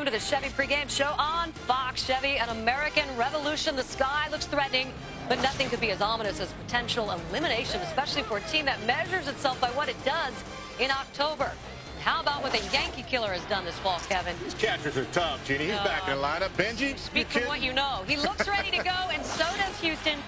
welcome to the Chevy pregame show on Fox. Chevy, an American revolution. The sky looks threatening, but nothing could be as ominous as potential elimination, especially for a team that measures itself by what it does in October. How about what the Yankee killer has done this fall, Kevin? These catchers are tough, Jeannie. He's back in the lineup. Benji, speak from what you know. He looks ready to go, and so does Houston.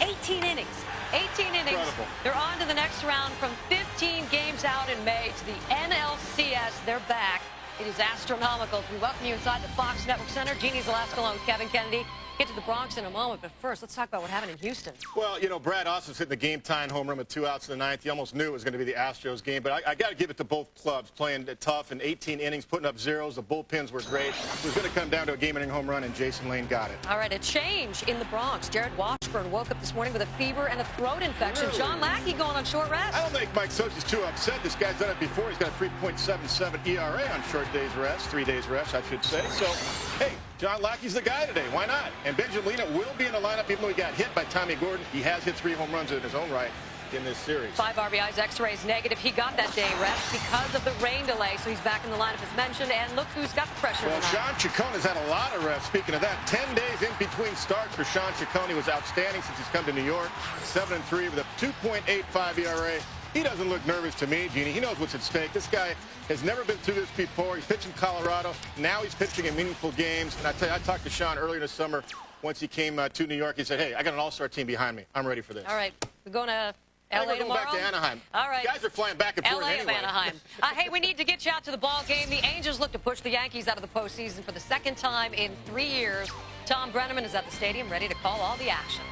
18 innings. 18 innings. Incredible. They're on to the next round from 15 games out in May to the NLCS. They're back. It is astronomical. We welcome you inside the Fox Network Center. Jeannie's Alaska along with Kevin Kennedy. Get to the Bronx in a moment, but first, let's talk about what happened in Houston. Well, you know, Brad Austin's hitting the game-tying home run with 2 outs in the ninth. He almost knew it was going to be the Astros game, but I got to give it to both clubs, playing tough in 18 innings, putting up zeros. The bullpens were great. It was going to come down to a game-winning home run, and Jason Lane got it. All right, a change in the Bronx. Jared Washburn woke up this morning with a fever and a throat infection. Really? John Lackey going on short rest. I don't think Mike Scioscia's too upset. This guy's done it before. He's got a 3.77 ERA on short days rest, 3 days rest, I should say. So, hey, John Lackey's the guy today. Why not? And Benjamin will be in the lineup, even though he got hit by Tommy Gordon. He has hit 3 home runs in his own right in this series. 5 RBIs, X-rays negative. He got that day rest because of the rain delay, so he's back in the lineup as mentioned. And look who's got the pressure. Well, Sean Ciccone has had a lot of rest. Speaking of that, 10 days in between starts for Sean Ciccone. He was outstanding since he's come to New York. 7-3 with a 2.85 ERA. He doesn't look nervous to me, Jeannie. He knows what's at stake. This guy has never been through this before. He's pitching Colorado. Now he's pitching in meaningful games. And I tell you, I talked to Sean earlier this summer. Once he came to New York, he said, hey, I got an all-star team behind me. I'm ready for this. All right. We're going to L.A. tomorrow? Back to Anaheim. All right. You guys are flying back and forth L.A. anyway. of Anaheim. Hey, we need to get you out to the ball game. The Angels look to push the Yankees out of the postseason for the second time in 3 years. Tom Brenneman is at the stadium ready to call all the action.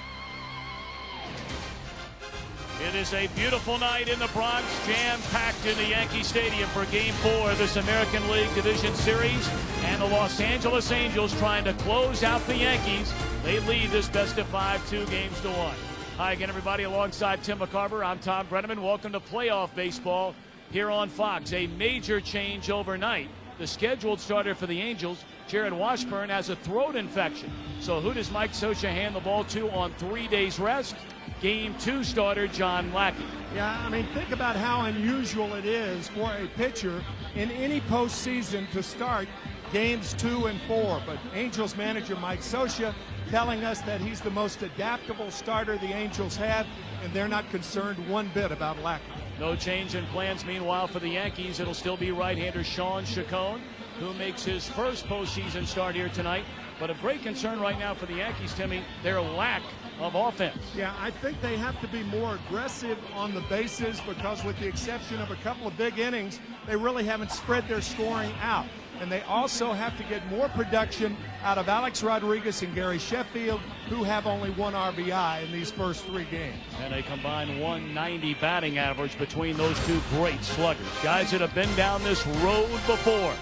It is a beautiful night in the Bronx, jam-packed in the Yankee Stadium for Game 4 of this American League Division Series. And the Los Angeles Angels trying to close out the Yankees. They lead this best-of-5, 2-1. Hi again, everybody. Alongside Tim McCarver, I'm Tom Brenneman. Welcome to playoff baseball here on Fox. A major change overnight. The scheduled starter for the Angels, Jared Washburn, has a throat infection. So who does Mike Scioscia hand the ball to on 3 days rest? Game 2 starter John Lackey. Yeah, I mean, think about how unusual it is for a pitcher in any postseason to start games 2 and 4. But Angels manager Mike Scioscia telling us that he's the most adaptable starter the Angels have, and they're not concerned one bit about Lackey. No change in plans, meanwhile, for the Yankees. It'll still be right-hander Sean Ciccone, who makes his first postseason start here tonight. But of great concern right now for the Yankees, Timmy, their lack of offense. Yeah, I think they have to be more aggressive on the bases because with the exception of a couple of big innings, they really haven't spread their scoring out. And they also have to get more production out of Alex Rodriguez and Gary Sheffield, who have only 1 RBI in these first 3 games. And a combined 190 batting average between those two great sluggers. Guys that have been down this road before.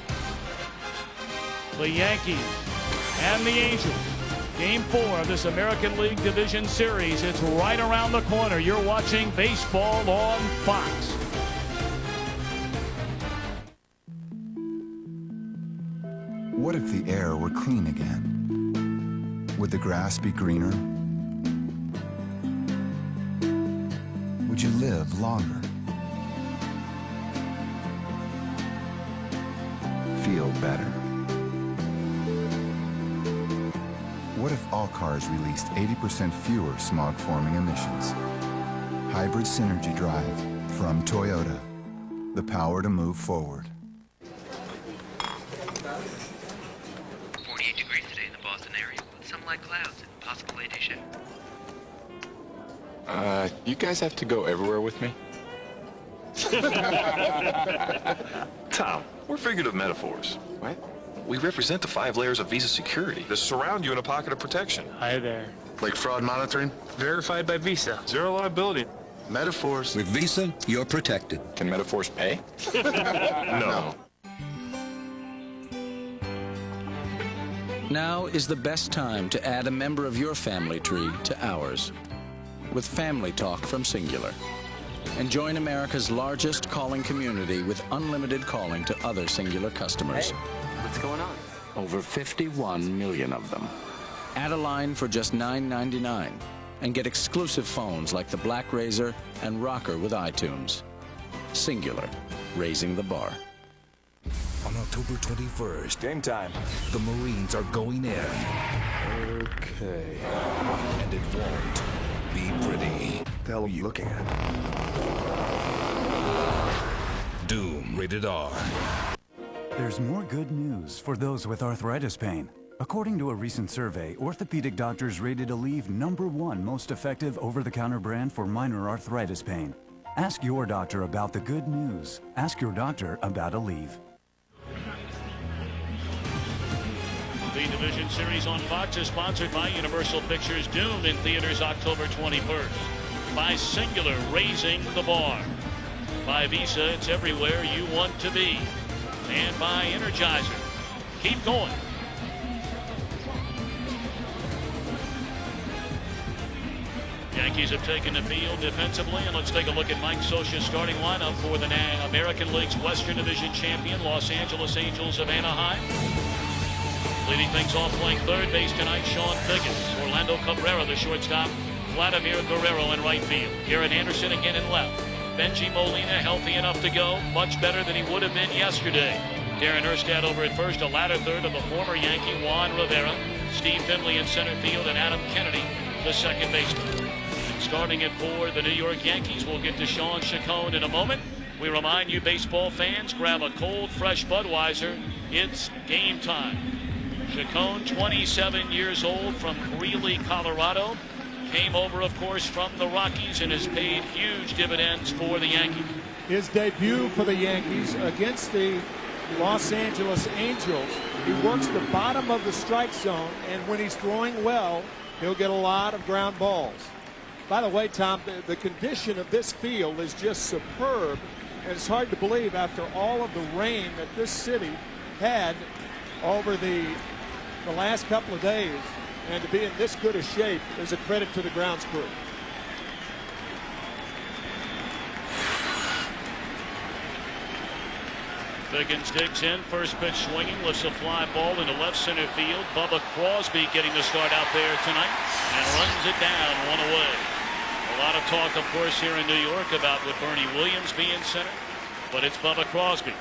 The Yankees and the Angels. Game 4 of this American League Division Series. It's right around the corner. You're watching baseball on Fox. What if the air were clean again? Would the grass be greener? Would you live longer? Feel better? What if all cars released 80% fewer smog-forming emissions? Hybrid Synergy Drive from Toyota. The power to move forward. 48 degrees today in the Boston area with some light clouds and possible late show. You guys have to go everywhere with me? Tom, we're figurative metaphors. What? We represent the 5 layers of Visa security that surround you in a pocket of protection. Hi there. Like fraud monitoring? Verified by Visa. Zero liability. Metaphors. With Visa, you're protected. Can metaphors pay? No. Now is the best time to add a member of your family tree to ours with Family Talk from Singular. And join America's largest calling community with unlimited calling to other Singular customers. Hey, what's going on? Over 51 million of them. Add a line for just $9.99 and get exclusive phones like the Black Razor and Rocker with iTunes. Singular, raising the bar. On October 21st. Game time. The Marines are going in. Okay. And it won't be pretty. What the hell are you looking at? Doom, rated R. There's more good news for those with arthritis pain. According to a recent survey, orthopedic doctors rated Aleve #1 most effective over-the-counter brand for minor arthritis pain. Ask your doctor about the good news. Ask your doctor about Aleve. The Division Series on Fox is sponsored by Universal Pictures. Doom in theaters October 21st. By Singular, raising the bar. By Visa, it's everywhere you want to be. And by Energizer. Keep going. Yankees have taken the field defensively, and let's take a look at Mike Scioscia's starting lineup for the American League's Western Division champion, Los Angeles Angels of Anaheim. Leading things off playing third base tonight, Sean Figgins. Orlando Cabrera, the shortstop. Vladimir Guerrero in right field. Garrett Anderson again in left. Benji Molina healthy enough to go, much better than he would have been yesterday. Darren Erstad over at first, a latter third of the former Yankee Juan Rivera. Steve Finley in center field, and Adam Kennedy, the second baseman. Starting at 4, the New York Yankees. We'll get to Sean Chacon in a moment. We remind you baseball fans, grab a cold, fresh Budweiser. It's game time. Chacon, 27 years old, from Greeley, Colorado. Came over, of course, from the Rockies and has paid huge dividends for the Yankees. His debut for the Yankees against the Los Angeles Angels. He works the bottom of the strike zone, and when he's throwing well, he'll get a lot of ground balls. By the way, Tom, the condition of this field is just superb, and it's hard to believe after all of the rain that this city had over the last couple of days, and to be in this good a shape is a credit to the grounds crew. Figgins digs in, first pitch swinging, lifts a fly ball into left center field. Bubba Crosby getting the start out there tonight and runs it down, one away. A lot of talk, of course, here in New York about would Bernie Williams be in center, but it's Bubba Crosby.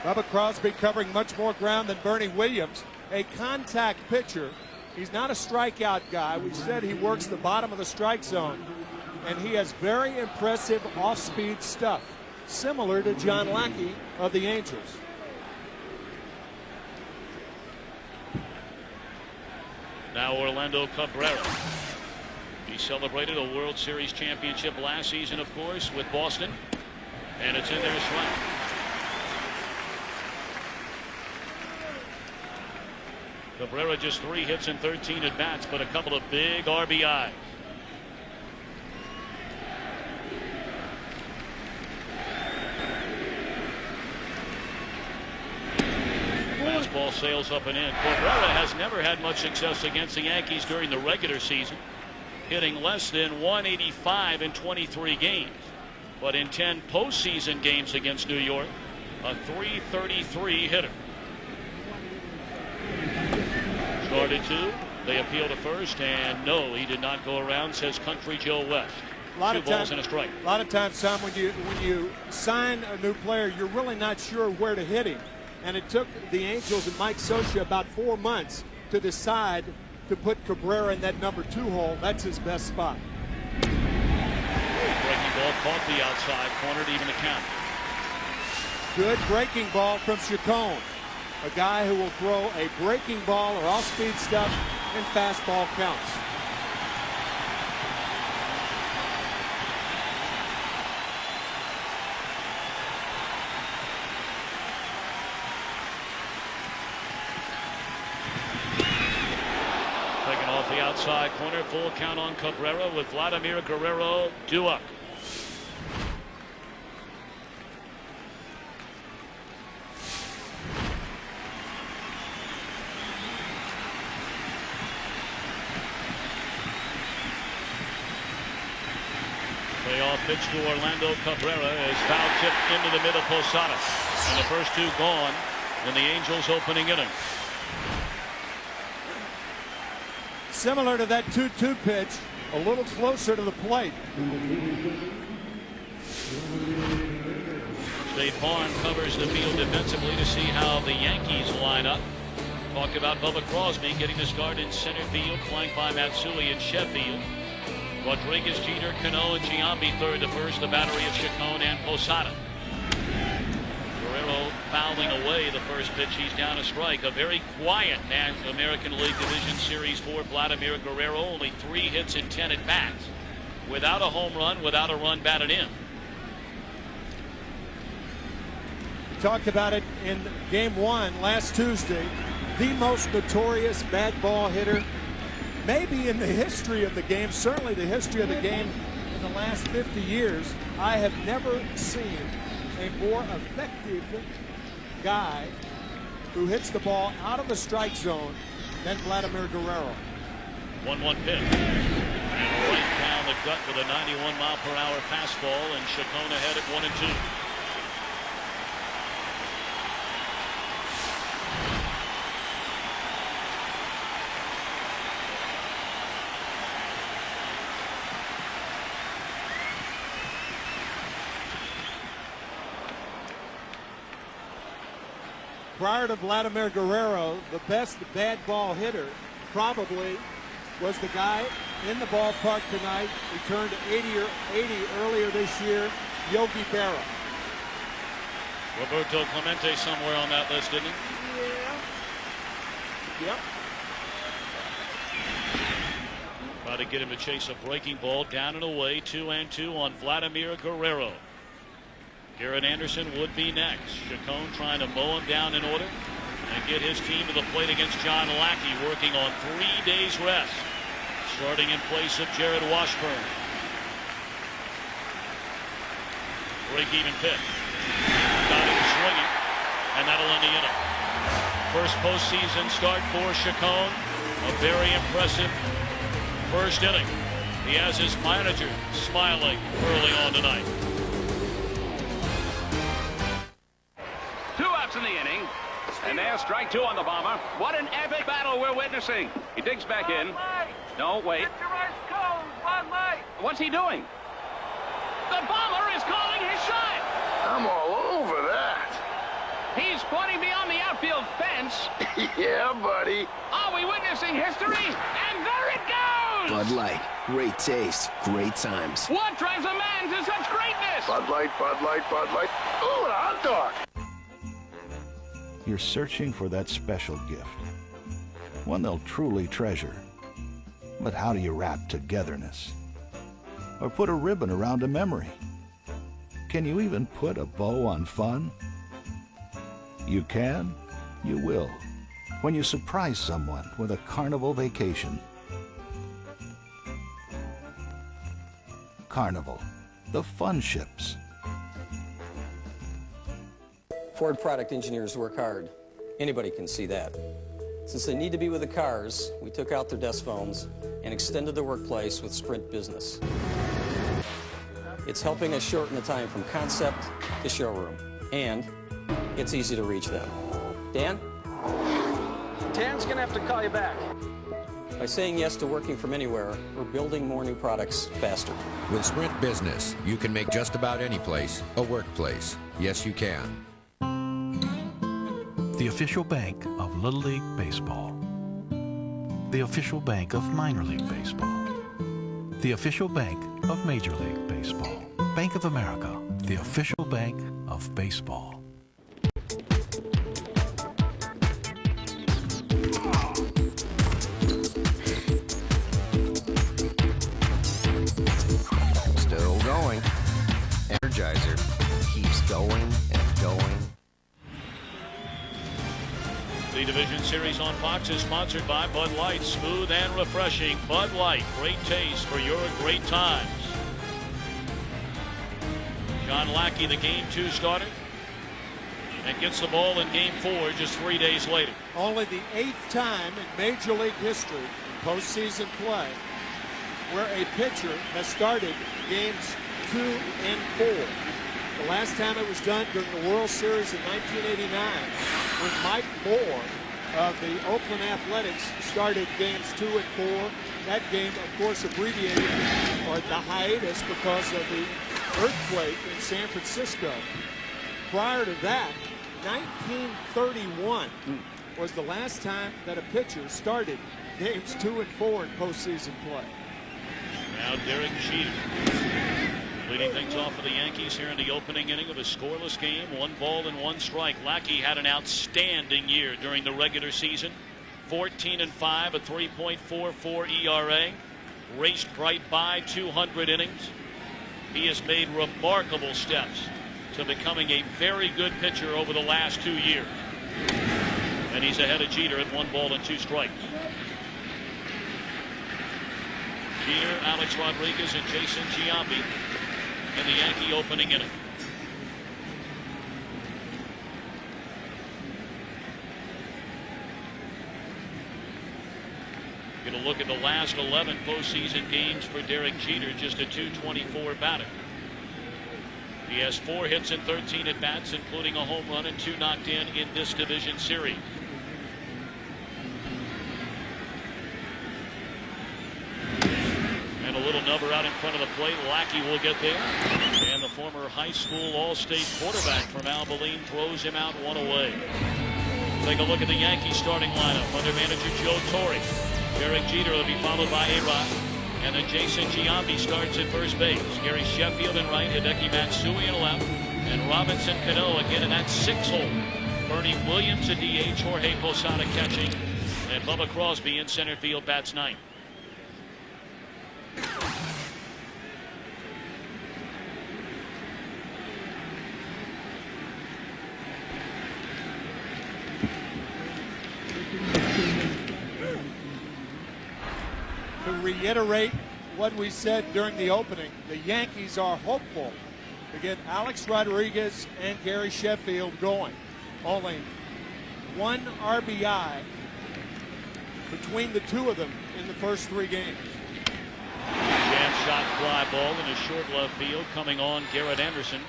Bubba Crosby covering much more ground than Bernie Williams. A contact pitcher. He's not a strikeout guy. We said he works the bottom of the strike zone, and he has very impressive off-speed stuff, similar to John Lackey of the Angels. Now Orlando Cabrera. He celebrated a World Series championship last season, of course, with Boston, and it's in there swing. Cabrera just 3 hits and 13 at bats, but a couple of big RBIs. Fastball sails up and in. Cabrera has never had much success against the Yankees during the regular season, hitting less than 185 in 23 games. But in 10 postseason games against New York, a .333 hitter. Started 2. They appeal to first, and no, he did not go around, says Country Joe West. 2 balls and a strike. A lot of times, Tom, when you sign a new player, you're really not sure where to hit him. And it took the Angels and Mike Scioscia about 4 months to decide to put Cabrera in that #2 hole. That's his best spot. Breaking ball caught the outside corner to even the count. Good breaking ball from Chacon. A guy who will throw a breaking ball or off-speed stuff in fastball counts. Taken off the outside corner, full count on Cabrera with Vladimir Guerrero due up. Payoff pitch to Orlando Cabrera is foul tipped into the middle Posada. And the first 2 gone in the Angels' opening inning. Similar to that 2-2 pitch, a little closer to the plate. State Farm covers the field defensively to see how the Yankees line up. Talked about Bubba Crosby getting the start in center field, flanked by Matsui in Sheffield. Rodriguez, Jeter, Cano, and Giambi third to first, the battery of Chacon and Posada. Guerrero fouling away the first pitch. He's down a strike. A very quiet American League Division Series for Vladimir Guerrero. Only 3 hits in 10 at bats. Without a home run, without a run batted in. We talked about it in game 1 last Tuesday. The most notorious bad ball hitter maybe in the history of the game, certainly the history of the game in the last 50 years. I have never seen a more effective guy who hits the ball out of the strike zone than Vladimir Guerrero. 1-1 pitch. And right down the gut with a 91-mile-per-hour fastball, and Chacon ahead at 1-2. Prior to Vladimir Guerrero, the best bad ball hitter probably was the guy in the ballpark tonight. He turned 80 earlier this year, Yogi Berra. Roberto Clemente somewhere on that list, didn't he? Yeah. Yep. Try to get him to chase a breaking ball down and away. 2-2 on Vladimir Guerrero. Garrett Anderson would be next. Chacon trying to mow him down in order and get his team to the plate against John Lackey, working on 3 days rest, starting in place of Jared Washburn. Break-even pitch. Got him swinging, and that'll end the inning. First postseason start for Chacon. A very impressive first inning. He has his manager smiling early on tonight. 2 outs in the inning, and there's strike 2 on the bomber. What an epic battle we're witnessing. He digs back in. No, wait. What's he doing? The bomber is calling his shot. I'm all over that. He's pointing beyond the outfield fence. Yeah, buddy. Are we witnessing history? And there it goes! Bud Light. Great taste. Great times. What drives a man to such greatness? Bud Light, Bud Light, Bud Light. Ooh, a hot dog. You're searching for that special gift, one they'll truly treasure. But how do you wrap togetherness? Or put a ribbon around a memory? Can you even put a bow on fun? You can, you will, when you surprise someone with a Carnival vacation. Carnival, the fun ships. Ford product engineers work hard. Anybody can see that. Since they need to be with the cars, we took out their desk phones and extended the workplace with Sprint Business. It's helping us shorten the time from concept to showroom, and it's easy to reach them. Dan? Dan's gonna have to call you back. By saying yes to working from anywhere, we're building more new products faster. With Sprint Business, you can make just about any place a workplace. Yes, you can. The official bank of Little League Baseball. The official bank of Minor League Baseball. The official bank of Major League Baseball. Bank of America, the official bank of baseball. Still going. Energizer keeps going and going. The Division Series on Fox is sponsored by Bud Light. Smooth and refreshing. Bud Light. Great taste for your great times. John Lackey, the Game 2 starter, and gets the ball in Game 4 just 3 days later. Only the 8th time in Major League history in postseason play where a pitcher has started games 2 and 4. The last time it was done during the World Series in 1989 when Mike Moore of the Oakland Athletics started games 2 and 4. That game, of course, abbreviated or the hiatus because of the earthquake in San Francisco. prior to that, 1931 was the last time that a pitcher started games 2 and 4 in postseason play. Now Derek Jeter leading things off for the Yankees here in the opening inning of a scoreless game. 1 ball and 1 strike. Lackey had an outstanding year during the regular season. 14 and 5, a 3.44 ERA. Raced right by 200 innings. He has made remarkable steps to becoming a very good pitcher over the last 2 years. And he's ahead of Jeter at 1 ball and 2 strikes. Jeter, Alex Rodriguez, and Jason Giambi in the Yankee opening inning. Going to look at the last 11 postseason games for Derek Jeter, just a .224 batter. He has 4 hits and 13 at bats, including a home run and 2 knocked in this division series. And a little number out in front of the plate. Lackey will get there. And the former high school All-State quarterback from Abilene throws him out 1 away. Take a look at the Yankees starting lineup under manager Joe Torre. Derek Jeter will be followed by A-Rod. And then Jason Giambi starts at first base. Gary Sheffield in right, Hideki Matsui in left, and Robinson Cano again in that 6-hole. Bernie Williams at DH, Jorge Posada catching, and Bubba Crosby in center field bats 9th. To reiterate what we said during the opening, the Yankees are hopeful to get Alex Rodriguez and Gary Sheffield going. Only 1 RBI between the 2 of them in the first 3 games. Jam shot fly ball in the short left field coming on Garrett Anderson,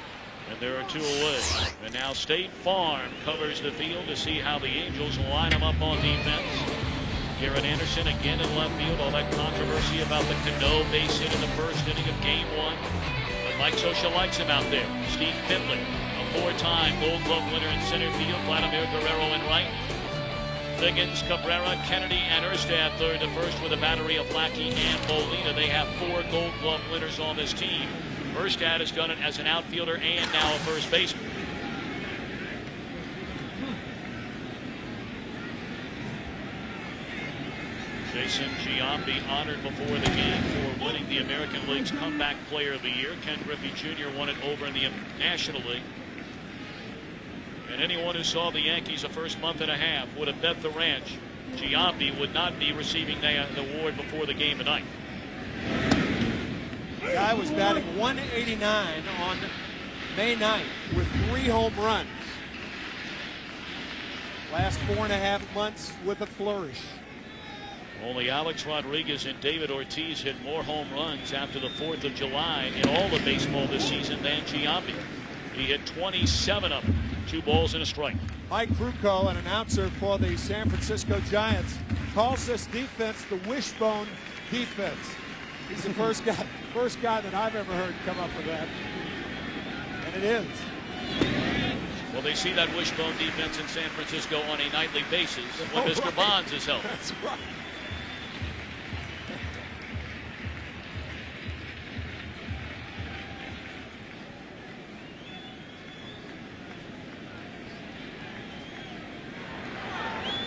and there are 2 away. And now State Farm covers the field to see how the Angels line them up on defense. Garrett Anderson again in left field. All that controversy about the Cano base hit in the first inning of game 1. But Mike Scioscia likes him out there. Steve Finley, a 4-time Gold Glove winner in center field. Vladimir Guerrero in right. Figgins, Cabrera, Kennedy, and Erstad third to first with a battery of Lackey and Molina. They have 4 Gold Glove winners on this team. Erstad has done it as an outfielder and now a first baseman. Jason Giambi honored before the game for winning the American League's Comeback Player of the Year. Ken Griffey Jr. won it over in the National League. And anyone who saw the Yankees the first month and a half would have bet the ranch Giambi would not be receiving the award before the game tonight. The guy was batting 189 on May 9th with 3 home runs. Last 4.5 months with a flourish. Only Alex Rodriguez and David Ortiz hit more home runs after the 4th of July in all of baseball this season than Giambi. He hit 27 of them. 2 balls and a strike. Mike Krukow, an announcer for the San Francisco Giants, calls this defense the wishbone defense. He's the first guy that I've ever heard come up with that. And it is. Well, they see that wishbone defense in San Francisco on a nightly basis when Mr. Bonds is healthy. That's right.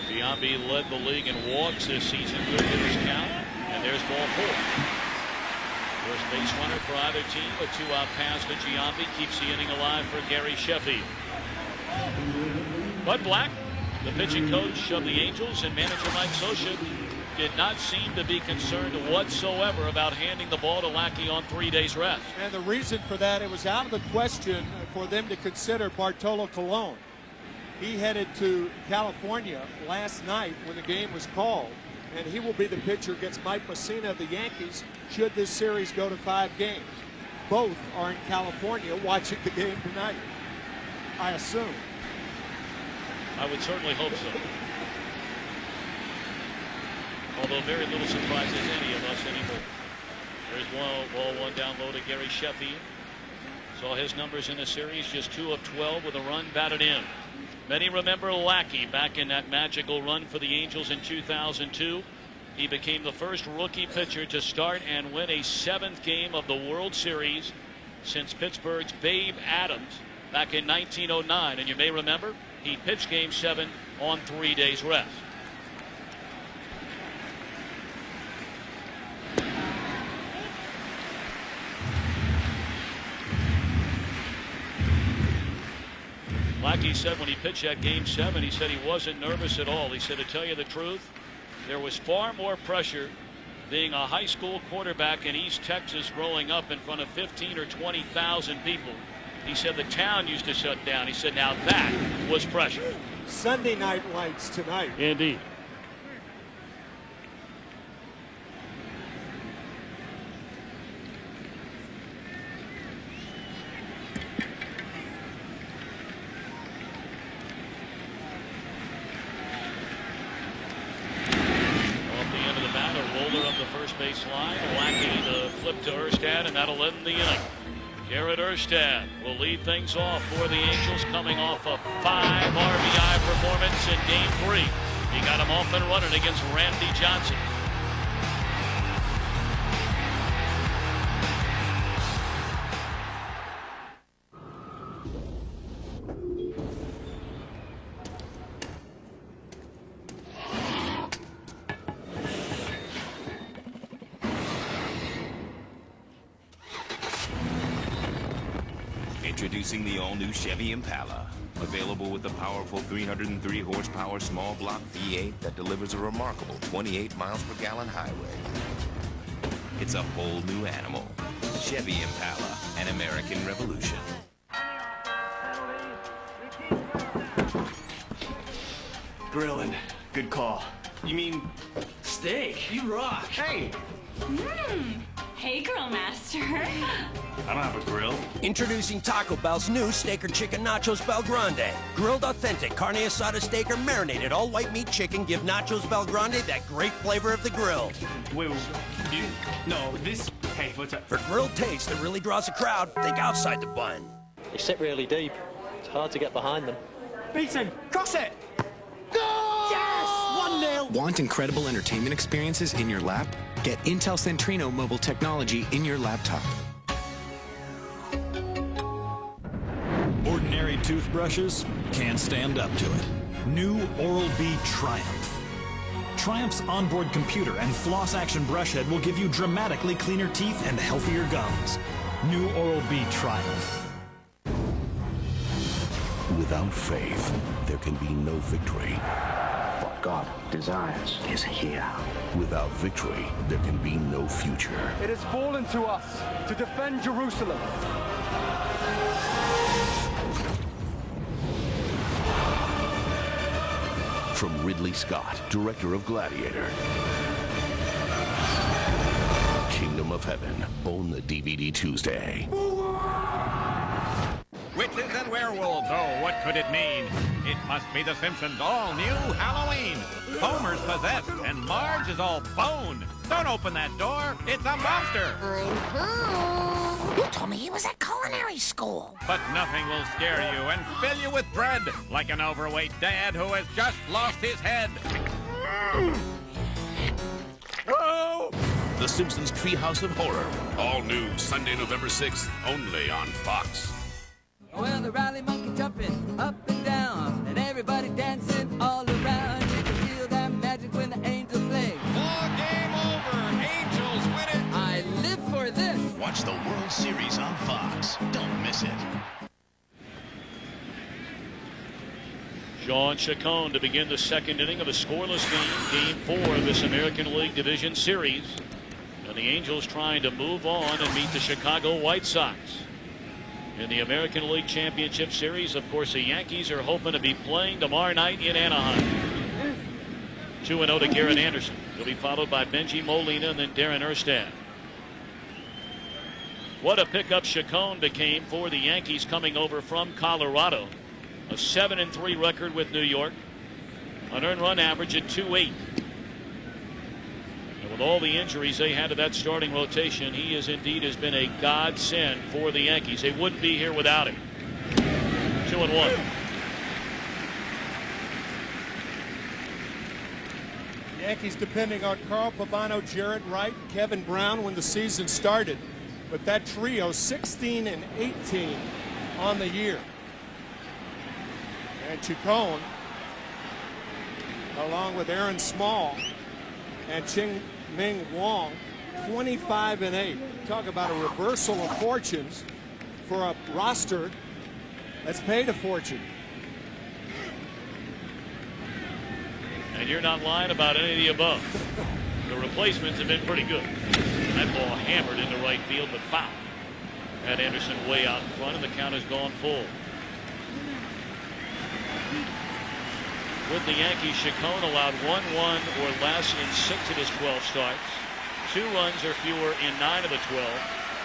Giambi led the league in walks this season. Good hitters count. And there's ball 4. First base runner for either team. A 2-out pass to Giambi keeps the inning alive for Gary Sheffield. Bud Black, the pitching coach of the Angels, and manager Mike Scioscia did not seem to be concerned whatsoever about handing the ball to Lackey on 3 days rest. And the reason for that, it was out of the question for them to consider Bartolo Colon. He headed to California last night when the game was called, and he will be the pitcher against Mike Mussina of the Yankees should this series go to 5 games. Both are in California watching the game tonight, I assume. I would certainly hope so. Although very little surprises any of us anymore. There's ball 1 down low to Gary Sheffield. Saw his numbers in the series, just 2 of 12 with a run batted in. Many remember Lackey back in that magical run for the Angels in 2002. He became the first rookie pitcher to start and win a 7th game of the World Series since Pittsburgh's Babe Adams back in 1909. And you may remember, he pitched Game 7 on 3 days rest. Lackey said when he pitched that Game 7, he said he wasn't nervous at all. He said, to tell you the truth, there was far more pressure being a high school quarterback in East Texas growing up in front of 15 or 20,000 people. He said the town used to shut down. He said now that was pressure. Sunday night lights tonight. Indeed. Baseline. Lackey the flip to Erstad, and that'll end the inning. Garrett Erstad will lead things off for the Angels, coming off a 5 RBI performance in Game 3. He got him off and running against Randy Johnson. Introducing the all-new Chevy Impala. Available with a powerful 303 horsepower small block V8 that delivers a remarkable 28 miles per gallon highway. It's a whole new animal. Chevy Impala, an American revolution. Grilling. Good call. You mean steak? You rock. Hey! Hey, Grill Master. I don't have a grill. Introducing Taco Bell's new Steak or Chicken Nachos Bel Grande. Grilled authentic carne asada steak or marinated all white meat chicken give Nachos Bel Grande that great flavor of the grill. Wait, no, this... Hey, what's up? For grilled taste that really draws a crowd, think outside the bun. They sit really deep. It's hard to get behind them. Beaton, cross it! Go! Yes! 1-0! Want incredible entertainment experiences in your lap? Get Intel Centrino mobile technology in your laptop. Ordinary toothbrushes can't stand up to it. New Oral-B Triumph. Triumph's onboard computer and floss action brush head will give you dramatically cleaner teeth and healthier gums. New Oral-B Triumph. Without faith, there can be no victory. What God desires is here. Without victory, there can be no future. It has fallen to us to defend Jerusalem. From Ridley Scott, director of Gladiator. Kingdom of Heaven, own the DVD Tuesday. Witches and werewolves, oh, what could it mean? It must be The Simpsons' all-new Halloween. Homer's possessed, and Marge is all bone. Don't open that door. It's a monster. You told me he was at culinary school. But nothing will scare you and fill you with dread, like an overweight dad who has just lost his head. Whoa! The Simpsons Treehouse of Horror. All new Sunday, November 6th, only on Fox. Well, the rally monkey jumping up and down, and everybody dancing all around. You can feel that magic when the angels play. Ball game over. Angels win it. I live for this. Watch the World Series on Fox. Don't miss it. Sean Chacon to begin the second inning of a scoreless game, Game 4 of this American League Division Series. And the Angels trying to move on and meet the Chicago White Sox. In the American League Championship Series, of course, the Yankees are hoping to be playing tomorrow night in Anaheim. 2-0 to Garrett Anderson. He'll be followed by Benji Molina and then Darren Erstad. What a pickup Chacon became for the Yankees coming over from Colorado. A 7-3 record with New York. An earned run average at 2.8. And with all the injuries they had to that starting rotation, he has been a godsend for the Yankees. They wouldn't be here without him. 2-1. Yankees depending on Carl Pavano, Jarrett Wright, and Kevin Brown when the season started. But that trio, 16 and 18 on the year. And Chacon, along with Aaron Small and Ching-Ming Wong, 25 and 8. Talk about a reversal of fortunes for a roster that's paid a fortune. And you're not lying about any of the above. The replacements have been pretty good. That ball hammered into right field, but foul. Had Anderson way out in front, and the count has gone full. With the Yankees, Chacon allowed 1 run or less in 6 of his 12 starts, 2 runs or fewer in 9 of the 12,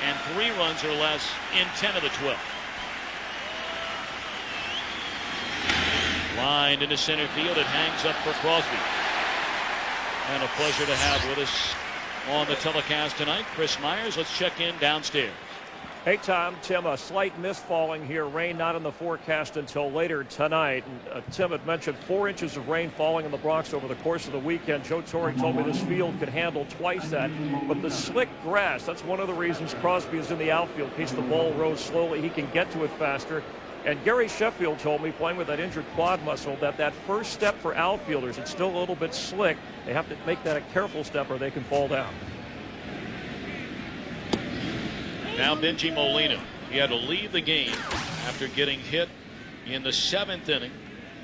and 3 runs or less in 10 of the 12. Lined into center field, it hangs up for Crosby. And a pleasure to have with us on the telecast tonight, Chris Myers. Let's check in downstairs. Hey, Tom. Tim, a slight mist falling here. Rain not in the forecast until later tonight. And, Tim had mentioned 4 inches of rain falling in the Bronx over the course of the weekend. Joe Torre told me this field could handle twice that. But the slick grass, that's one of the reasons Crosby is in the outfield. In case the ball rolls slowly, he can get to it faster. And Gary Sheffield told me, playing with that injured quad muscle, that first step for outfielders, it's still a little bit slick. They have to make that a careful step or they can fall down. Now Benji Molina. He had to leave the game after getting hit in the 7th inning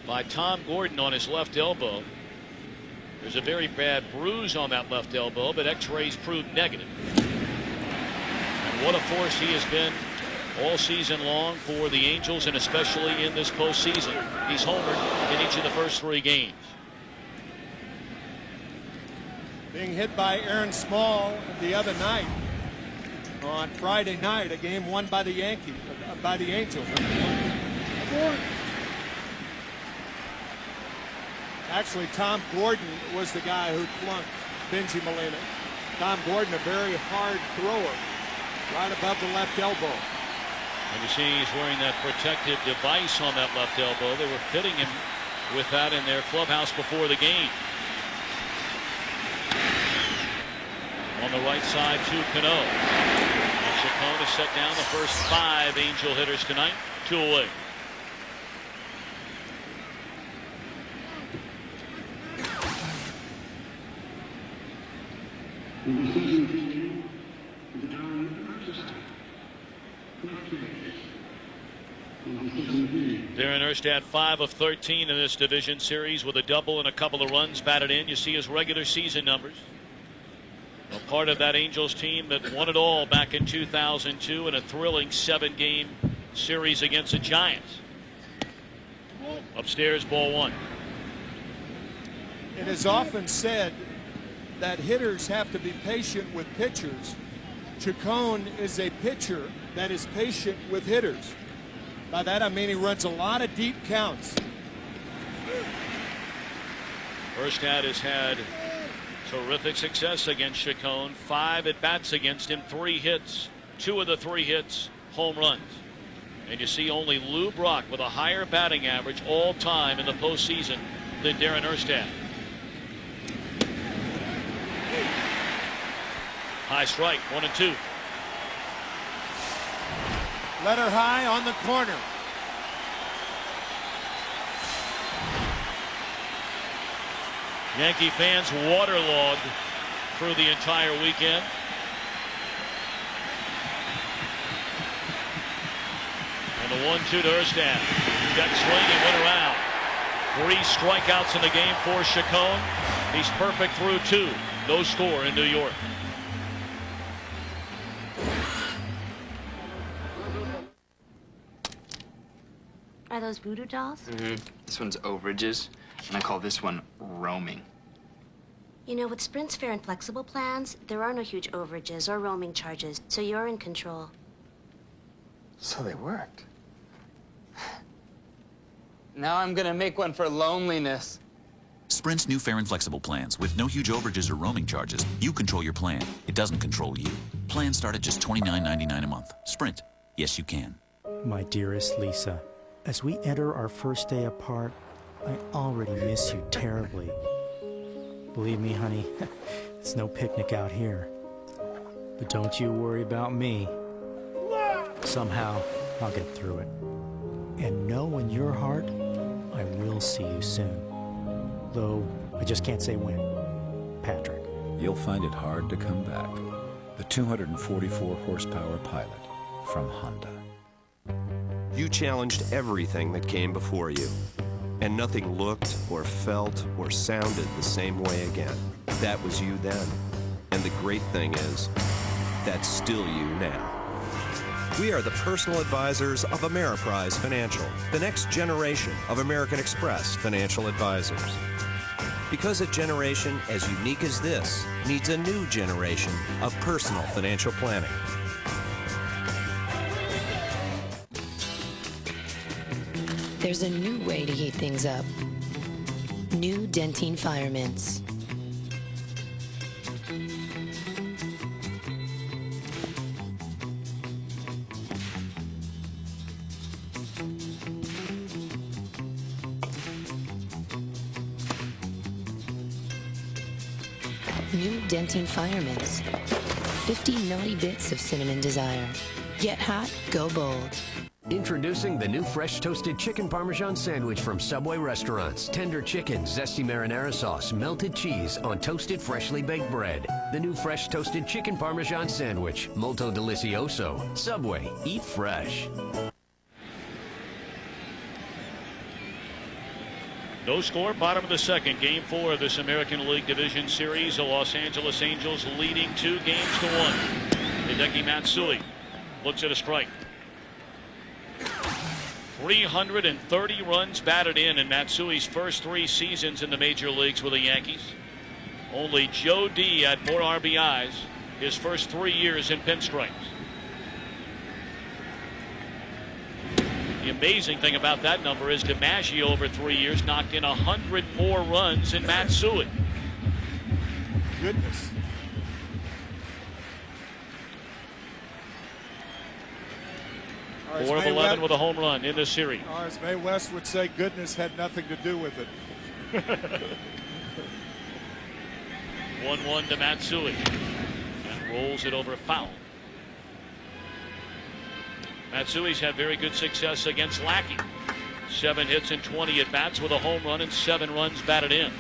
by Tom Gordon on his left elbow. There's a very bad bruise on that left elbow, but x-rays proved negative. And what a force he has been all season long for the Angels, and especially in this postseason. He's homered in each of the first 3 games. Being hit by Aaron Small the other night on Friday night, a game won by the Yankees, by the Angels. Actually, Tom Gordon was the guy who plunked Benji Molina. Tom Gordon, a very hard thrower, right above the left elbow. And you see he's wearing that protective device on that left elbow. They were fitting him with that in their clubhouse before the game. On the right side to Cano. And Chacon has set down the first 5 Angel hitters tonight. 2 away. Darren Erstad 5 of 13 in this division series with a double and a couple of runs batted in. You see his regular season numbers. A part of that Angels team that won it all back in 2002 in a thrilling 7-game series against the Giants. Upstairs, ball 1. It is often said that hitters have to be patient with pitchers. Chacon is a pitcher that is patient with hitters. By that I mean he runs a lot of deep counts. Erstad has had terrific success against Chacon. 5 at-bats against him, 3 hits. 2 of the 3 hits, home runs. And you see only Lou Brock with a higher batting average all time in the postseason than Darren Erstad. High strike, 1-2. Letter high on the corner. Yankee fans waterlogged through the entire weekend. And the 1-2 to Erstad. He got swing and went around. 3 strikeouts in the game for Chacon. He's perfect through 2. No score in New York. Are those voodoo dolls? Mm-hmm. This one's overages, and I call this one roaming. You know, with Sprint's fair and flexible plans, there are no huge overages or roaming charges, so you're in control. So they worked. Now I'm gonna make one for loneliness. Sprint's new fair and flexible plans with no huge overages or roaming charges. You control your plan. It doesn't control you. Plans start at just $29.99 a month. Sprint. Yes, you can. My dearest Lisa, as we enter our first day apart, I already miss you terribly. Believe me, honey, it's no picnic out here. But don't you worry about me. Somehow, I'll get through it. And know in your heart, I will see you soon. Though, I just can't say when. Patrick. You'll find it hard to come back. The 244 horsepower Pilot from Honda. You challenged everything that came before you, and nothing looked or felt or sounded the same way again. That was you then. And the great thing is, that's still you now. We are the personal advisors of Ameriprise Financial, the next generation of American Express financial advisors. Because a generation as unique as this needs a new generation of personal financial planning. There's a new way to heat things up. New Dentine Fire Mints. New Dentine Fire Mints. 50 naughty bits of cinnamon desire. Get hot, go bold. Introducing the new fresh toasted chicken Parmesan sandwich from Subway restaurants. Tender chicken, zesty marinara sauce, melted cheese on toasted freshly baked bread. The new fresh toasted chicken Parmesan sandwich. Molto delicioso. Subway, eat fresh. No score, bottom of the second. Game 4 of this American League Division Series. The Los Angeles Angels leading 2 games to 1. Hideki Matsui looks at a strike. 330 runs batted in Matsui's first 3 seasons in the major leagues with the Yankees. Only Joe D had more RBIs his first 3 years in pinstripes. The amazing thing about that number is DiMaggio over 3 years knocked in 100 more runs than Matsui. Goodness. Four of 11 with a home run in this series. As Mae West would say, goodness had nothing to do with it. 1-1 to Matsui. And rolls it over foul. Matsui's had very good success against Lackey. 7 hits and 20 at bats with a home run and 7 runs batted in.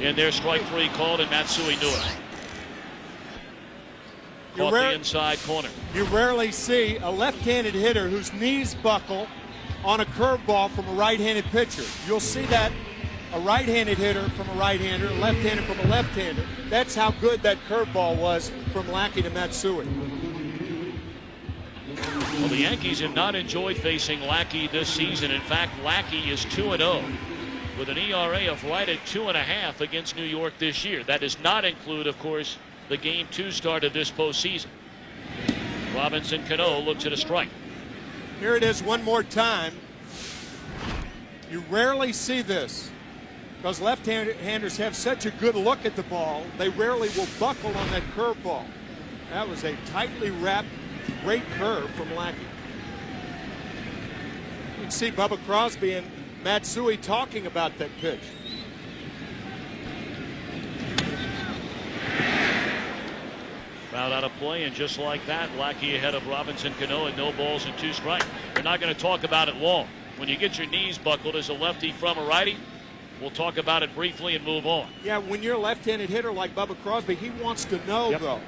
In there, strike 3 called, and Matsui knew it. Caught the inside corner. You rarely see a left-handed hitter whose knees buckle on a curveball from a right-handed pitcher. You'll see that a right-handed hitter from a right-hander, a left-handed from a left-hander. That's how good that curveball was from Lackey to Matsui. Well, the Yankees have not enjoyed facing Lackey this season. In fact, Lackey is 2-0 with an ERA of right at 2.5 against New York this year. That does not include, of course, the Game 2 start of this postseason. Robinson Cano looks at a strike. Here it is one more time. You rarely see this because left-handers have such a good look at the ball. They rarely will buckle on that curveball. That was a tightly wrapped, great curve from Lackey. You can see Bubba Crosby and Matsui talking about that pitch. Fouled out of play, and just like that, Lackey ahead of Robinson Cano and no balls and 2 strikes. We're not going to talk about it long. When you get your knees buckled as a lefty from a righty, we'll talk about it briefly and move on. Yeah, when you're a left-handed hitter like Bubba Crosby, he wants to know, though.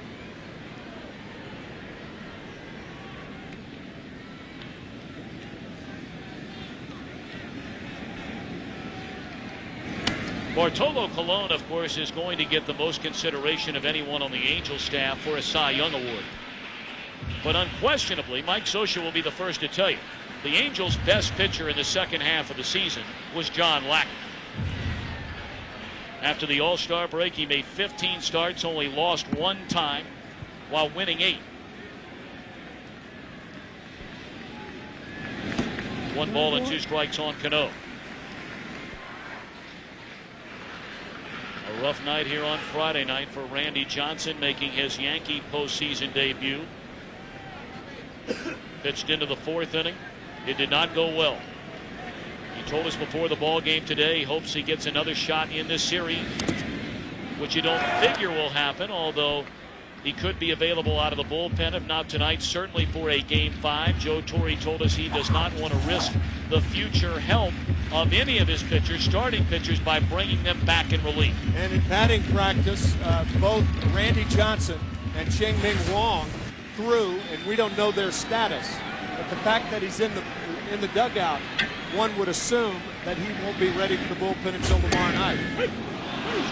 Bartolo Colon, of course, is going to get the most consideration of anyone on the Angels staff for a Cy Young Award. But unquestionably, Mike Scioscia will be the first to tell you The Angels' best pitcher in the second half of the season was John Lackey. After the All-Star break, he made 15 starts, only lost one time while winning 8. 1 ball and 2 strikes on Cano. A rough night here on Friday night for Randy Johnson, making his Yankee postseason debut. Pitched into the 4th inning. It did not go well. He told us before the ball game today he hopes he gets another shot in this series, which you don't figure will happen, although he could be available out of the bullpen, if not tonight, certainly for a Game 5. Joe Torre told us he does not want to risk the future health of any of his pitchers, starting pitchers, by bringing them back in relief. And in batting practice, both Randy Johnson and Cheng-Ming Wong threw, and we don't know their status. But the fact that he's in the dugout, one would assume that he won't be ready for the bullpen until tomorrow night.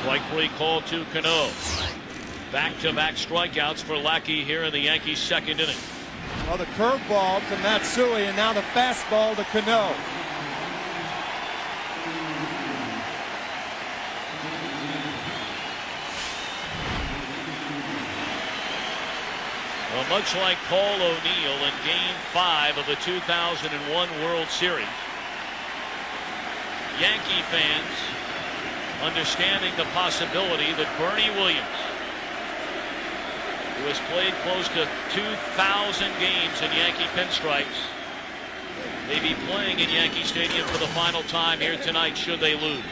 Strike 3 call to Cano. Back-to-back strikeouts for Lackey here in the Yankees' 2nd inning. Well, the curveball to Matsui, and now the fastball to Cano. Well, much like Paul O'Neill in Game 5 of the 2001 World Series, Yankee fans understanding the possibility that Bernie Williams, who has played close to 2,000 games in Yankee pinstripes, may be playing in Yankee Stadium for the final time here tonight should they lose.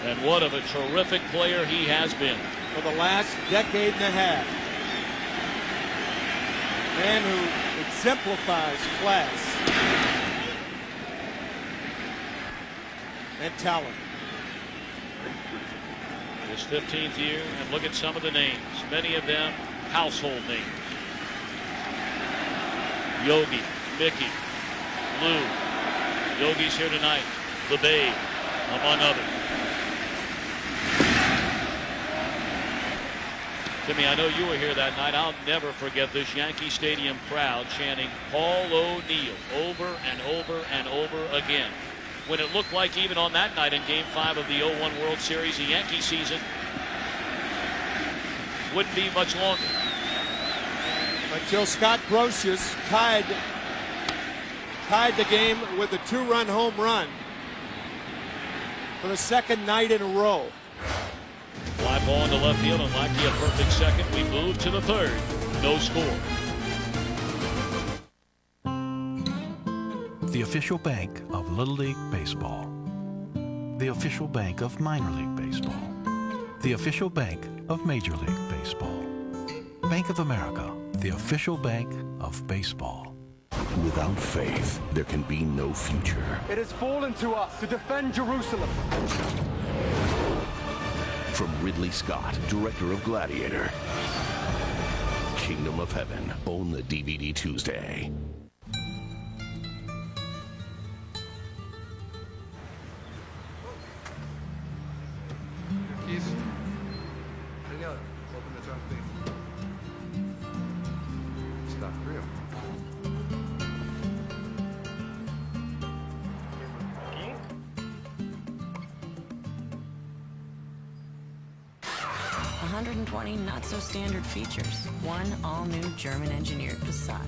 And what of a terrific player he has been. For the last decade and a half. Man who exemplifies class and talent. His 15th year, and look at some of the names, many of them household names. Yogi, Mickey, Lou. Yogi's here tonight, the Babe, among others. Timmy, I know you were here that night. I'll never forget this Yankee Stadium crowd chanting Paul O'Neill over and over and over again. When it looked like even on that night in Game 5 of the 01 World Series, the Yankee season wouldn't be much longer. Until Scott Brosius tied the game with a 2-run home run for the 2nd night in a row. Fly ball into left field, and Lackey a perfect second. We move to the 3rd. No score. The official bank of Little League Baseball. The official bank of Minor League Baseball. The official bank of Major League Baseball. Bank of America, the official bank of baseball. Without faith, there can be no future. It has fallen to us to defend Jerusalem. From Ridley Scott, director of Gladiator. Kingdom of Heaven. Own the DVD Tuesday. Keys. Señor, open the trunk, please. Está frío. $120 not-so-standard features. One all-new German-engineered Passat.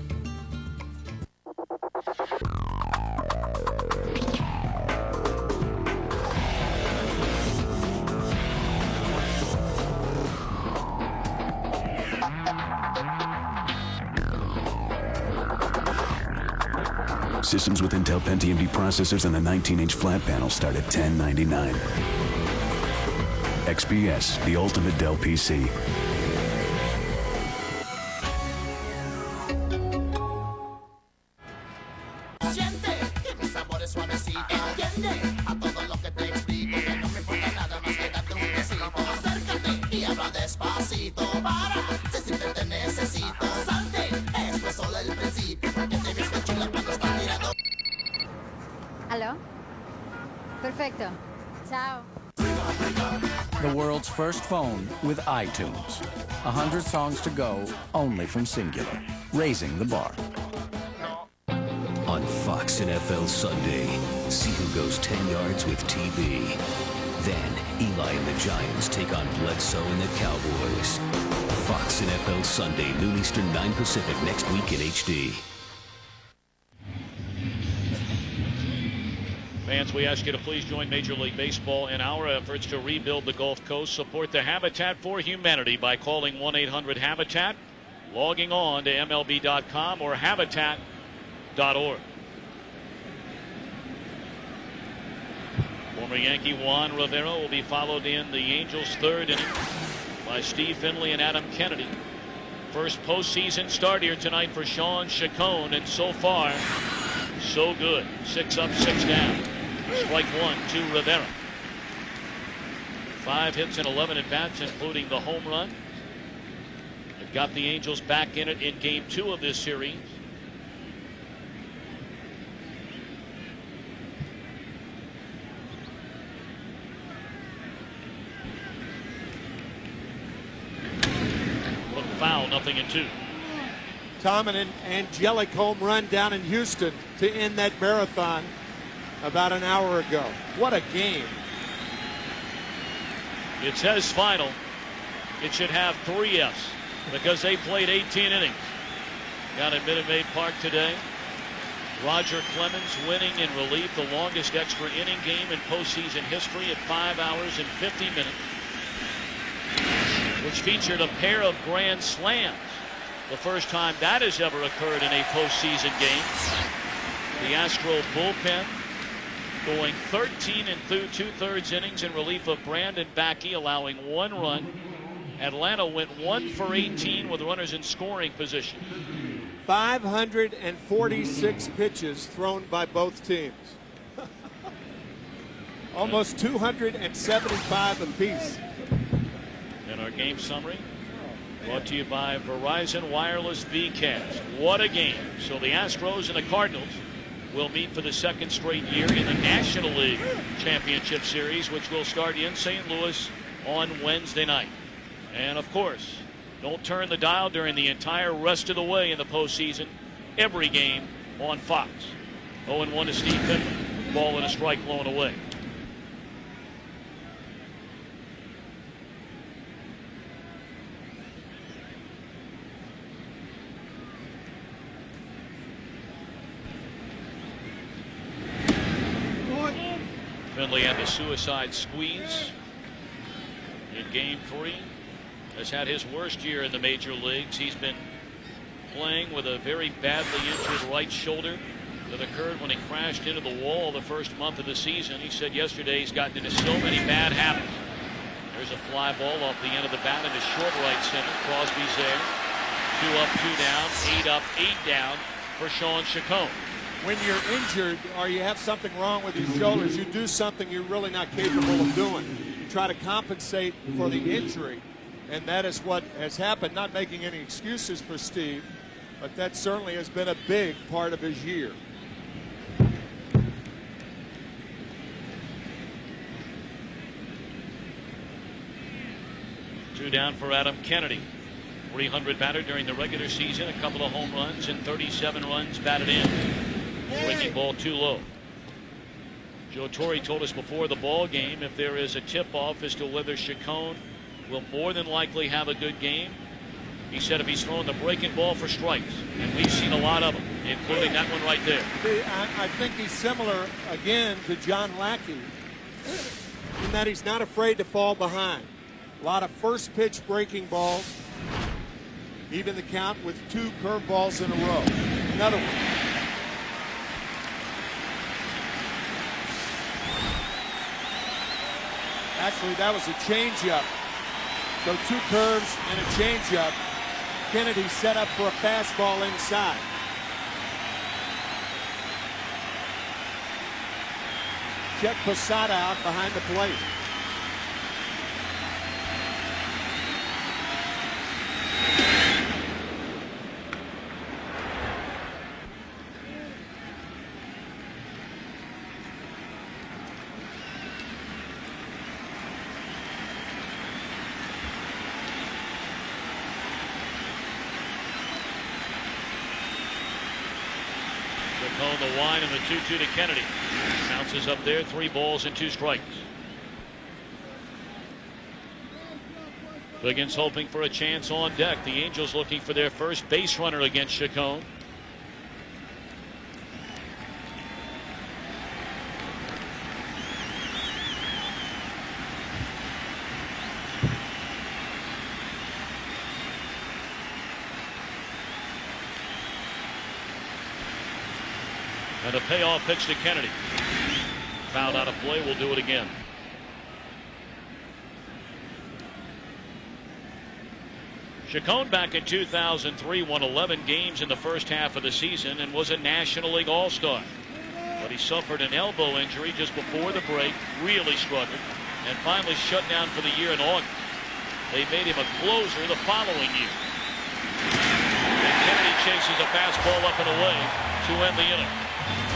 Systems with Intel Pentium D processors and a 19-inch flat panel start at $1099. XPS, the ultimate Dell PC. ¿Aló? Perfecto. Ciao. The world's first phone with iTunes. 100 songs to go, only from Singular. Raising the bar. Fox NFL Sunday. See who goes 10 yards with TB. Then, Eli and the Giants take on Bledsoe and the Cowboys. Fox NFL Sunday, noon Eastern, 9 Pacific, next week in HD. Fans, we ask you to please join Major League Baseball in our efforts to rebuild the Gulf Coast. Support the Habitat for Humanity by calling 1-800-HABITAT, logging on to MLB.com or Habitat.org. Former Yankee Juan Rivera will be followed in the Angels' third inning by Steve Finley and Adam Kennedy. First postseason start here tonight for Sean Chacon, and so far, so good. 6 up, 6 down. Strike one to Rivera. 5 hits and 11 at bats, including the home run. They've got the Angels back in it in game 2 of this series. Look foul, 0-2. Tom, an angelic home run down in Houston to end that marathon about an hour ago. What a game. It says final. It should have 3 Fs because they played 18 innings. Down at Minute Maid Park today. Roger Clemens winning in relief the longest extra inning game in postseason history at 5 hours and 50 minutes, which featured a pair of grand slams. The first time that has ever occurred in a postseason game. The Astro bullpen going 13 2/3 innings in relief of Brandon Backey, allowing 1 run. Atlanta went 1 for 18 with runners in scoring position. 546 pitches thrown by both teams. Almost 275 apiece. And our game summary brought to you by Verizon Wireless VCast. What a game. So the Astros and the Cardinals will meet for the second straight year in the National League Championship Series, which will start in St. Louis on Wednesday night. And of course, don't turn the dial during the entire rest of the way in the postseason. Every game on Fox. 0-1 to Steve Finley. Ball and a strike blown away. Finley had the suicide squeeze in game 3. Has had his worst year in the major leagues. He's been playing with a very badly injured right shoulder that occurred when he crashed into the wall the first month of the season. He said yesterday he's gotten into so many bad habits. There's a fly ball off the end of the bat into short right center. Crosby's there. 2 up, 2 down, 8 up, 8 down for Sean Chacon. When you're injured or you have something wrong with your shoulders, you do something you're really not capable of doing. You try to compensate for the injury, and that is what has happened. Not making any excuses for Steve, but that certainly has been a big part of his year. Two down for Adam Kennedy. 300 batted during the regular season, a couple of home runs and 37 runs batted in. Breaking ball too low. Joe Torre told us before the ball game if there is a tip-off as to whether Chacon will more than likely have a good game. He said if he's throwing the breaking ball for strikes, and we've seen a lot of them, including that one right there. I think he's similar again to John Lackey in that he's not afraid to fall behind. A lot of first pitch breaking balls. Even the count with 2 curveballs in a row. Another one. Actually, that was a changeup. So 2 curves and a changeup. Kennedy set up for a fastball inside. Check Posada out behind the plate. the line and the 2-2 to Kennedy. Bounces up there, 3 balls and 2 strikes. Biggins hoping for a chance on deck. The Angels looking for their first base runner against Chacon. And a payoff pitch to Kennedy. Fouled out of play. We'll do it again. Chacon back in 2003 won 11 games in the first half of the season and was a National League All-Star. But he suffered an elbow injury just before the break, really struggled, and finally shut down for the year in August. They made him a closer the following year. And Kennedy chases a fastball up and away to end the inning.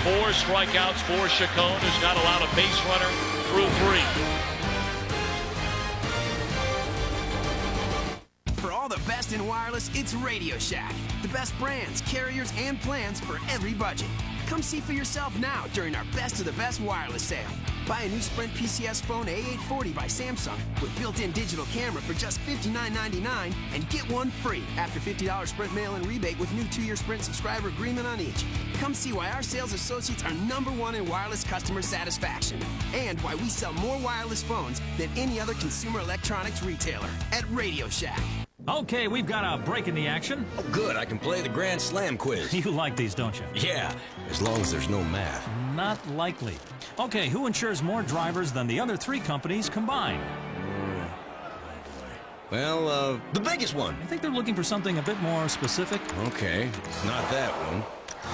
4 strikeouts for Chacon, who's not allowed a base runner through 3. For all the best in wireless, it's Radio Shack. The best brands, carriers, and plans for every budget. Come see for yourself now during our Best of the Best wireless sale. Buy a new Sprint PCS phone A840 by Samsung with built-in digital camera for just $59.99 and get one free after $50 Sprint mail-in rebate with new 2-year Sprint subscriber agreement on each. Come see why our sales associates are #1 in wireless customer satisfaction and why we sell more wireless phones than any other consumer electronics retailer at Radio Shack. Okay, we've got a break in the action. Oh, good. I can play the Grand Slam quiz. You like these, don't you? Yeah, as long as there's no math. Not likely. Okay, who insures more drivers than the other 3 companies combined? Well, the biggest one. I think they're looking for something a bit more specific. Okay, not that one.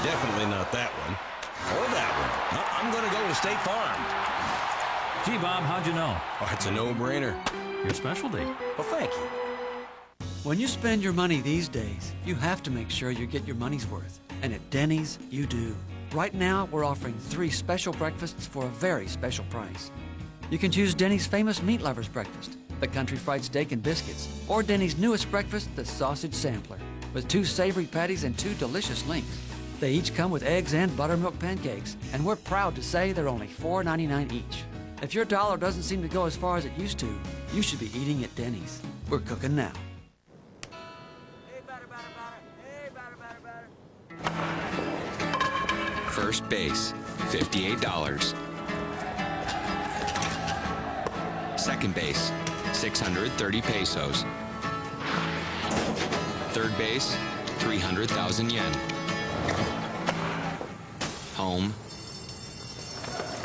Definitely not that one. Or that one. I'm going to go with State Farm. Gee, Bob, how'd you know? Oh, it's a no-brainer. Your specialty. Well, thank you. When you spend your money these days, you have to make sure you get your money's worth. And at Denny's, you do. Right now, we're offering 3 special breakfasts for a very special price. You can choose Denny's famous Meat Lovers Breakfast, the Country Fried Steak and Biscuits, or Denny's newest breakfast, the Sausage Sampler, with 2 savory patties and 2 delicious links. They each come with eggs and buttermilk pancakes, and we're proud to say they're only $4.99 each. If your dollar doesn't seem to go as far as it used to, you should be eating at Denny's. We're cooking now. First base, $58. Second base, 630 pesos. Third base, 300,000 yen. Home,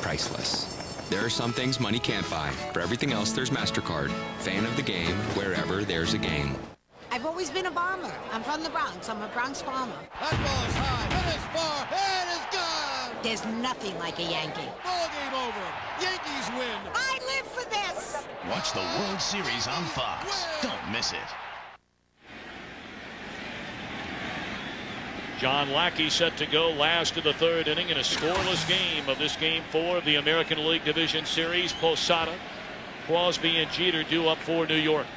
priceless. There are some things money can't buy. For everything else, there's MasterCard. Fan of the game, wherever there's a game. I've always been a bomber. I'm from the Bronx. I'm a Bronx bomber. That ball's high. It is far. It is gone. There's nothing like a Yankee. Ball game over. Yankees win. I live for this. Watch the World Series on Fox. Don't miss it. John Lackey set to go last of the 3rd inning in a scoreless game of this Game 4 of the American League Division Series. Posada, Crosby, and Jeter due up for New York.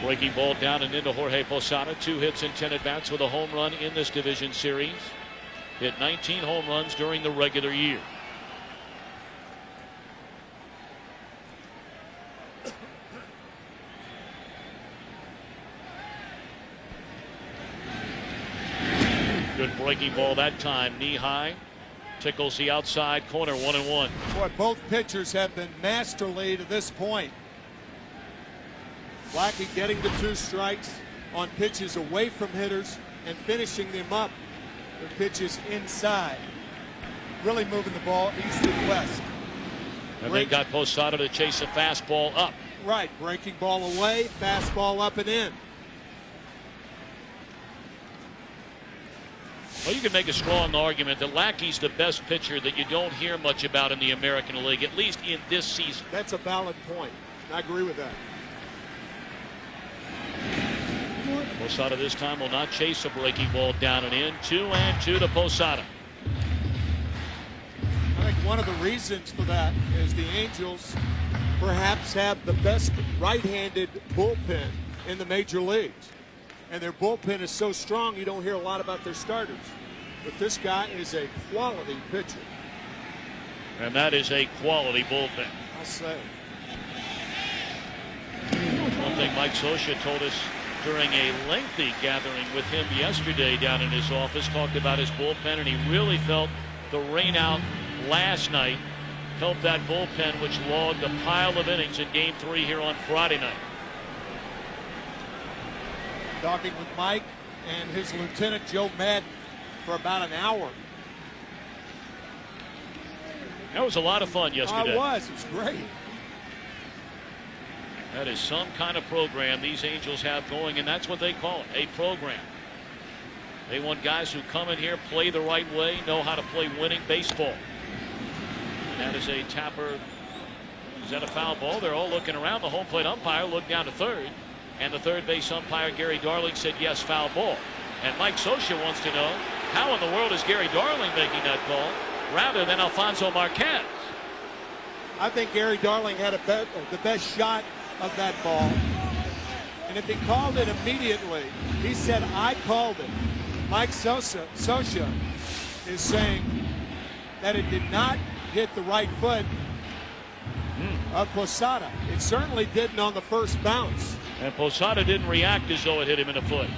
Breaking ball down and into Jorge Posada. 2 hits and 10 at-bats with a home run in this division series. Hit 19 home runs during the regular year. Good breaking ball that time. Knee high. Tickles the outside corner. 1-1. Boy, both pitchers have been masterly to this point. Lackey getting the 2 strikes on pitches away from hitters and finishing them up with pitches inside. Really moving the ball east and west. And they got Posada to chase a fastball up. Right, breaking ball away, fastball up and in. Well, you can make a strong argument that Lackey's the best pitcher that you don't hear much about in the American League, at least in this season. That's a valid point. I agree with that. Posada this time will not chase a breaking ball down and in. 2-2 to Posada. I think one of the reasons for that is the Angels perhaps have the best right-handed bullpen in the major leagues. and their bullpen is so strong you don't hear a lot about their starters. But this guy is a quality pitcher. And that is a quality bullpen. I'll say. One thing Mike Scioscia told us during a lengthy gathering with him yesterday down in his office, talked about his bullpen, and he really felt the rain out last night helped that bullpen, which logged a pile of innings in Game 3 here on Friday night. Talking with Mike and his lieutenant Joe Madden for about an hour. That was a lot of fun yesterday. It was great. That is some kind of program these Angels have going, and that's what they call it, a program. They want guys who come in here, play the right way, know how to play winning baseball. And that is a tapper. Is that a foul ball? They're all looking around. The home plate umpire looked down to third, and the third base umpire, Gary Darling, said yes, foul ball. And Mike Scioscia wants to know, how in the world is Gary Darling making that call rather than Alfonso Marquez? I think Gary Darling had the best shot of that ball, and if he called it immediately, he said, I called it. Mike Scioscia is saying that it did not hit the right foot of Posada. It certainly didn't on the first bounce. And Posada didn't react as though it hit him in the foot.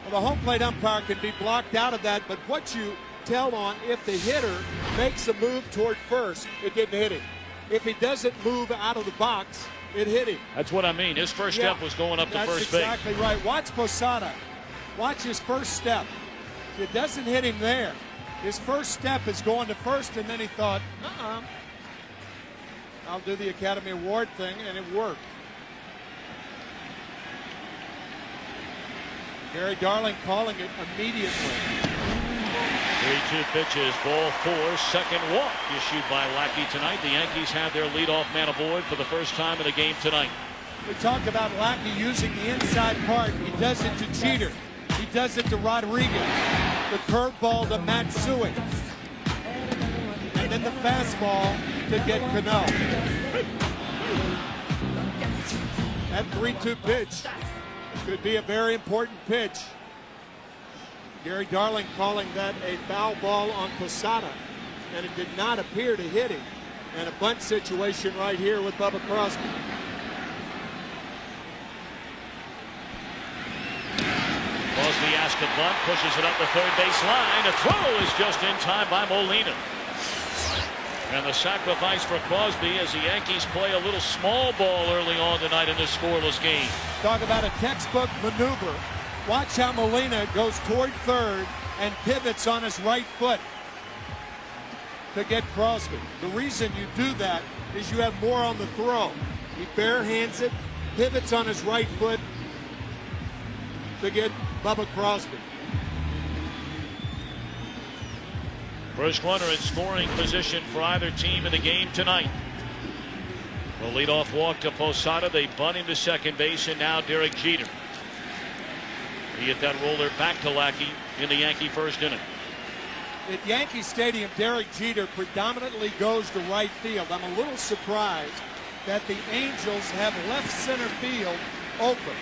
Well, the home plate umpire can be blocked out of that, but what you tell on, if the hitter makes a move toward first, it didn't hit him. If he doesn't move out of the box, it hit him. That's what I mean. His first step was going up to first base. That's exactly right. Watch Posada. Watch his first step. It doesn't hit him there. His first step is going to first, and then he thought, I'll do the Academy Award thing, and it worked. Gary Darling calling it immediately. 3-2 pitches, ball 4, second walk issued by Lackey tonight. The Yankees have their leadoff man aboard for the first time in the game tonight. We talked about Lackey using the inside part. He does it to Jeter. He does it to Rodriguez. The curveball to Matsui. And then the fastball to get Cano. That 3-2 pitch could be a very important pitch. Gary Darling calling that a foul ball on Posada, and it did not appear to hit him. And a bunt situation right here with Bubba Crosby. Crosby asked a bunt, pushes it up the third base line. The throw is just in time by Molina. And the sacrifice for Crosby as the Yankees play a little small ball early on tonight in this scoreless game. Talk about a textbook maneuver. Watch how Molina goes toward third and pivots on his right foot to get Crosby. The reason you do that is you have more on the throw. He barehands it, pivots on his right foot to get Bubba Crosby. First runner in scoring position for either team in the game tonight. The leadoff walk to Posada. They bunt him to second base, and now Derek Jeter. He hit that roller back to Lackey in the Yankee first inning. At Yankee Stadium, Derek Jeter predominantly goes to right field. I'm a little surprised that the Angels have left center field open,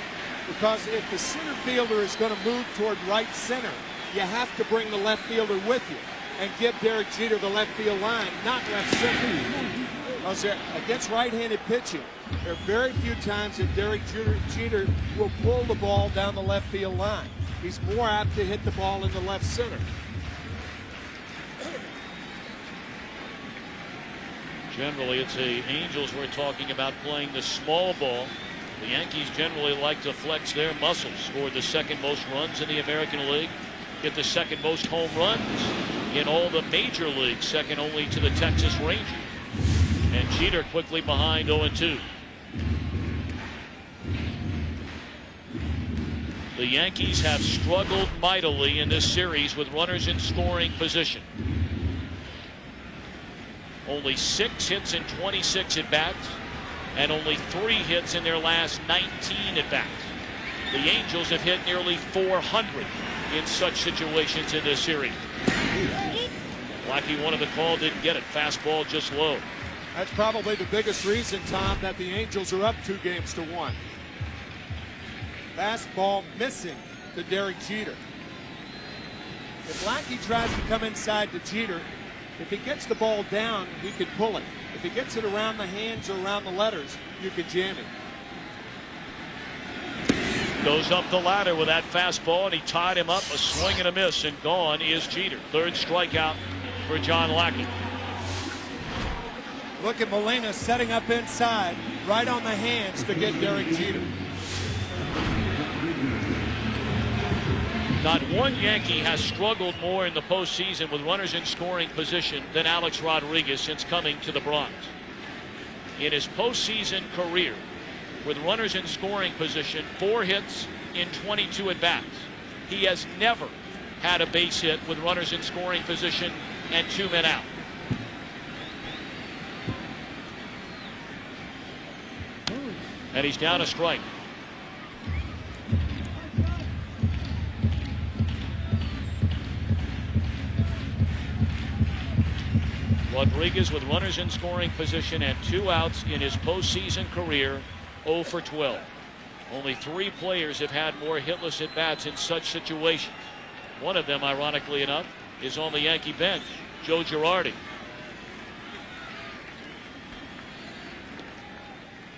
because if the center fielder is going to move toward right center, you have to bring the left fielder with you and give Derek Jeter the left field line, not left center. Against right-handed pitching, there are very few times that Derek Jeter will pull the ball down the left field line. He's more apt to hit the ball in the left center. Generally, it's the Angels we're talking about playing the small ball. The Yankees generally like to flex their muscles. Scored the second most runs in the American League. Hit the second most home runs in all the major leagues, second only to the Texas Rangers. And Jeter quickly behind 0-2. The Yankees have struggled mightily in this series with runners in scoring position. Only 6 hits in 26 at-bats, and only 3 hits in their last 19 at-bats. The Angels have hit nearly 400 in such situations in this series. Lackey wanted the call, didn't get it. Fastball just low. That's probably the biggest reason, Tom, that the Angels are up 2-1. Fastball missing to Derek Jeter. If Lackey tries to come inside to Jeter, if he gets the ball down, he can pull it. If he gets it around the hands or around the letters, you can jam him. Goes up the ladder with that fastball, and he tied him up. A swing and a miss, and gone is Jeter. Third strikeout for John Lackey. Look at Molina setting up inside, right on the hands to get Derek Jeter. Not one Yankee has struggled more in the postseason with runners in scoring position than Alex Rodriguez since coming to the Bronx. In his postseason career, with runners in scoring position, 4 hits in 22 at-bats. He has never had a base hit with runners in scoring position and 2 men out. And he's down a strike. Rodriguez with runners in scoring position and 2 outs in his postseason career, 0 for 12. Only 3 players have had more hitless at-bats in such situations. One of them, ironically enough, is on the Yankee bench, Joe Girardi.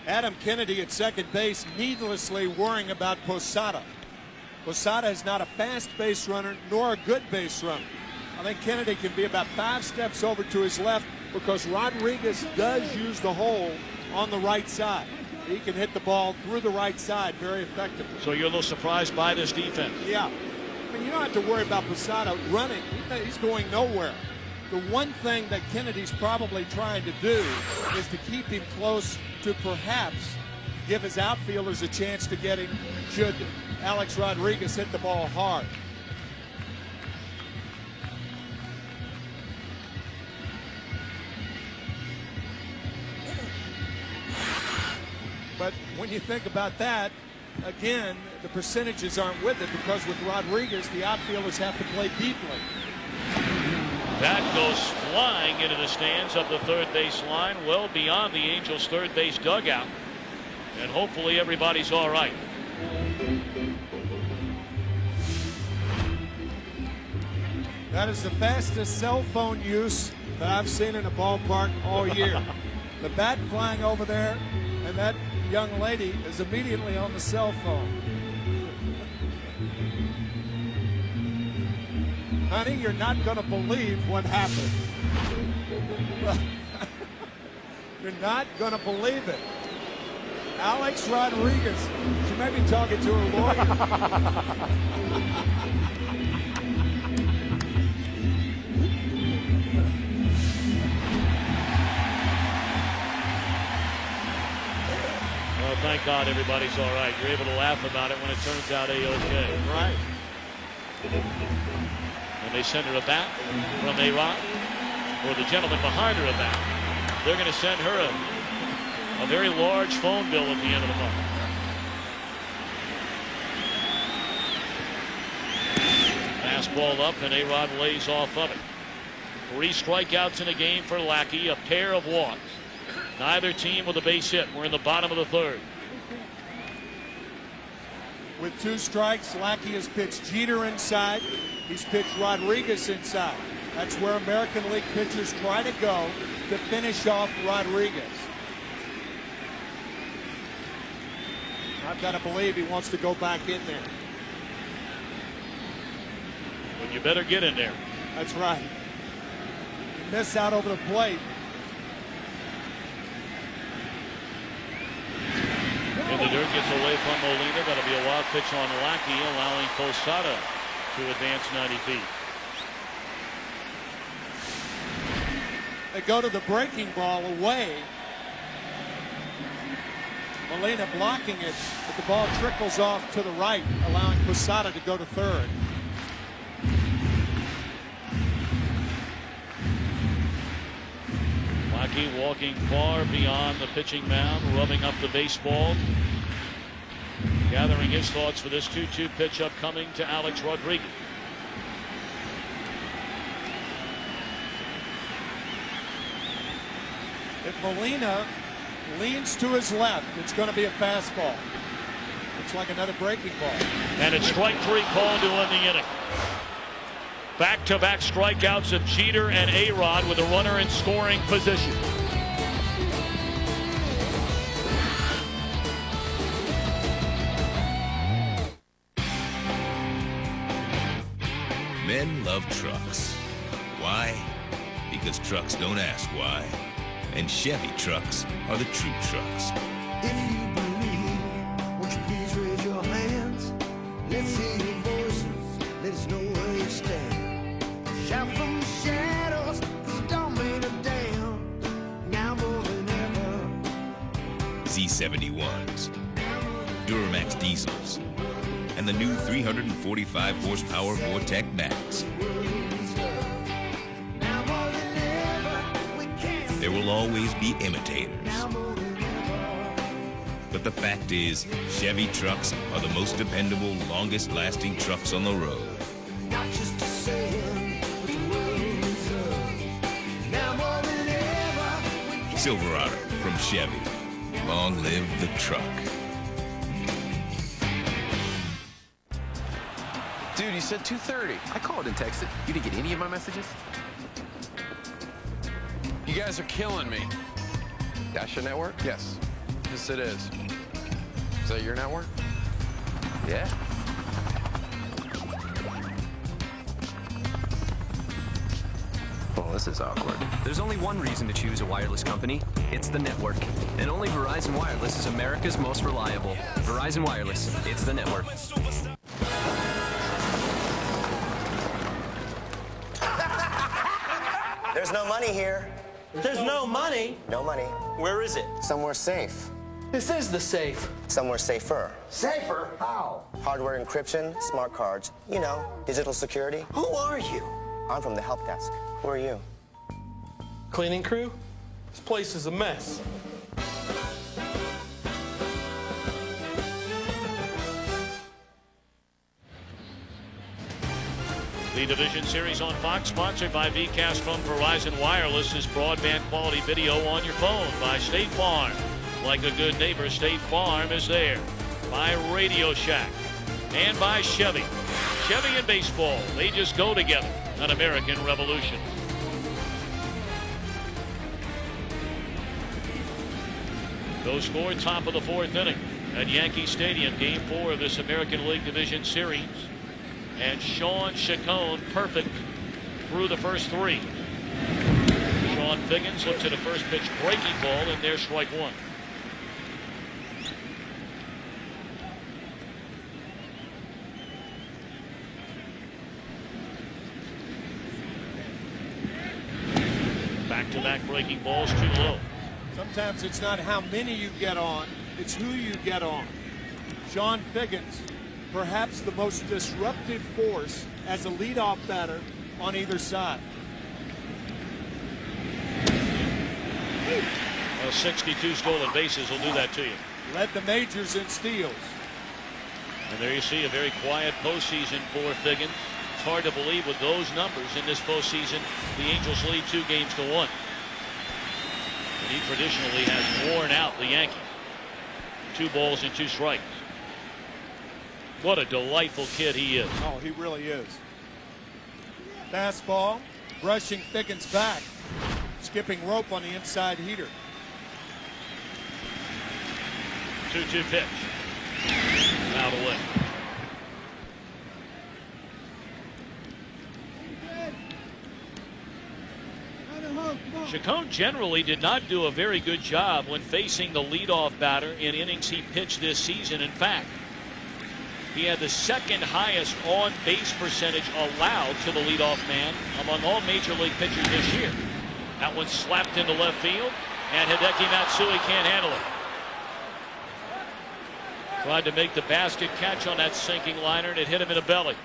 Adam Kennedy at second base, needlessly worrying about Posada. Posada is not a fast base runner nor a good base runner. I think Kennedy can be about 5 steps over to his left because Rodriguez does use the hole on the right side. He can hit the ball through the right side very effectively. So you're a little surprised by this defense? Yeah. I mean, you don't have to worry about Posada running. He's going nowhere. The one thing that Kennedy's probably trying to do is to keep him close to perhaps give his outfielders a chance to get him should Alex Rodriguez hit the ball hard. But when you think about that, again, the percentages aren't with it because with Rodriguez, the outfielders have to play deeply. That goes flying into the stands up the third base line, well beyond the Angels' third base dugout. And hopefully everybody's all right. That is the fastest cell phone use that I've seen in a ballpark all year. The bat flying over there, and that young lady is immediately on the cell phone. Honey, you're not going to believe what happened. You're not going to believe it. Alex Rodriguez, she may be talking to her lawyer. Well, thank God everybody's all right. You're able to laugh about it when it turns out A-OK. Right. And they send her a bat from A-Rod, or the gentleman behind her a bat. They're going to send her a very large phone bill at the end of the month. Fastball up, and A-Rod lays off of it. 3 strikeouts in a game for Lackey, a pair of walks. Neither team with a base hit. We're in the bottom of the third. With 2 strikes, Lackey has pitched Jeter inside. He's pitched Rodriguez inside. That's where American League pitchers try to go to finish off Rodriguez. I've got to believe he wants to go back in there. But you better get in there. That's right. You miss out over the plate. And the dirt gets away from Molina. That'll be a wild pitch on Lackey, allowing Posada to advance 90 feet. They go to the breaking ball away. Molina blocking it, but the ball trickles off to the right, allowing Posada to go to third. Lackey walking far beyond the pitching mound, rubbing up the baseball, gathering his thoughts for this 2-2 pitch upcoming to Alex Rodriguez. If Molina leans to his left, it's going to be a fastball. If Looks like another breaking ball. And it's strike 3 called to end the inning. Back-to-back strikeouts of Jeter and A-Rod with a runner in scoring position. Men love trucks. Why? Because trucks don't ask why. And Chevy trucks are the true trucks. If you believe, won't you please raise your hands? Let's hear your voices. Let us know where you stand. Shout from the shadows, 'cause the dawn made a dam. Now more than ever. Z71s, Duramax diesels, and the new 345 horsepower Vortec Max. There will always be imitators. But the fact is, Chevy trucks are the most dependable, longest-lasting trucks on the road. Not just to say what the world deserves. Now more than ever. Silverado from Chevy. Long live the truck. Dude, you said 2:30. I called and texted. You didn't get any of my messages? You guys are killing me. That's your network? Yes. Yes, it is. Is that your network? Yeah. Well, this is awkward. There's only one reason to choose a wireless company. It's the network. And only Verizon Wireless is America's most reliable. Verizon Wireless. It's the network. There's no money here. There's no money? No money. Where is it? Somewhere safe. This is the safe. Somewhere safer. Safer? How? Hardware encryption, smart cards, you know, digital security. Who are you? I'm from the help desk. Who are you? Cleaning crew? This place is a mess. The Division Series on Fox, sponsored by VCast from Verizon Wireless, is broadband quality video on your phone by State Farm. Like a good neighbor, State Farm is there. By Radio Shack and by Chevy. Chevy and baseball, they just go together. An American Revolution. No score, top of the 4th inning at Yankee Stadium, Game 4 of this American League Division Series. And Sean Chacon perfect through the first 3. Sean Figgins looks at a first pitch breaking ball, and there's strike 1. Back-to-back breaking balls, too low. Sometimes it's not how many you get on, it's who you get on. Sean Figgins, perhaps the most disruptive force as a leadoff batter on either side. 62 stolen bases will do that to you. Led the majors in steals. And there you see a very quiet postseason for Figgins. It's hard to believe with those numbers in this postseason, the Angels lead 2-1. And he traditionally has worn out the Yankees. 2 balls and 2 strikes. What a delightful kid he is. Oh, he really is. Fastball, brushing Figgins back. Skipping rope on the inside heater. 2-2 pitch. Out away. Chacon generally did not do a very good job when facing the leadoff batter in innings he pitched this season. In fact, he had the 2nd highest on-base percentage allowed to the leadoff man among all Major League pitchers this year. That one slapped into left field, and Hideki Matsui can't handle it. Tried to make the basket catch on that sinking liner, and it hit him in the belly.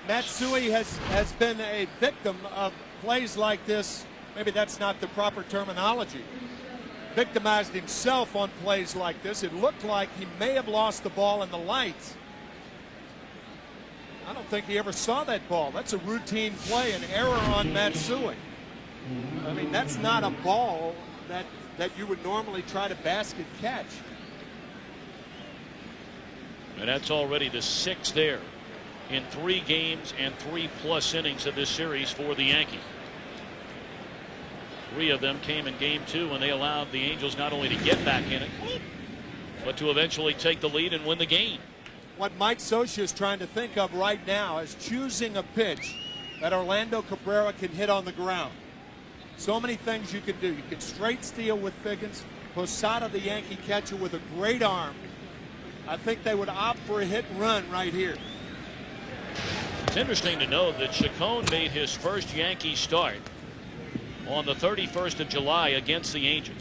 Matsui has been a victim of plays like this. Maybe that's not the proper terminology. Victimized himself on plays like this. It looked like he may have lost the ball in the lights. I don't think he ever saw that ball. That's a routine play, an error on Matsui. I mean, that's not a ball that you would normally try to basket catch. And that's already the 6th there in 3 games and 3+ innings of this series for the Yankees. 3 of them came in game 2 when they allowed the Angels not only to get back in it, but to eventually take the lead and win the game. What Mike Scioscia is trying to think of right now is choosing a pitch that Orlando Cabrera can hit on the ground. So many things you can do. You can straight steal with Figgins. Posada, the Yankee catcher, with a great arm. I think they would opt for a hit and run right here. It's interesting to know that Chacon made his first Yankee start on the 31st of July against the Angels.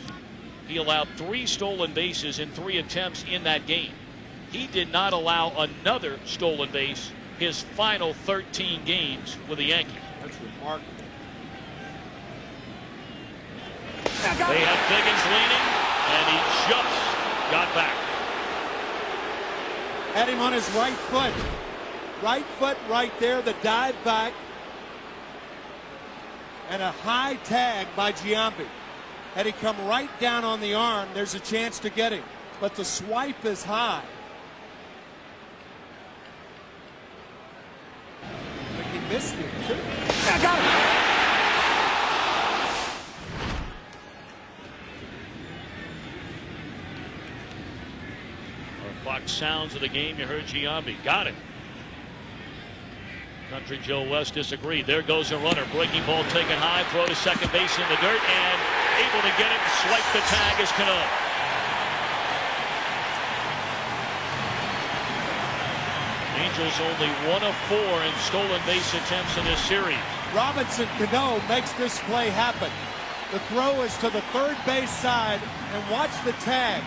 He allowed 3 stolen bases in 3 attempts in that game. He did not allow another stolen base his final 13 games with the Yankees. That's remarkable. They had Figgins leaning, and he just got back. Had him on his right foot. Right foot right there, the dive back. And a high tag by Giambi. Had he come right down on the arm, there's a chance to get him. But the swipe is high. I think he missed it, too. I got it! Fox sounds of the game. You heard Giambi. Got it. Country Joe West disagreed. There goes a runner. Breaking ball taken high. Throw to second base in the dirt. And able to get it. Swipe the tag is Cano. Angels only 1 of 4 in stolen base attempts in this series. Robinson Cano makes this play happen. The throw is to the third base side. And watch the tag.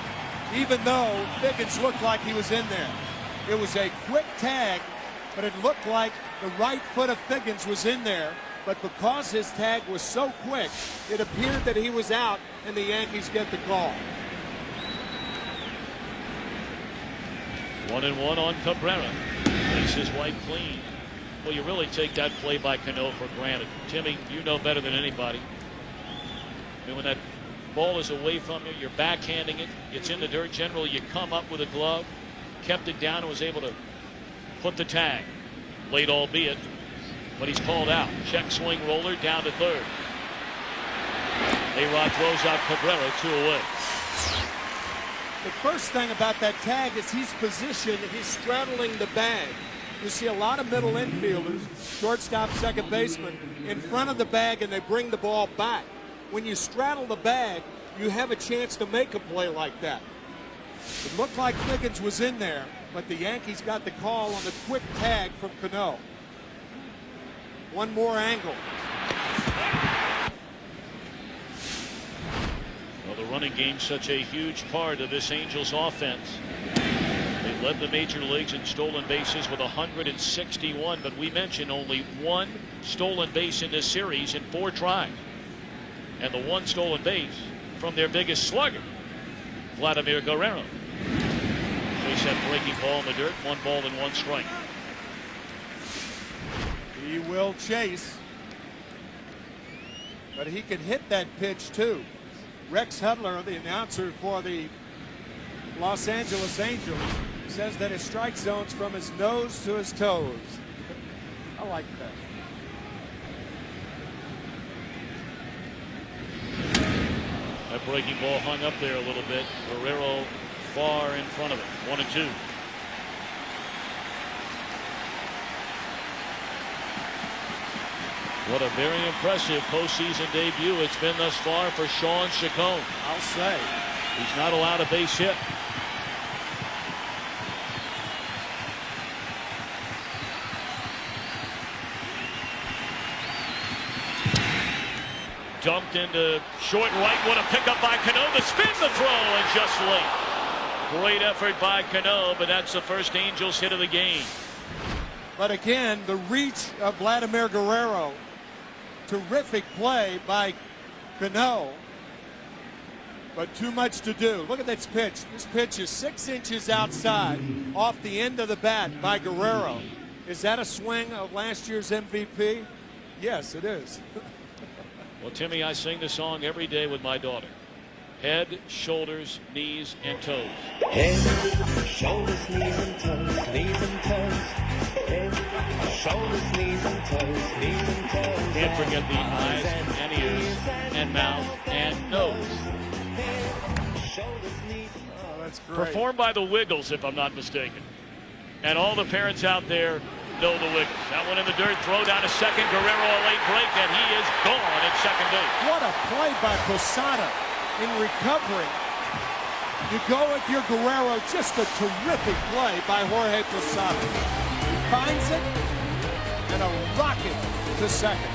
Even though Figgins looked like he was in there. It was a quick tag, but it looked like the right foot of Figgins was in there. But because his tag was so quick, it appeared that he was out, and the Yankees get the call. 1-1 on Cabrera. Makes his wife clean. Well, you really take that play by Cano for granted. Timmy, you know better than anybody. And when that ball is away from you, you're backhanding it, it's in the dirt. Generally, you come up with a glove, kept it down, and was able to put the tag. Late, albeit, but he's called out. Check swing roller down to third. A-Rod throws out Cabrera, 2 away. The first thing about that tag is he's positioned, he's straddling the bag. You see a lot of middle infielders, shortstop, second baseman, in front of the bag, and they bring the ball back. When you straddle the bag, you have a chance to make a play like that. It looked like Figgins was in there, but the Yankees got the call on the quick tag from Cano. One more angle. Well, the running game's such a huge part of this Angels offense. They led the major leagues in stolen bases with 161, but we mentioned only 1 stolen base in this series in 4 tries. And the 1 stolen base from their biggest slugger, Vladimir Guerrero. Chase that breaking ball in the dirt. 1 ball and 1 strike. He will chase, but he can hit that pitch too. Rex Hudler, the announcer for the Los Angeles Angels, says that his strike zone's from his nose to his toes. I like that. That breaking ball hung up there a little bit. Guerrero far in front of it. 1-2. What a very impressive postseason debut it's been thus far for Sean Chacon. I'll say. He's not allowed a base hit. Dumped into short right. What a pickup by Cano. The spin, the throw, and just late. Great effort by Cano, but that's the first Angels hit of the game. But again, the reach of Vladimir Guerrero. Terrific play by Cano. But too much to do. Look at this pitch. This pitch is 6 inches outside off the end of the bat by Guerrero. Is that a swing of last year's MVP? Yes, it is. Well, Timmy, I sing the song every day with my daughter. Head, shoulders, knees, and toes. Head, shoulders, knees and toes, knees and toes. Head, shoulders, knees and toes, knees and toes. Can't forget the eyes and ears and mouth and nose. Oh, that's great. Performed by the Wiggles, if I'm not mistaken. And all the parents out there know the Wiggles. That one in the dirt, throw down to second. Guerrero a late break, and he is gone at second base. What a play by Posada in recovery. You go with your Guerrero, just a terrific play by Jorge Posada. He finds it, and a rocket to second.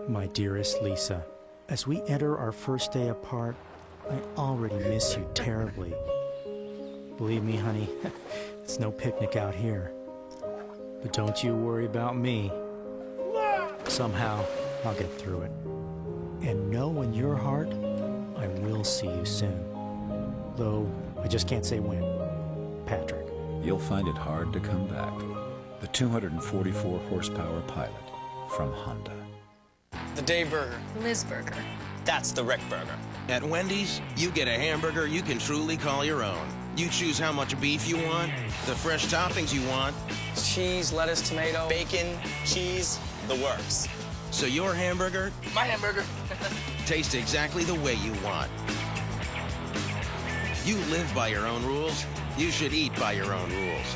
My dearest Lisa, as we enter our first day apart, I already miss you terribly. Believe me, honey, it's no picnic out here. But don't you worry about me. Somehow, I'll get through it. And know in your heart, I will see you soon. Though, I just can't say when. Patrick. You'll find it hard to come back. The 244 horsepower Pilot from Honda. The Day Burger. Liz Burger. That's the Rick Burger. At Wendy's, you get a hamburger you can truly call your own. You choose how much beef you want, the fresh toppings you want. Cheese, lettuce, tomato, bacon, cheese, the works. So your hamburger, My hamburger. tastes exactly the way you want. You live by your own rules. You should eat by your own rules.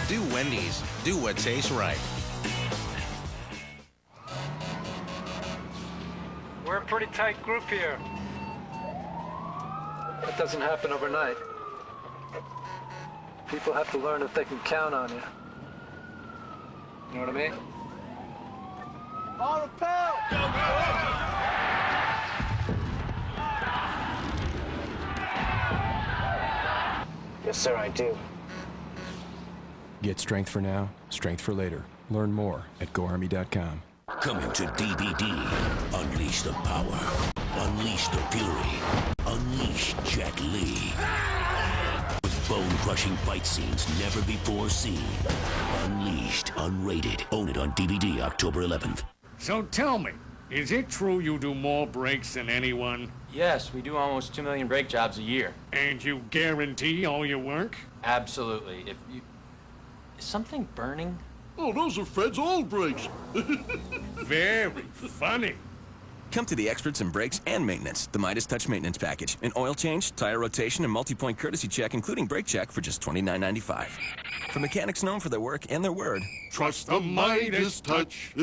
Do Wendy's. Do what tastes right. We're a pretty tight group here. That doesn't happen overnight. People have to learn that they can count on you. You know what I mean? On the pound! Yes, sir, I do. Get strength for now, strength for later. Learn more at GoArmy.com. Coming to DVD. Unleash the power. Unleash the fury. Unleash Jet Li. With bone-crushing fight scenes never before seen. Unleashed, unrated. Own it on DVD October 11th. So tell me, is it true you do more breaks than anyone? Yes, we do almost 2 million brake jobs a year. And you guarantee all your work? Absolutely. If you... Is something burning? Oh, those are Fred's old brakes. Very funny. Come to the experts in brakes and maintenance. The Midas Touch Maintenance Package. An oil change, tire rotation, and multi-point courtesy check, including brake check, for just $29.95. For mechanics known for their work and their word. Trust the Midas Touch.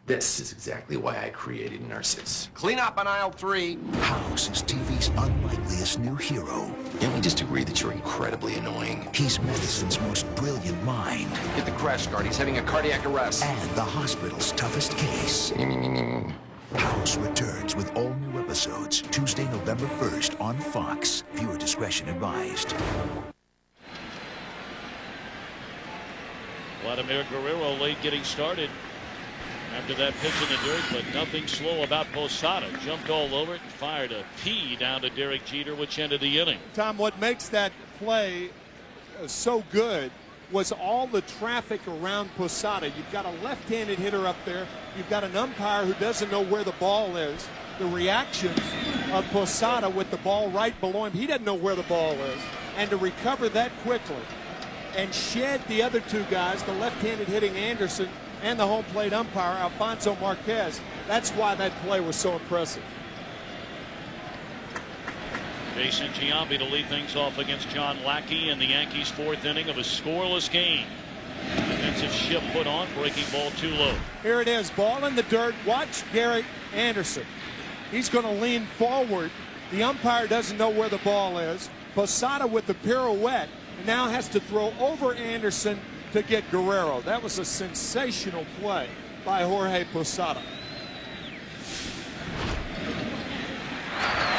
This is exactly why I created Nurses. Clean up on aisle 3. House is TV's unlikeliest new hero. Can we just agree that you're incredibly annoying? He's medicine's most brilliant mind. Get the crash guard. He's having a cardiac arrest. And the hospital's toughest case. House returns with all new episodes Tuesday, November 1st on Fox. Viewer discretion advised. Vladimir Guerrero late getting started after that pitch in the dirt, but nothing slow about Posada. Jumped all over it and fired a P down to Derek Jeter, which ended the inning. Tom, what makes that play so good was all the traffic around Posada. You've got a left-handed hitter up there. You've got an umpire who doesn't know where the ball is. The reactions of Posada with the ball right below him. He doesn't know where the ball is. And to recover that quickly and shed the other two guys, the left-handed hitting Anderson and the home plate umpire, Alfonso Marquez. That's why that play was so impressive. Jason Giambi to lead things off against John Lackey in the Yankees' 4th inning of a scoreless game. Defensive shift put on, breaking ball too low. Here it is, ball in the dirt. Watch Gary Anderson. He's going to lean forward. The umpire doesn't know where the ball is. Posada with the pirouette and now has to throw over Anderson to get Guerrero. That was a sensational play by Jorge Posada.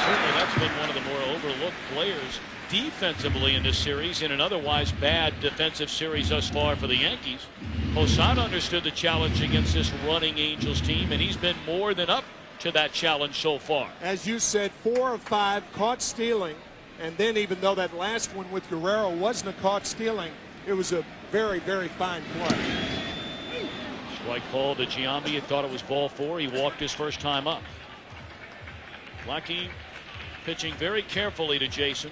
Certainly that's been one of the more overlooked players defensively in this series, in an otherwise bad defensive series thus far for the Yankees. Posada understood the challenge against this running Angels team, and he's been more than up to that challenge so far. As you said, 4 of 5 caught stealing. And then even though that last one with Guerrero wasn't a caught stealing, it was a very, very fine play. Strike call to Giambi. He thought it was ball 4. He walked his first time up. Lucky pitching very carefully to Jason,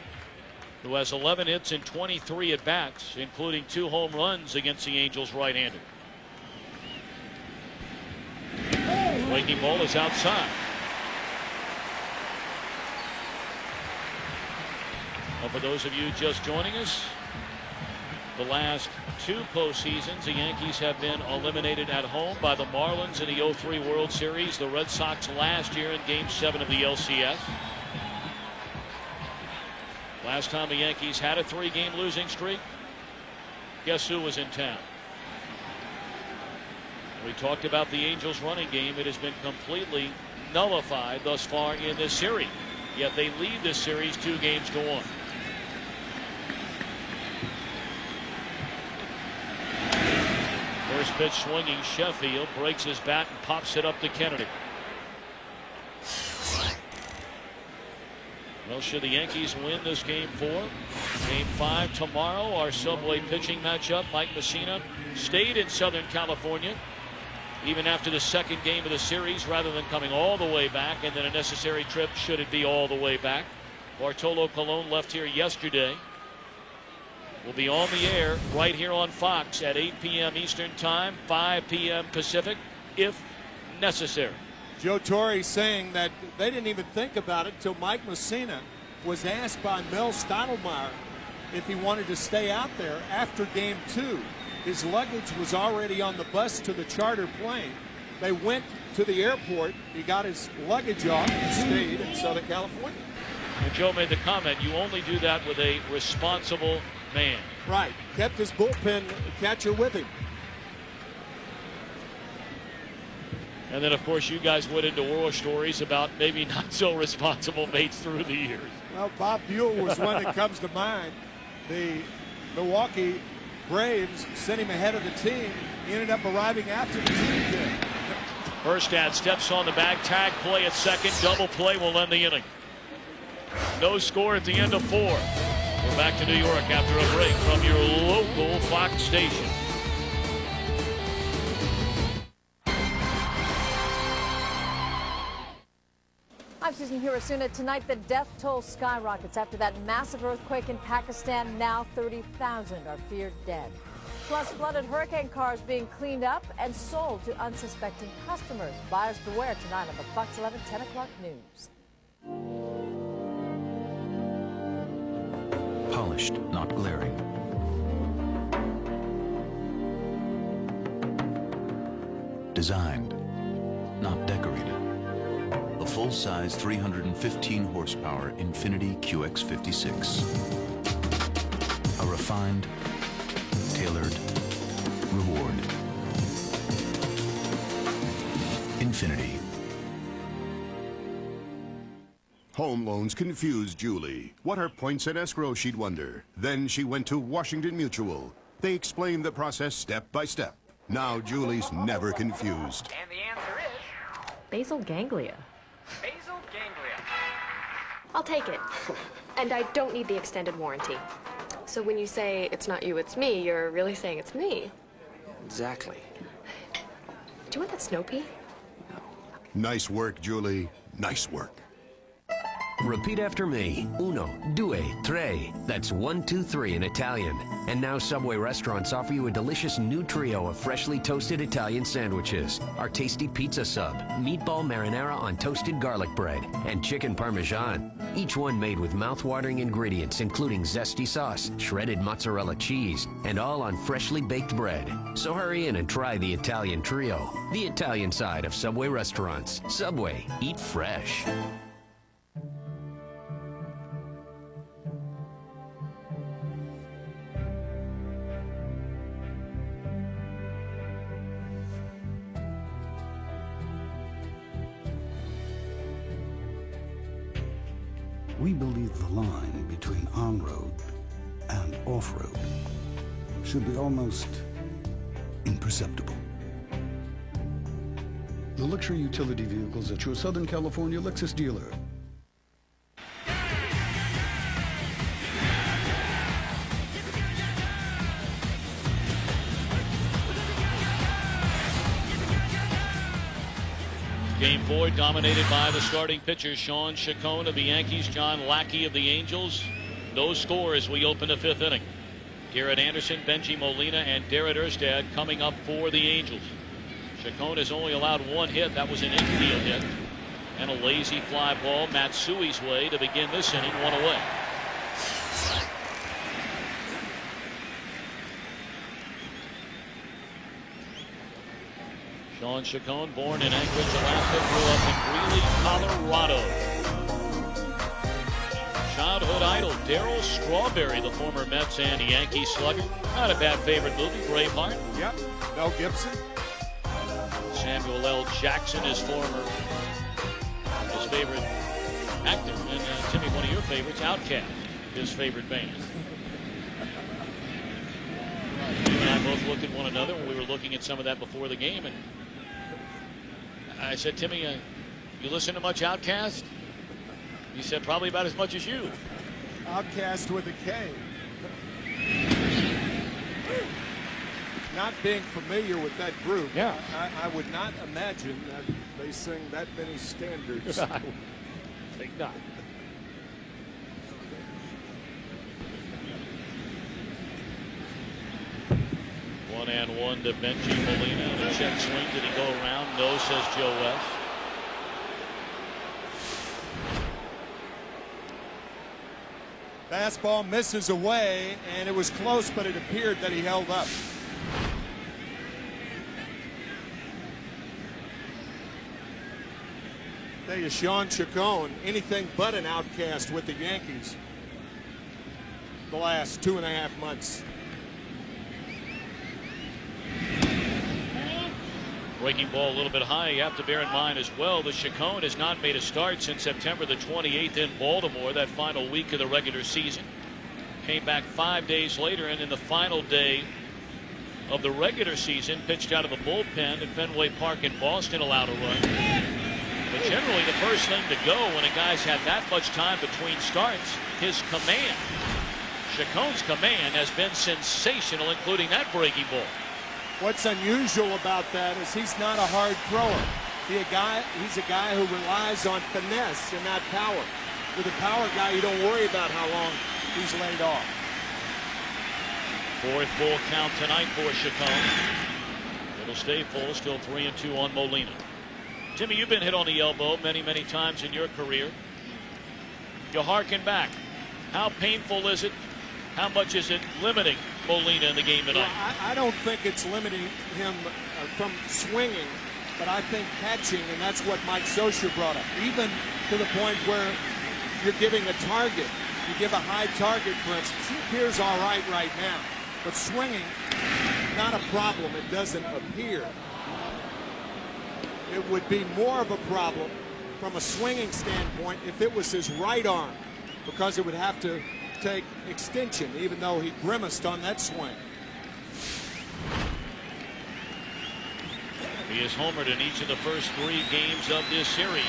who has 11 hits and 23 at bats, including 2 home runs against the Angels right-handed. Breaking ball is outside. Well, for those of you just joining us, the last 2 postseasons, the Yankees have been eliminated at home by the Marlins in the 2003 World Series, the Red Sox last year in Game 7 of the LCS. Last time the Yankees had a 3-game losing streak, guess who was in town? We talked about the Angels' running game. It has been completely nullified thus far in this series. Yet they lead this series 2 games to 1. First pitch swinging, Sheffield breaks his bat and pops it up to Kennedy. Well, should the Yankees win this game 4, game 5 tomorrow, our Subway pitching matchup, Mike Mussina stayed in Southern California even after the 2nd game of the series rather than coming all the way back, and then a necessary trip should it be all the way back. Bartolo Colon left here yesterday. We'll be on the air right here on Fox at 8 p.m. Eastern Time, 5 p.m. Pacific, if necessary. Joe Torre saying that they didn't even think about it until Mike Mussina was asked by Mel Stottlemyre if he wanted to stay out there after Game 2. His luggage was already on the bus to the charter plane. They went to the airport. He got his luggage off and stayed in Southern California. And Joe made the comment, you only do that with a responsible man. Right. Kept his bullpen catcher with him. And then, of course, you guys went into war stories about maybe not so responsible mates through the years. Well, Bob Buell was one that comes to mind. The Milwaukee Braves sent him ahead of the team. He ended up arriving after the team did. Erstad steps on the bag, tag play at second, double play will end the inning. No score at the end of 4. We're back to New York after a break from your local Fox station. I'm Susan Hirasuna. Tonight, the death toll skyrockets after that massive earthquake in Pakistan. Now 30,000 are feared dead. Plus, flooded hurricane cars being cleaned up and sold to unsuspecting customers. Buyers beware tonight on the Fox 11 10 o'clock news. Polished, not glaring. Designed, not decorated. A full-size 315 horsepower Infiniti QX56. A refined, tailored reward. Infiniti. Home loans confused Julie. What are points at escrow, she'd wonder. Then she went to Washington Mutual. They explained the process step by step. Now Julie's never confused. And the answer is... basal ganglia. Basal ganglia. I'll take it. And I don't need the extended warranty. So when you say it's not you, it's me, you're really saying it's me. Exactly. Do you want that snow pea? Nice work, Julie. Nice work. Repeat after me. Uno, due, tre. That's 1, 2, 3 in Italian. And now Subway restaurants offer you a delicious new trio of freshly toasted Italian sandwiches. Our tasty pizza sub, meatball marinara on toasted garlic bread, and chicken parmesan. Each one made with mouth-watering ingredients including zesty sauce, shredded mozzarella cheese, and all on freshly baked bread. So hurry in and try the Italian trio. The Italian side of Subway restaurants. Subway, eat fresh. We believe the line between on-road and off-road should be almost imperceptible. the luxury utility vehicles at your Southern California Lexus dealer. Game 4 dominated by the starting pitchers, Sean Chacon of the Yankees, John Lackey of the Angels. No score as we open the 5th inning. Garrett Anderson, Benji Molina, and Darren Erstad coming up for the Angels. Chacon has only allowed 1 hit. That was an infield hit. And a lazy fly ball Matsui's way to begin this inning, 1 away. Sean Chacon, born in Anchorage, Alaska, grew up in Greeley, Colorado. Childhood idol Darryl Strawberry, the former Mets and Yankee slugger. Not a bad favorite movie, Braveheart. Yep. Mel Gibson. Samuel L. Jackson, his favorite actor. And Timmy, one of your favorites, Outcast, his favorite band. You and I both looked at one another when we were looking at some of that before the game, and I said, Timmy, you listen to much Outkast? He said, probably about as much as you. Outcast with a K. Not being familiar with that group, yeah. I would not imagine that they sing that many standards. I would think not. One and one to Benji Molina. The check swing. Did he go around? No, says Joe West. Fastball misses away, and it was close, but it appeared that he held up. Tell you, Sean Chacon, anything but an outcast with the Yankees the last 2.5 months. Breaking ball a little bit high. You have to bear in mind as well that Chacon has not made a start since September the 28th in Baltimore, that final week of the regular season. Came back 5 days later, and in the final day of the regular season, pitched out of the bullpen at Fenway Park in Boston, allowed a run. But generally, the first thing to go when a guy's had that much time between starts, his command. Chacon's command has been sensational, including that breaking ball. What's unusual about that is he's not a hard thrower. He's a guy who relies on finesse and not power. With a power guy, you don't worry about how long he's laid off. 4th full count tonight for Chacon. It'll stay full, still 3-2 on Molina. Jimmy, you've been hit on the elbow many, many times in your career. You harken back. How painful is it? How much is it limiting Molina in the game tonight? Well, I don't think it's limiting him from swinging, but I think catching, and that's what Mike Scioscia brought up. Even to the point where you're giving a target. You give a high target, for instance. He appears all right now, but swinging, not a problem. It doesn't appear. It would be more of a problem from a swinging standpoint if it was his right arm, because it would have to take extension, even though he grimaced on that swing. He has homered in each of the first 3 games of this series.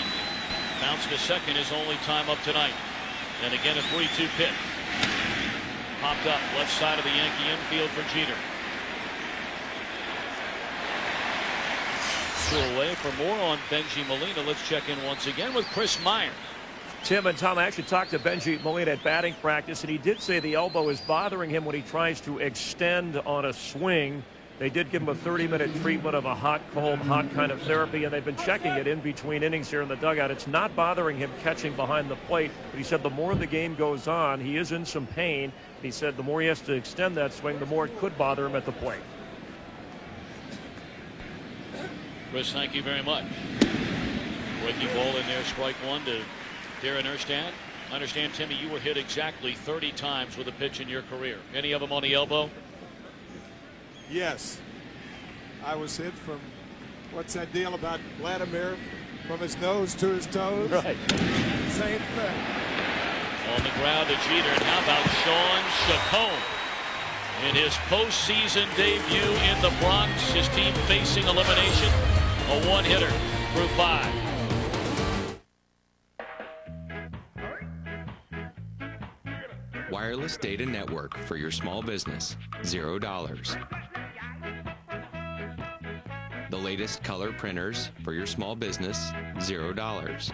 Bounced to second his only time up tonight. And again a 3-2 pitch. Popped up left side of the Yankee infield for Jeter. 2 away. For more on Benji Molina, let's check in once again with Chris Meyer. Tim and Tom, I actually talked to Benji Molina at batting practice, and he did say the elbow is bothering him when he tries to extend on a swing. They did give him a 30-minute treatment of a hot, cold, hot kind of therapy, and they've been checking it in between innings here in the dugout. It's not bothering him catching behind the plate, but he said the more the game goes on, he is in some pain. And he said the more he has to extend that swing, the more it could bother him at the plate. Chris, thank you very much. Breaking ball in there, strike 1 to Darren Erstad. I understand, Timmy, you were hit exactly 30 times with a pitch in your career. Any of them on the elbow? Yes. I was hit from, what's that deal about Vladimir? From his nose to his toes? Right. Same thing. On the ground to Jeter. And how about Sean Chacon in his postseason debut in the Bronx? His team facing elimination. A one-hitter. through 5. Wireless data network for your small business, $0. The latest color printers for your small business, $0.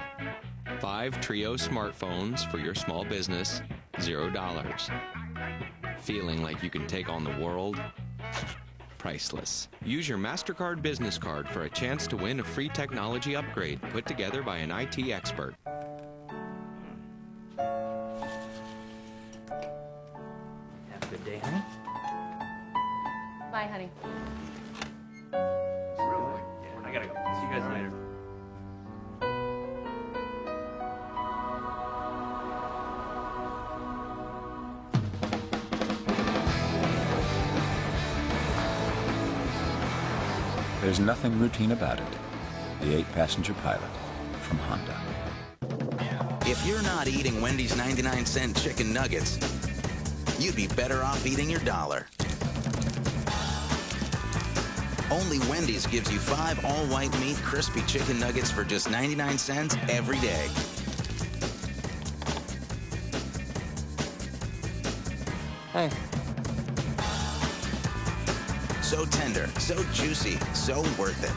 5 Trio smartphones for your small business, $0. Feeling like you can take on the world? Priceless. Use your MasterCard business card for a chance to win a free technology upgrade put together by an IT expert. Have a good day, honey. Bye, honey. I gotta go. See you guys later. There's nothing routine about it. The 8-passenger Pilot from Honda. If you're not eating Wendy's 99-cent chicken nuggets, you'd be better off eating your dollar. Only Wendy's gives you 5 all-white meat crispy chicken nuggets for just 99 cents every day. Hey. So tender, so juicy, so worth it.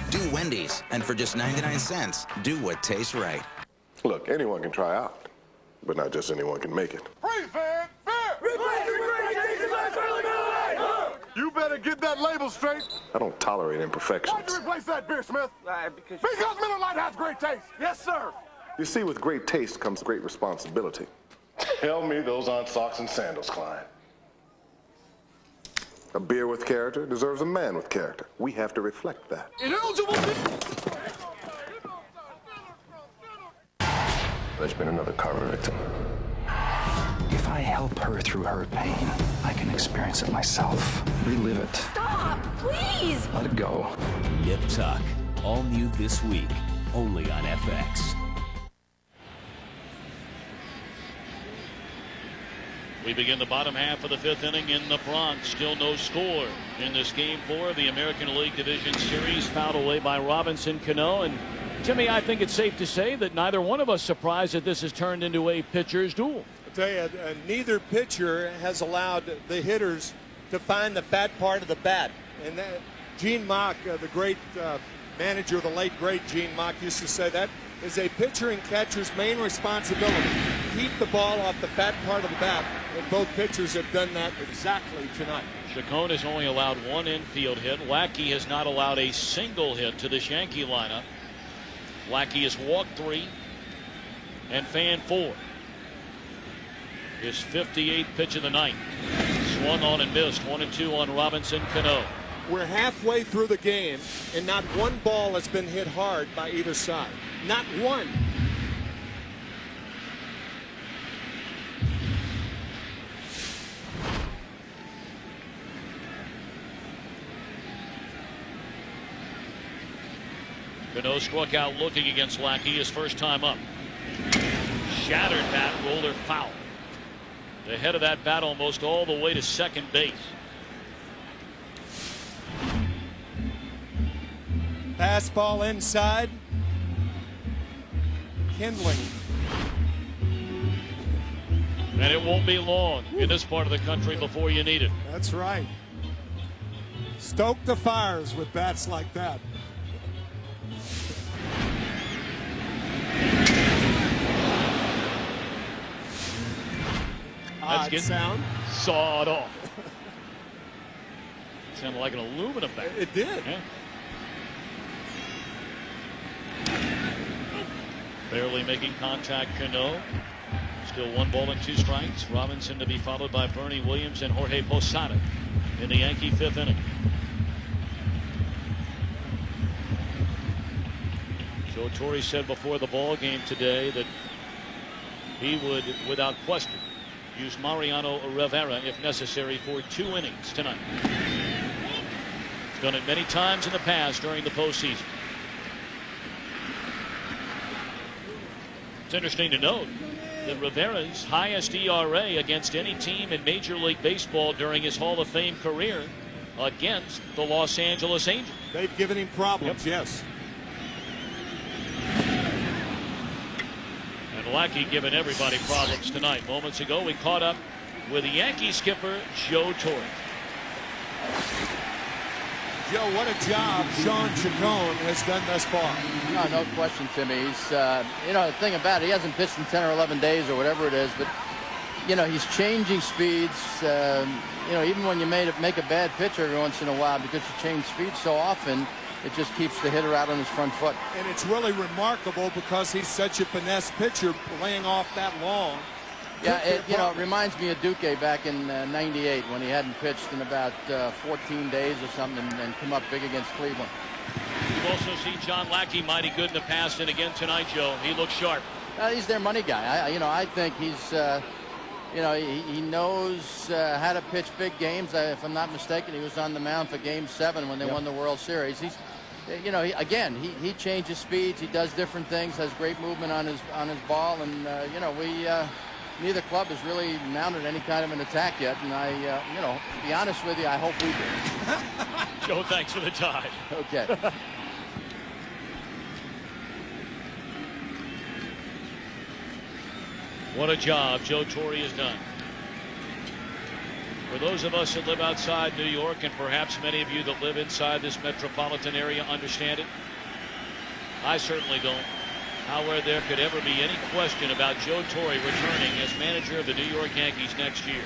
Do Wendy's, and for just 99 cents, do what tastes right. Look, anyone can try out, but not just anyone can make it. You better get that label straight. I don't tolerate imperfections. Why'd you replace that beer, Smith? Because Miller Lite has great taste. Yes, sir. You see, with great taste comes great responsibility. Tell me those aren't socks and sandals, Klein. A beer with character deserves a man with character. We have to reflect that. There's been another Carver victim. If I help her through her pain, I can experience it myself. Relive it. Stop, please! Let it go. Nip Tuck. All new this week. Only on FX. We begin the bottom half of the 5th inning in the Bronx. Still no score in this Game 4 of the American League Division Series. Fouled away by Robinson Cano. And Timmy, I think it's safe to say that neither one of us surprised that this has turned into a pitcher's duel. I'll tell you, neither pitcher has allowed the hitters to find the fat part of the bat. And that, Gene Mauch, the great manager, the late great Gene Mauch, used to say that is a pitcher and catcher's main responsibility. Keep the ball off the fat part of the bat, and both pitchers have done that exactly tonight. Chacon has only allowed 1 infield hit. Lackey has not allowed a single hit to this Yankee lineup. Lackey has walked 3 and fanned 4. His 58th pitch of the night. Swung on and missed. 1-2 on Robinson Cano. We're halfway through the game, and not one ball has been hit hard by either side. Not one. Cano struck out looking against Lackey his first time up. Shattered bat, roller foul. The head of that bat almost all the way to second base. Fastball inside. Kindling. And it won't be long in this part of the country before you need it. That's right. Stoke the fires with bats like that. That's Odd sound. Sawed off. Sounded like an aluminum bat. It did. Yeah. Barely making contact, Cano. Still 1 ball and 2 strikes. Robinson to be followed by Bernie Williams and Jorge Posada in the Yankee 5th inning. Joe Torre said before the ball game today that he would, without question, use Mariano Rivera if necessary for 2 innings tonight. He's done it many times in the past during the postseason. It's interesting to note that Rivera's highest ERA against any team in Major League Baseball during his Hall of Fame career against the Los Angeles Angels. They've given him problems, yes. Lackey giving everybody problems tonight. Moments ago, we caught up with the Yankee skipper, Joe Torre. Joe, what a job Sean Chacon has done thus far. No question, Timmy. He's, the thing about it, he hasn't pitched in 10 or 11 days or whatever it is, but, he's changing speeds. Even when you make a bad pitch every once in a while, because you change speeds so often, it just keeps the hitter out on his front foot. And it's really remarkable because he's such a finesse pitcher, laying off that long. Yeah, it reminds me of Duque back in '98 when he hadn't pitched in about 14 days or something and come up big against Cleveland. You've also seen John Lackey mighty good in the past, and again tonight, Joe, he looks sharp. He's their money guy. I think he's, he knows how to pitch big games. If I'm not mistaken, he was on the mound for Game 7 when they won the World Series. He's, he changes speeds. He does different things. Has great movement on his ball, and neither club has really mounted any kind of an attack yet, and to be honest with you, I hope we do. Joe, thanks for the time. Okay. What a job Joe Torre has done. For those of us that live outside New York, and perhaps many of you that live inside this metropolitan area understand it, I certainly don't. However, there could ever be any question about Joe Torre returning as manager of the New York Yankees next year.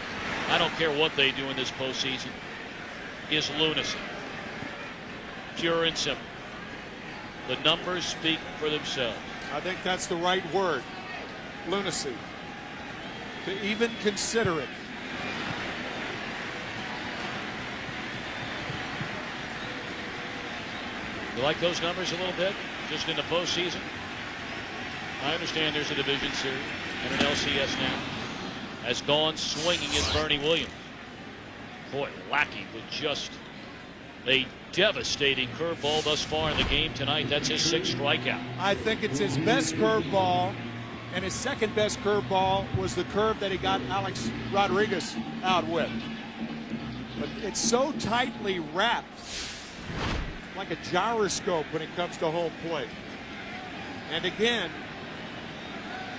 I don't care what they do in this postseason. Is lunacy. Pure and simple. The numbers speak for themselves. I think that's the right word. Lunacy. To even consider it. You like those numbers a little bit? Just in the postseason? I understand there's a division series and an LCS now. Has gone swinging is Bernie Williams. Boy, Lackey with just a devastating curveball thus far in the game tonight. That's his 6th strikeout. I think it's his best curveball, and his second best curveball was the curve that he got Alex Rodriguez out with. But it's so tightly wrapped, like a gyroscope when it comes to home plate. And again,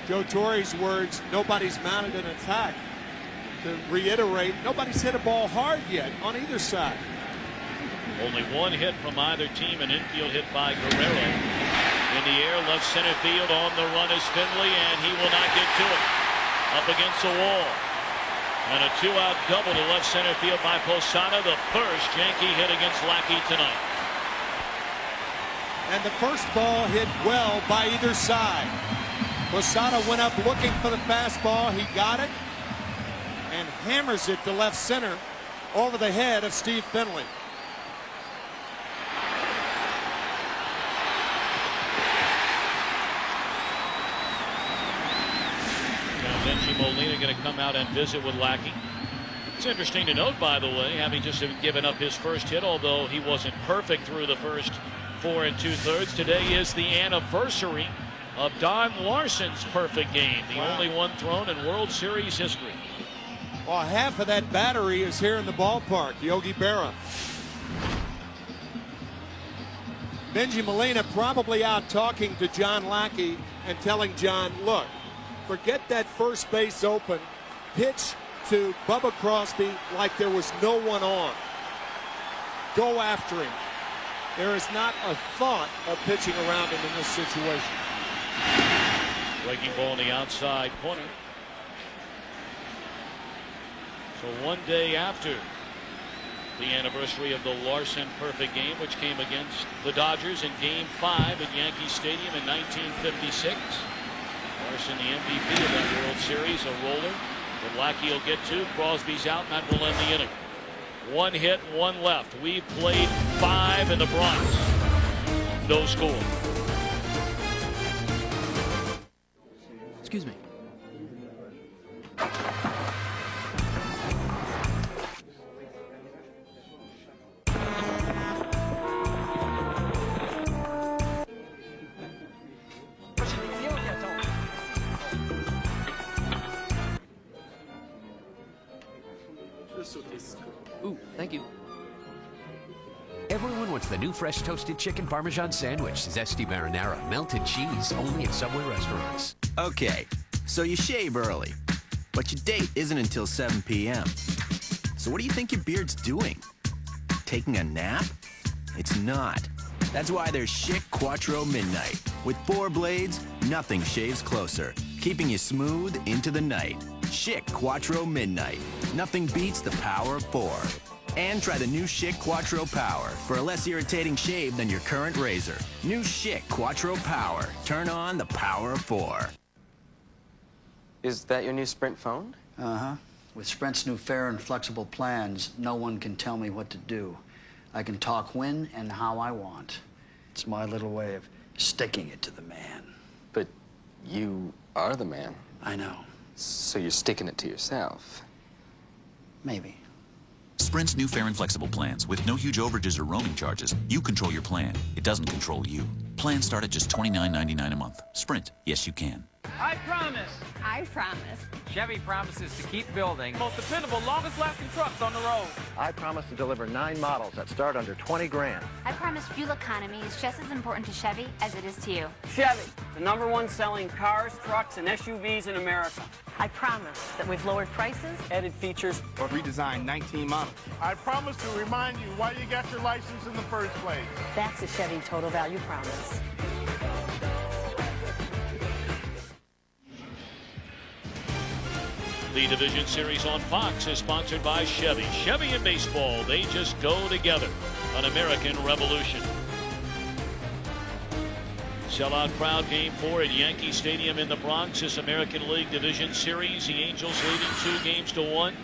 Joe Torre's words, nobody's mounted an attack. To reiterate, nobody's hit a ball hard yet on either side. Only one hit from either team, an infield hit by Guerrero. In the air, left center field, on the run is Finley, and he will not get to it. Up against the wall. And a 2-out double to left center field by Posada, the first Yankee hit against Lackey tonight. And the first ball hit well by either side. Posada went up looking for the fastball. He got it and hammers it to left center over the head of Steve Finley. Now Benji Molina going to come out and visit with Lackey. It's interesting to note, by the way, having just given up his first hit, although he wasn't perfect through the first 4 2/3. Today is the anniversary of Don Larsen's perfect game, the only one thrown in World Series history. Well, half of that battery is here in the ballpark, Yogi Berra. Benji Molina probably out talking to John Lackey and telling John, look, forget that first base open, pitch to Bubba Crosby like there was no one on. Go after him. There is not a thought of pitching around him in this situation. Breaking ball in the outside corner. So one day after the anniversary of the Larsen perfect game, which came against the Dodgers in Game 5 at Yankee Stadium in 1956. Larsen, the MVP of that World Series, a roller. But Lackey will get 2. Crosby's out, and that will end the inning. 1 hit, 1 left. We played 5 in the Bronx. No score. Excuse me. Ooh, thank you. Everyone wants the new fresh toasted chicken Parmesan sandwich, zesty marinara, melted cheese, only at Subway restaurants. Okay, so you shave early, but your date isn't until 7 p.m. So what do you think your beard's doing? Taking a nap? It's not. That's why there's Schick Quattro Midnight. With 4 blades, nothing shaves closer, keeping you smooth into the night. Schick Quattro Midnight. Nothing beats the power of 4. And try the new Schick Quattro Power for a less irritating shave than your current razor. New Schick Quattro Power. Turn on the power of 4. Is that your new Sprint phone? Uh-huh. With Sprint's new fair and flexible plans, no one can tell me what to do. I can talk when and how I want. It's my little way of sticking it to the man. But you are the man. I know. So you're sticking it to yourself. Maybe. Sprint's new fair and flexible plans with no huge overages or roaming charges. You control your plan. It doesn't control you. Plans start at just $29.99 a month. Sprint. Yes, you can. I promise. I promise. Chevy promises to keep building most dependable, longest-lasting trucks on the road. I promise to deliver 9 models that start under 20 grand. I promise fuel economy is just as important to Chevy as it is to you. Chevy, the #1 selling cars, trucks, and SUVs in America. I promise that we've lowered prices, added features, or redesigned 19 models. I promise to remind you why you got your license in the first place. That's a Chevy total value promise. The Division Series on Fox is sponsored by Chevy. Chevy and baseball, they just go together. An American Revolution. Sellout crowd, Game 4 at Yankee Stadium in the Bronx. This American League Division Series. The Angels leading 2-1.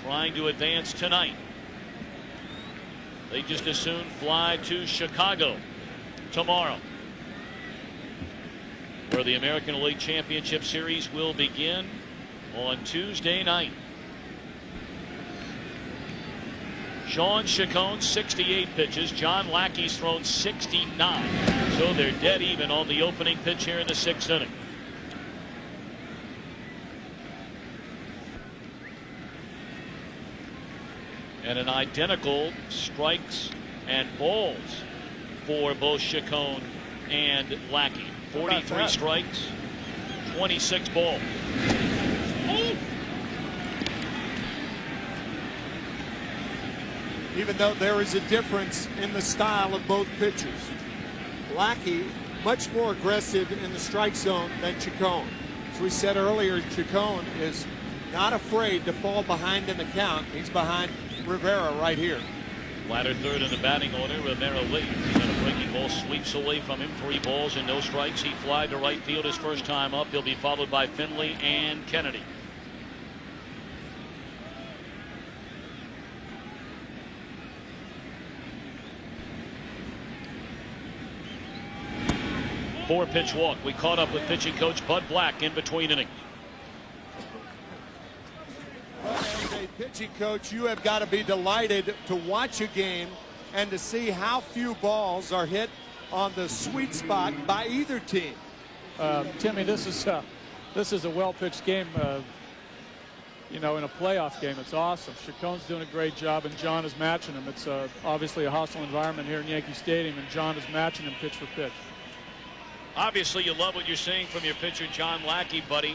Trying to advance tonight. They just as soon fly to Chicago tomorrow, where the American League Championship Series will begin on Tuesday night. Sean Chacon, 68 pitches. John Lackey's thrown 69. So they're dead even on the opening pitch here in the 6th inning. And an identical strikes and balls for both Chacon and Lackey. 43 strikes, 26 balls. Even though there is a difference in the style of both pitchers. Lackey much more aggressive in the strike zone than Chacon. As we said earlier, Chacon is not afraid to fall behind in the count. He's behind Rivera right here. Latter third in the batting order. Rivera leads. And a breaking ball sweeps away from him. 3 balls and no strikes. He flied to right field his first time up. He'll be followed by Finley and Kennedy. Four-pitch walk. We caught up with pitching coach Bud Black in between innings. As a pitching coach, you have got to be delighted to watch a game and to see how few balls are hit on the sweet spot by either team. Timmy, this is a well-pitched game. You know, in a playoff game, it's awesome. Chacon's doing a great job, and John is matching him. It's obviously a hostile environment here in Yankee Stadium, and John is matching him pitch for pitch. Obviously, you love what you're seeing from your pitcher, John Lackey, buddy.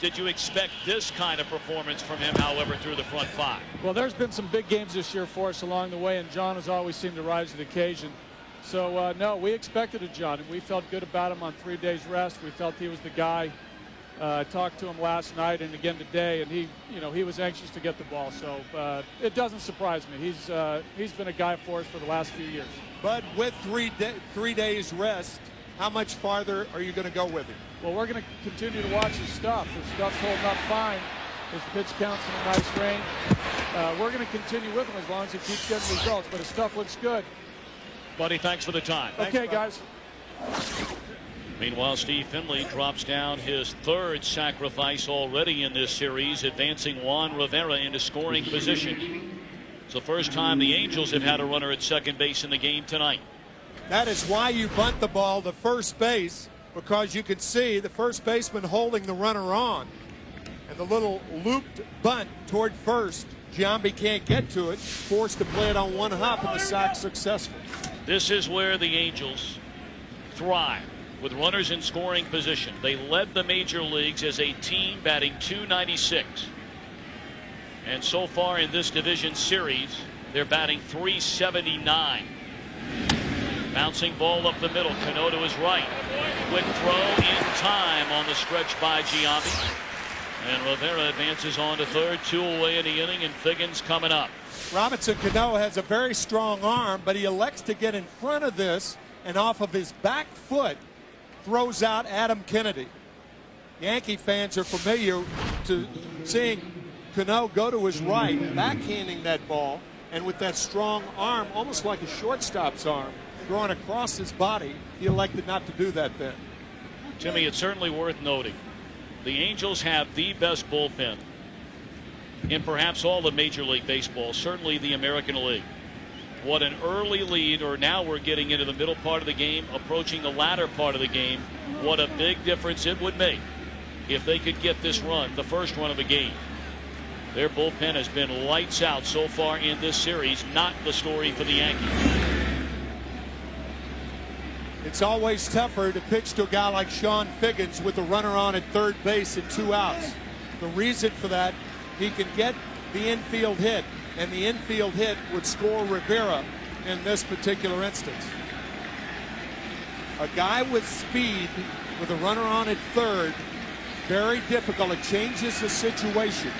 Did you expect this kind of performance from him, however, through the front 5? Well, there's been some big games this year for us along the way, and John has always seemed to rise to the occasion. So, no, we expected it, John, and we felt good about him on 3 days rest. We felt he was the guy. I talked to him last night and again today, and he was anxious to get the ball. So it doesn't surprise me. He's been a guy for us for the last few years. But with 3 days rest, how much farther are you going to go with him? Well, we're going to continue to watch his stuff. His stuff's holding up fine. His pitch counts in a nice range. We're going to continue with him as long as he keeps getting results, but his stuff looks good. Buddy, thanks for the time. Okay, guys. Meanwhile, Steve Finley drops down his 3rd sacrifice already in this series, advancing Juan Rivera into scoring position. It's the first time the Angels have had a runner at second base in the game tonight. That is why you bunt the ball to first base, because you can see the first baseman holding the runner on. And the little looped bunt toward first, Giambi can't get to it, forced to play it on one hop, and the sack successful. This is where the Angels thrive. with runners in scoring position. They led the major leagues as a team, batting .296. And so far in this division series, they're batting .379. Bouncing ball up the middle. Cano to his right. Quick throw in time on the stretch by Giambi. And Rivera advances on to third, 2 away in the inning, and Figgins coming up. Robinson Cano has a very strong arm, but he elects to get in front of this, and off of his back foot throws out Adam Kennedy. Yankee fans are familiar to seeing Cano go to his right, backhanding that ball, and with that strong arm, almost like a shortstop's arm, throwing across his body. He elected not to do that then. Jimmy, it's certainly worth noting the Angels have the best bullpen in perhaps all of Major League Baseball, certainly the American League. What an early lead, or now we're getting into the middle part of the game, approaching the latter part of the game. What a big difference it would make if they could get this run, the first run of the game. Their bullpen has been lights out so far in this series. Not the story for the Yankees. It's always tougher to pitch to a guy like Sean Figgins with a runner on at third base and 2 outs. The reason for that, he can get the infield hit, and the infield hit would score Rivera in this particular instance. A guy with speed with a runner on at third, very difficult. It changes the situation.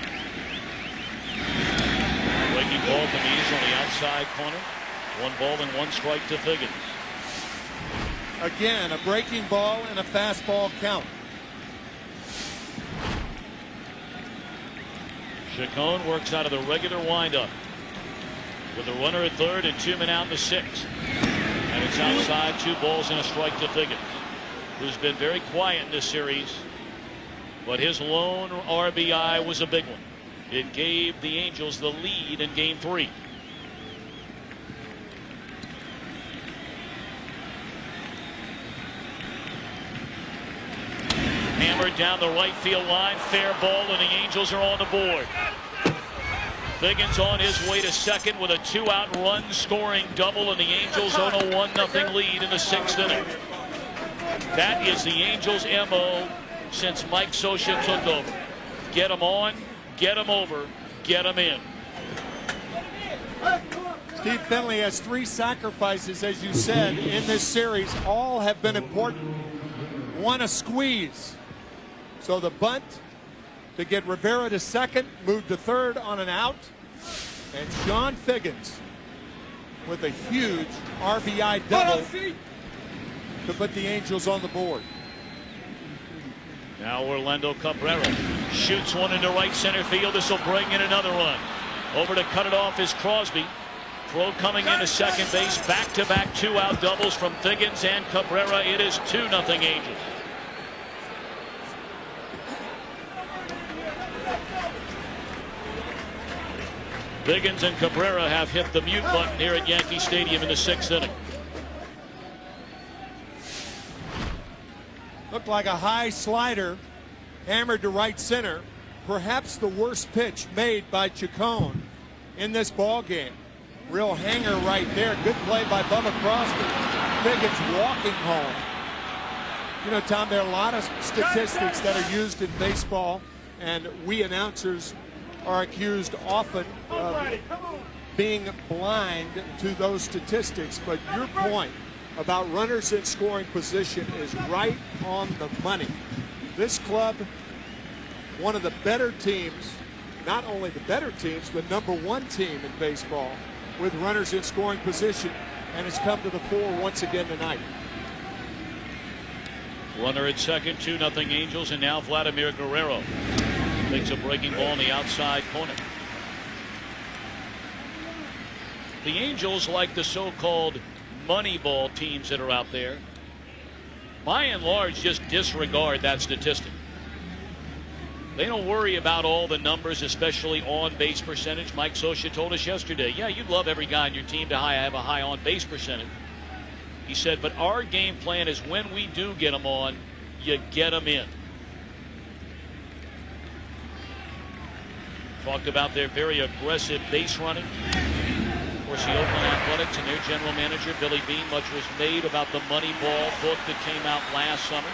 Breaking ball to Mees on the outside corner. 1 ball and 1 strike to Figgins. Again, a breaking ball and a fastball count. Chacon works out of the regular windup with a runner at third and 2 men out in the 6th. And it's outside, 2 balls and a strike to Figgins, who's been very quiet in this series. But his lone RBI was a big one. It gave the Angels the lead in Game 3. Hammered down the right field line, fair ball, and the Angels are on the board. Figgins on his way to second with a 2-out run scoring double, and the Angels own a 1-0 lead in the 6th inning. That is the Angels' MO since Mike Scioscia took over. Get them on, get them over, get them in. Steve Finley has 3 sacrifices, as you said, in this series. All have been important. 1 a squeeze. So the bunt to get Rivera to second, moved to third on an out. And Sean Figgins with a huge RBI double to put the Angels on the board. Now Orlando Cabrera shoots one into right center field. This will bring in another run. Over to cut it off is Crosby. Throw coming into second base. Back-to-back 2-out doubles from Figgins and Cabrera. It is 2-0 Angels. Figgins and Cabrera have hit the mute button here at Yankee Stadium in the 6th inning. Looked like a high slider hammered to right center. Perhaps the worst pitch made by Chacon in this ball game. Real hanger right there. Good play by Bubba Crosby. Figgins walking home. You know, Tom, there are a lot of statistics that are used in baseball, and we announcers are accused often of being blind to those statistics. But your point about runners in scoring position is right on the money. This club, one of the better teams, not only the better teams, but #1 team in baseball with runners in scoring position, and has come to the fore once again tonight. Runner at second, 2-0 Angels, and now Vladimir Guerrero makes a breaking ball in the outside corner. The Angels, like the so-called money ball teams that are out there, by and large just disregard that statistic. They don't worry about all the numbers, especially on base percentage. Mike Scioscia told us yesterday, yeah, you'd love every guy on your team to have a high on base percentage. He said, but our game plan is when we do get them on, you get them in. Talked about their very aggressive base running. course, the Oakland Athletics and their general manager, Billy Beane, much was made about the Moneyball book that came out last summer.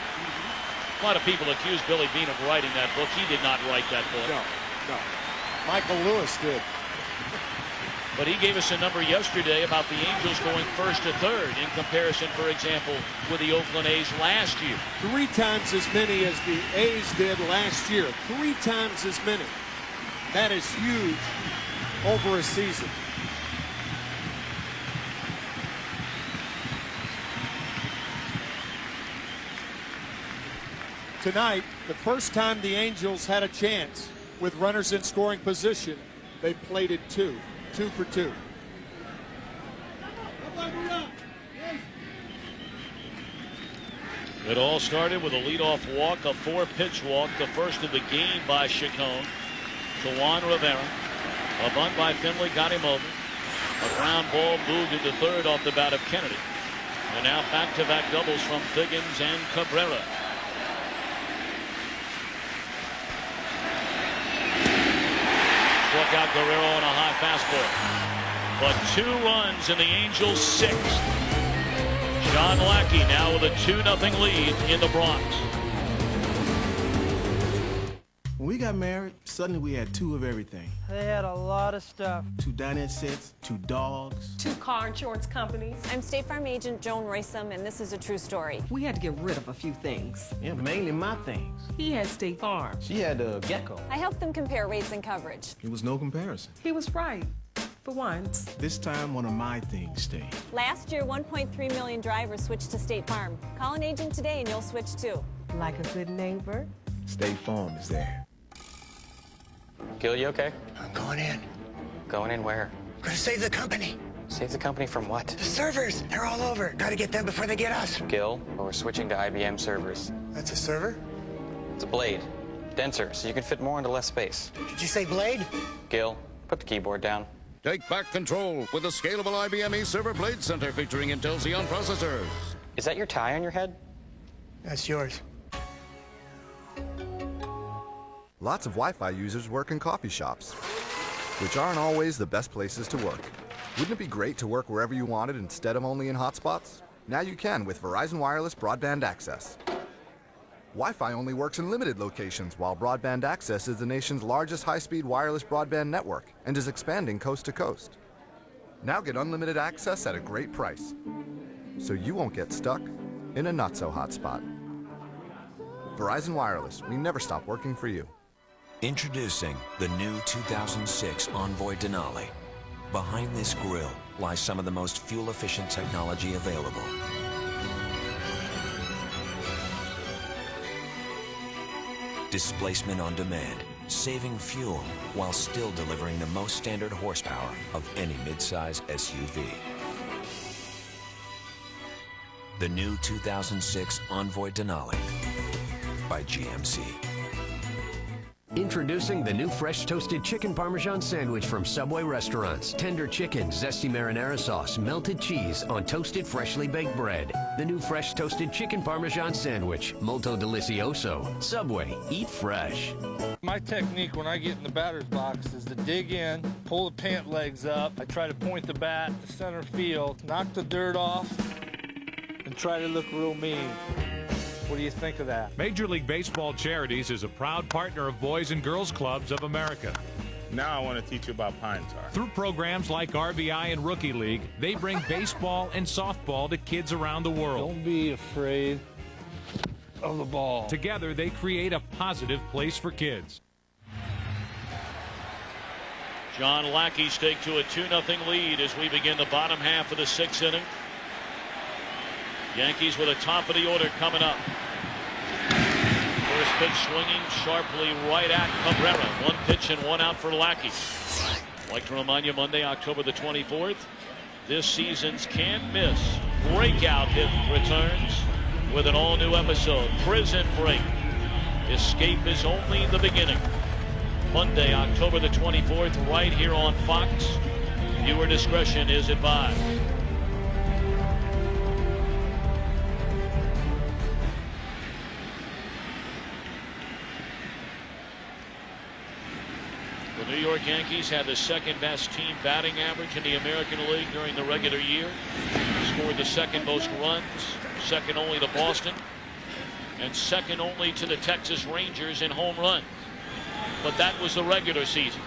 A lot of people accuse Billy Beane of writing that book. He did not write that book. No. Michael Lewis did. But he gave us a number yesterday about the Angels going first to third in comparison, for example, with the Oakland A's last year. 3 times as many as the A's did last year. 3 times as many. That is huge over a season. Tonight, the first time the Angels had a chance with runners in scoring position, they played it 2 for 2. It all started with a leadoff walk, a 4-pitch walk, the first of the game by Chacon to Juan Rivera. A bunt by Finley got him over. A ground ball moved into third off the bat of Kennedy. And now back-to-back doubles from Figgins and Cabrera. Struck out Guerrero on a high fastball. But 2 runs in the Angels' 6th. John Lackey now with a 2-0 lead in the Bronx. When we got married, suddenly we had 2 of everything. They had a lot of stuff. 2 dinette sets, 2 dogs. 2 car insurance companies. I'm State Farm agent Joan Roysum, and this is a true story. We had to get rid of a few things. Yeah, mainly my things. He had State Farm. She had a gecko. I helped them compare rates and coverage. It was no comparison. He was right. For once. This time, one of my things stayed. Last year, 1.3 million drivers switched to State Farm. Call an agent today and you'll switch too. Like a good neighbor. State Farm is there. Gil, you okay? I'm going in. Going in where? Gonna save the company. Save the company from what? The servers, they're all over. Gotta get them before they get us. Gil, we're switching to IBM servers. That's a server? It's a blade. Denser, so you can fit more into less space. Did you say blade? Gil, put the keyboard down. Take back control with the scalable IBM E-Server Blade Center featuring Intel Xeon processors. Is that your tie on your head? That's yours. Lots of Wi-Fi users work in coffee shops, which aren't always the best places to work. Wouldn't it be great to work wherever you wanted instead of only in hotspots? Now you can with Verizon Wireless Broadband Access. Wi-Fi only works in limited locations, while Broadband Access is the nation's largest high-speed wireless broadband network and is expanding coast to coast. Now get unlimited access at a great price, so you won't get stuck in a not-so-hot spot. Verizon Wireless, we never stop working for you. Introducing the new 2006 Envoy Denali. Behind this grille lies some of the most fuel-efficient technology available. Displacement on demand, saving fuel while still delivering the most standard horsepower of any midsize SUV. The new 2006 Envoy Denali by GMC. Introducing the new fresh toasted chicken Parmesan sandwich from Subway restaurants. Tender chicken, zesty marinara sauce, melted cheese on toasted freshly baked bread. The new fresh toasted chicken Parmesan sandwich. Molto delicioso. Subway, eat fresh. My technique when I get in the batter's box is to dig in, pull the pant legs up. I try to point the bat to center field, knock the dirt off, and try to look real mean. What do you think of that? Major League Baseball Charities is a proud partner of Boys and Girls Clubs of America. Now I want to teach you about pine tar. Through programs like RBI and Rookie League, they bring baseball and softball to kids around the world. Don't be afraid of the ball. Together, they create a positive place for kids. John Lackey's take to a 2-0 lead as we begin the bottom half of the 6th inning. Yankees with a top of the order coming up. First pitch swinging sharply right at Cabrera. 1 pitch and 1 out for Lackey. I'd like to remind you, Monday, October the 24th, this season's Can't Miss breakout hit returns with an all-new episode, Prison Break. Escape is only the beginning. Monday, October the 24th, right here on Fox. Viewer discretion is advised. The New York Yankees had the second best team batting average in the American League during the regular year. Scored the second most runs, second only to Boston, and second only to the Texas Rangers in home runs. But that was the regular season.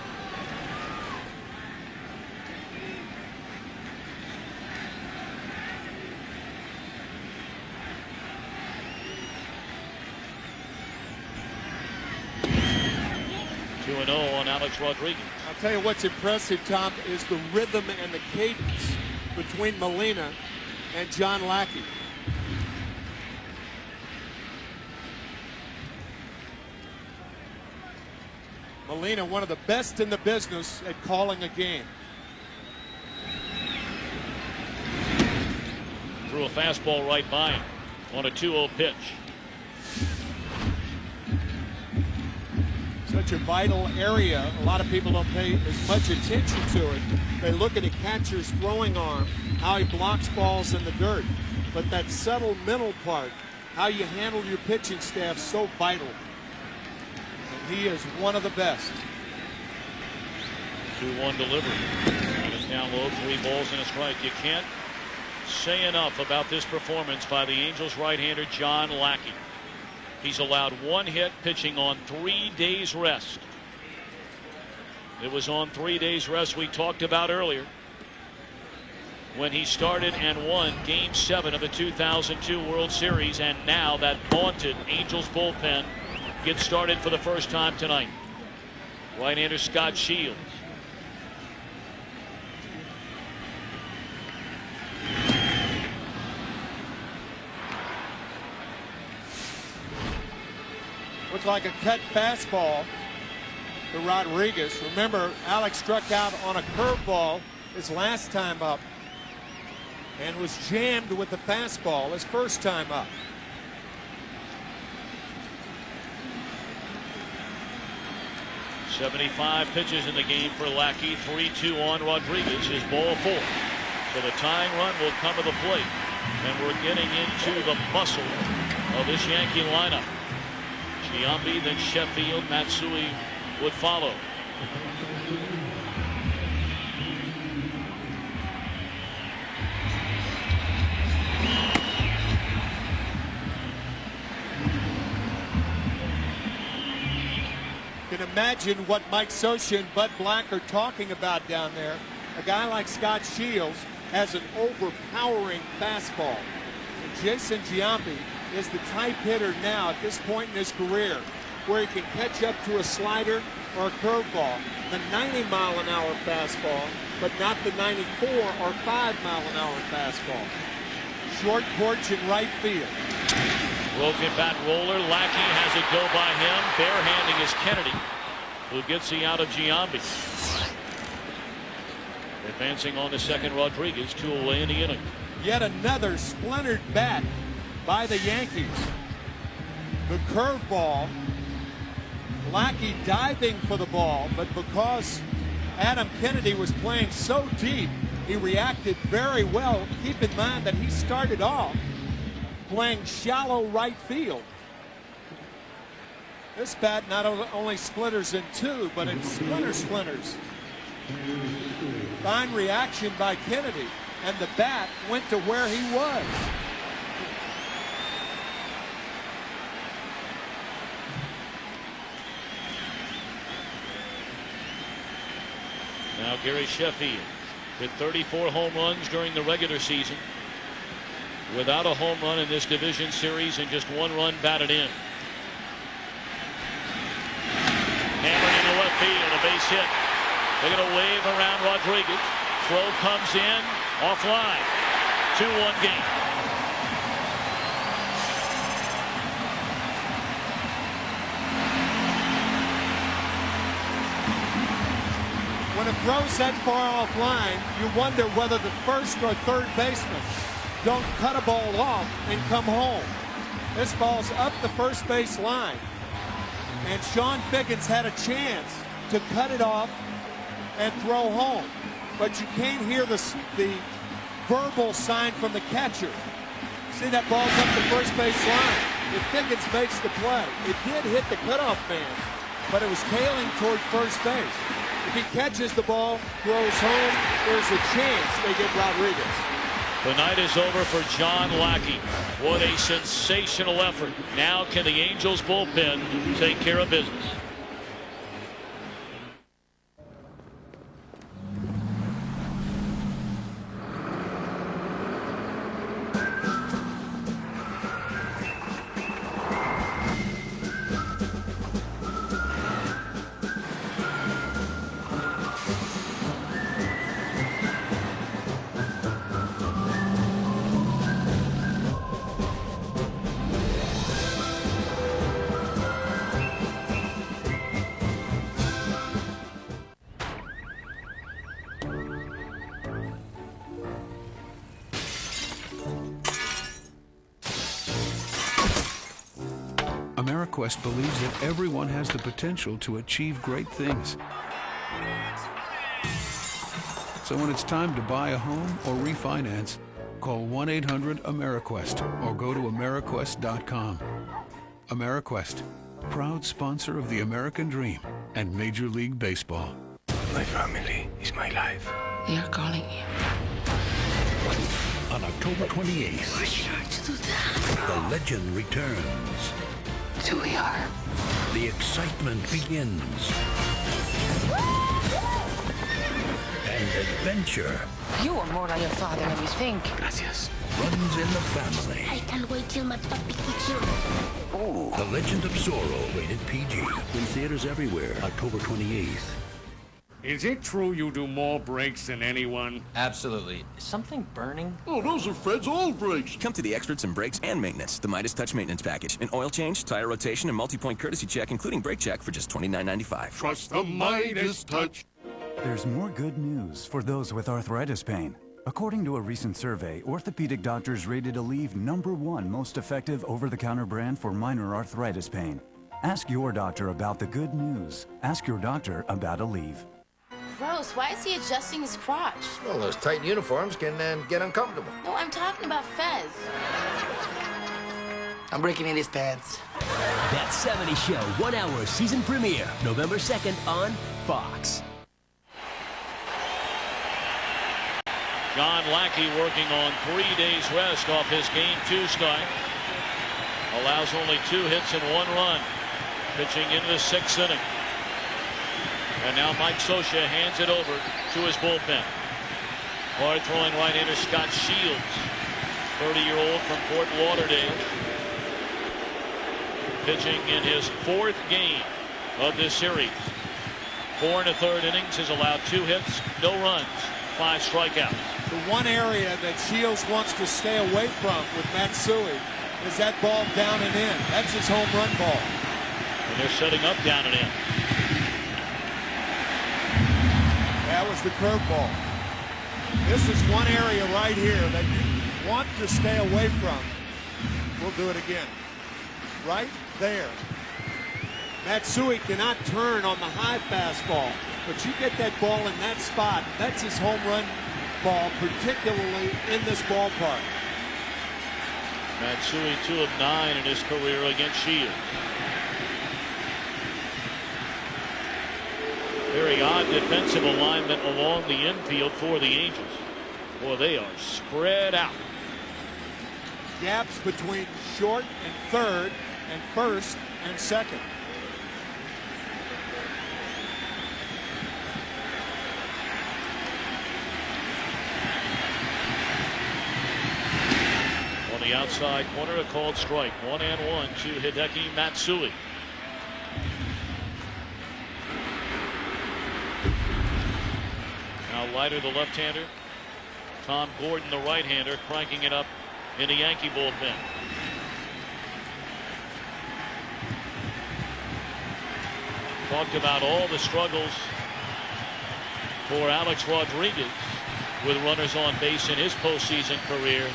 On Alex Rodriguez. I'll tell you what's impressive, Tom, is the rhythm and the cadence between Molina and John Lackey. Molina, one of the best in the business at calling a game. Threw a fastball right by him on a 2-0 pitch. Such a vital area. A lot of people don't pay as much attention to it. They look at a catcher's throwing arm, how he blocks balls in the dirt. But that subtle mental part, how you handle your pitching staff, so vital. And he is one of the best. 2-1 delivery. And it's down low, 3 balls and a strike. You can't say enough about this performance by the Angels right-hander John Lackey. He's allowed 1 hit, pitching on 3 days rest. It was on 3 days rest we talked about earlier when he started and won Game 7 of the 2002 World Series, and now that vaunted Angels bullpen gets started for the first time tonight. Right-hander Scott Shields. Looks like a cut fastball to Rodriguez. Remember, Alex struck out on a curveball his last time up and was jammed with the fastball his first time up. .75 pitches in the game for Lackey. 3-2 on Rodriguez. His ball 4. So the tying run will come to the plate. And we're getting into the muscle of this Yankee lineup. Giambi, then Sheffield, Matsui would follow. You can imagine what Mike Scioscia and Bud Black are talking about down there. A guy like Scott Shields has an overpowering fastball. And Jason Giambi is the type hitter now at this point in his career where he can catch up to a slider or a curveball. The 90-mile-an-hour fastball, but not the 94 or 5-mile-an-hour fastball. Short porch in right field. Broken bat roller. Lackey has it go by him. Barehanding is Kennedy, who gets the out of Giambi. Advancing on the second, Rodriguez, 2 away in the inning. Yet another splintered bat by the Yankees. The curveball. Lackey diving for the ball, but because Adam Kennedy was playing so deep, he reacted very well. Keep in mind that he started off playing shallow right field. This bat not only splinters in 2, but it splinters. Fine reaction by Kennedy, and the bat went to where he was. Now Gary Sheffield hit 34 home runs during the regular season, without a home run in this division series and just 1 run batted in. Hammered into left field, a base hit. They're going to wave around Rodriguez. Throw comes in, offline. 2-1 game. When a throw's that far offline, you wonder whether the first or third baseman don't cut a ball off and come home. This ball's up the first base line. And Sean Figgins had a chance to cut it off and throw home. But you can't hear the verbal sign from the catcher. See, that ball's up the first base line. If Figgins makes the play, it did hit the cutoff man, but it was tailing toward first base. If he catches the ball, throws home, there's a chance they get Rodriguez. The night is over for John Lackey. What a sensational effort. Now can the Angels bullpen take care of business? AmeriQuest believes that everyone has the potential to achieve great things. So when it's time to buy a home or refinance, call 1-800-AmeriQuest or go to AmeriQuest.com. AmeriQuest, proud sponsor of the American Dream and Major League Baseball. My family is my life. They are calling you. On October 28th, Why should I do that? the legend returns. It's who we are. The excitement begins. And adventure You are more like your father than you think. Gracias. Runs in the family. I can't wait till my puppy kicks you. Ooh. The Legend of Zorro, rated PG. In theaters everywhere, October 28th. Is it true you do more brakes than anyone? Absolutely. Is something burning? Oh, those are Fred's old brakes. Come to the experts in brakes and maintenance. The Midas Touch Maintenance Package. An oil change, tire rotation, and multi-point courtesy check, including brake check for just $29.95. Trust the Midas Touch. There's more good news for those with arthritis pain. According to a recent survey, orthopedic doctors rated Aleve #1 most effective over-the-counter brand for minor arthritis pain. Ask your doctor about the good news. Ask your doctor about Aleve. Gross, why is he adjusting his crotch? Well, those tight uniforms can get uncomfortable. No, I'm talking about Fez. I'm breaking in his pants. That 70 Show 1 hour season premiere, November 2nd on Fox. John Lackey working on 3 days rest off his Game 2 start. Allows only 2 hits and 1 run. Pitching into the 6th inning. And now Mike Scioscia hands it over to his bullpen. Hard throwing right-hander Scott Shields, 30-year-old from Fort Lauderdale. Pitching in his 4th game of this series. 4 1/3 innings, has allowed 2 hits, no runs, 5 strikeouts. The one area that Shields wants to stay away from with Matsui is that ball down and in. That's his home run ball. And they're setting up down and in. That was the curveball. This is one area right here that you want to stay away from. We'll do it again. Right there. Matsui cannot turn on the high fastball, but you get that ball in that spot. That's his home run ball, particularly in this ballpark. Matsui 2 of 9 in his career against Shields. Very odd defensive alignment along the infield for the Angels. Boy, they are spread out. Gaps between short and third and first and second. On the outside corner, a called strike. 1-1 to Hideki Matsui. Now Leiter, the left-hander. Tom Gordon, the right-hander, cranking it up in the Yankee bullpen. Talked about all the struggles for Alex Rodriguez with runners on base in his postseason career.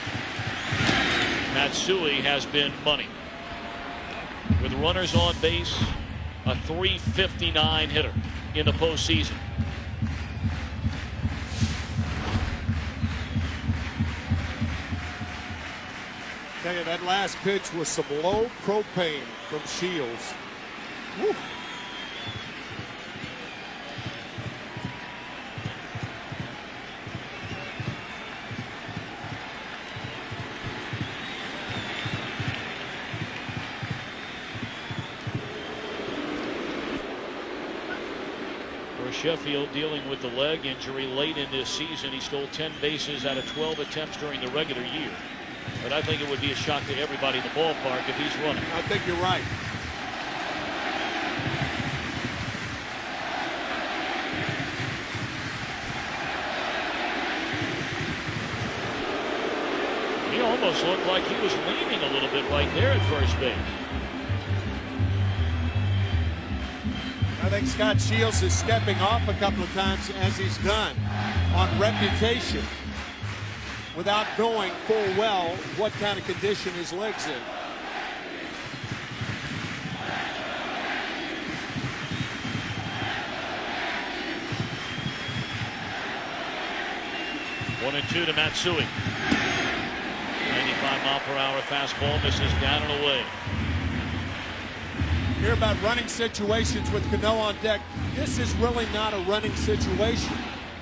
Matsui has been money. With runners on base, a .359 hitter in the postseason. Tell you, that last pitch was some low propane from Shields. Woo. Sheffield dealing with the leg injury late in this season. He stole 10 bases out of 12 attempts during the regular year. But I think it would be a shock to everybody in the ballpark if he's running. I think you're right. He almost looked like he was leaning a little bit right there at first base. I think Scott Shields is stepping off a couple of times, as he's done, on reputation, without knowing full well what kind of condition his leg's in. One and two to Matsui. 95-mile-per-hour fastball misses down and away. Hear about running situations with Cano on deck. This is really not a running situation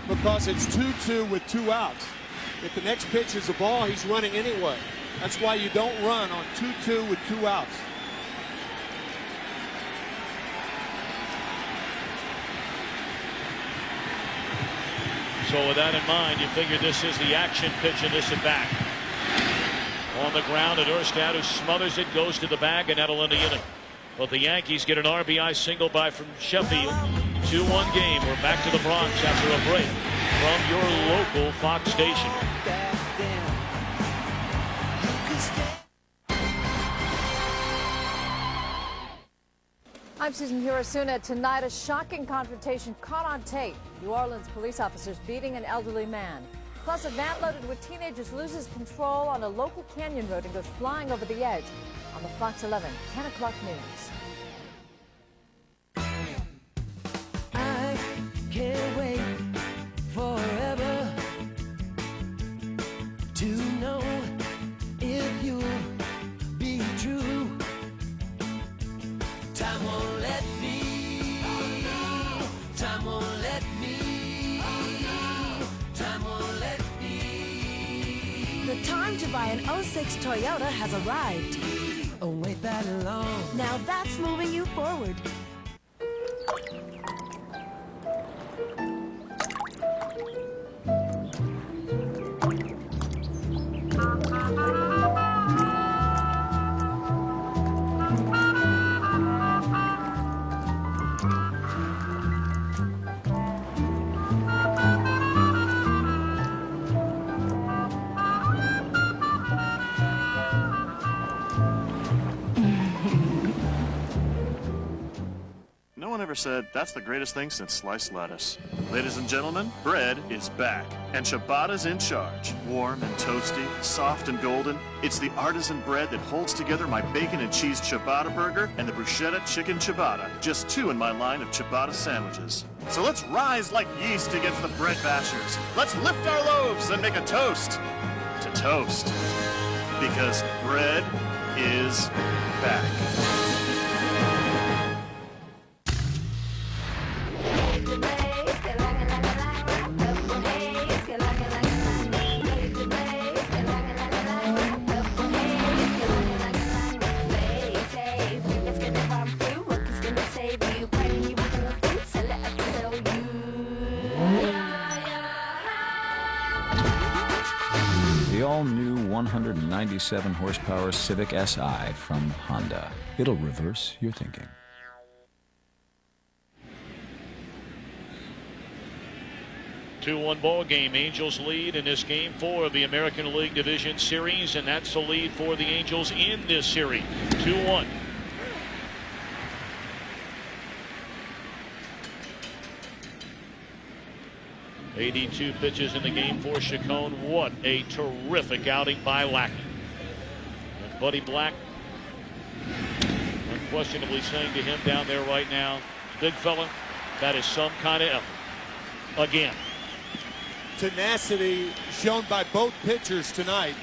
because it's 2-2 with 2 outs. If the next pitch is a ball, he's running anyway. That's why you don't run on 2-2 with 2 outs. So with that in mind, you figure this is the action pitch in this at bat. On the ground, and Erstad, who smothers it, goes to the bag, and that'll end the inning. But the Yankees get an RBI single by from Sheffield. 2-1 game. We're back to the Bronx after a break from your local Fox station. I'm Susan Hirosuna. Tonight, a shocking confrontation caught on tape. New Orleans police officers beating an elderly man. Plus, a van loaded with teenagers loses control on a local canyon road and goes flying over the edge. On the Fox 11, 10 o'clock news. I can't wait forever to know if you'll be true. Time won't let me. Time won't let me. Time won't let me. The time to buy an 06 Toyota has arrived. Oh, wait that long. Now that's moving you forward. No one ever said that's the greatest thing since sliced lettuce. Ladies and gentlemen, bread is back, and ciabatta's in charge. Warm and toasty, soft and golden, it's the artisan bread that holds together my bacon and cheese ciabatta burger and the bruschetta chicken ciabatta, just 2 in my line of ciabatta sandwiches. So let's rise like yeast against the bread bashers. Let's lift our loaves and make a toast to toast, because bread is back. The all-new 197 horsepower Civic Si from Honda. It'll reverse your thinking. Two-one ball game. Angels lead in this game 4 of the American League Division Series, and that's the lead for the Angels in this series. 2-1. .82 pitches in the game for Chacon. What a terrific outing by Lackey. And Buddy Black unquestionably saying to him down there right now, big fella, that is some kind of effort. Again. Tenacity shown by both pitchers tonight.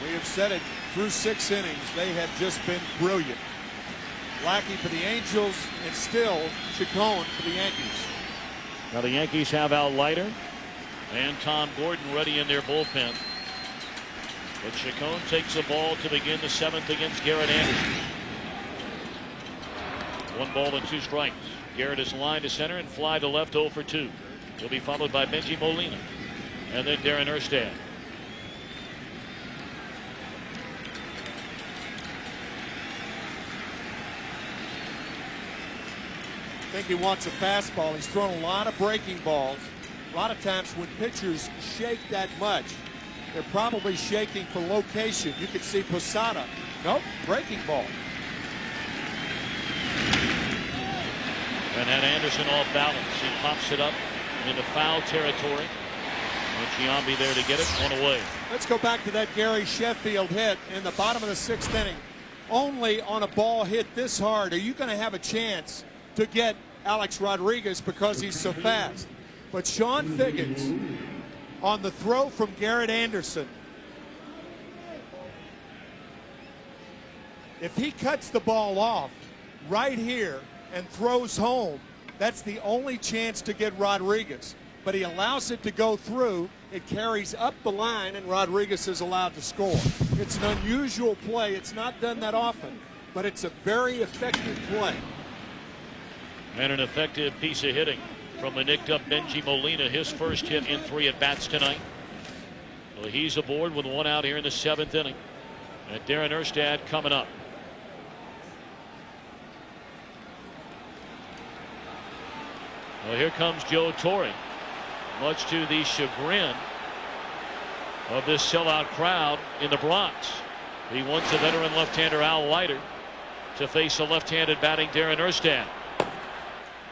We have said it through 6 innings. They have just been brilliant. Lackey for the Angels and still Chacon for the Yankees. Now the Yankees have Al Leiter and Tom Gordon ready in their bullpen. But Chacon takes the ball to begin the 7th against Garrett Anderson. 1-2 Garrett is line to center and fly to left 0 for 2. He'll be followed by Benji Molina and then Darren Erstad. I think he wants a fastball. He's thrown a lot of breaking balls. A lot of times when pitchers shake that much, they're probably shaking for location. You could see Posada. Nope, breaking ball. And had Anderson off balance. He pops it up into foul territory. And Giambi there to get it, 1 away. Let's go back to that Gary Sheffield hit in the bottom of the 6th inning. Only on a ball hit this hard are you going to have a chance to get Alex Rodriguez because he's so fast. But Sean Figgins on the throw from Garrett Anderson, if he cuts the ball off right here and throws home, that's the only chance to get Rodriguez. But he allows it to go through. It carries up the line, and Rodriguez is allowed to score. It's an unusual play. It's not done that often, but it's a very effective play. And an effective piece of hitting from the nicked up Benji Molina, his first hit in 3 at-bats tonight. Well, he's aboard with 1 out here in the 7th inning. And Darren Erstad coming up. Well, here comes Joe Torre, much to the chagrin of this sellout crowd in the Bronx. He wants a veteran left-hander Al Leiter to face a left-handed batting Darren Erstad.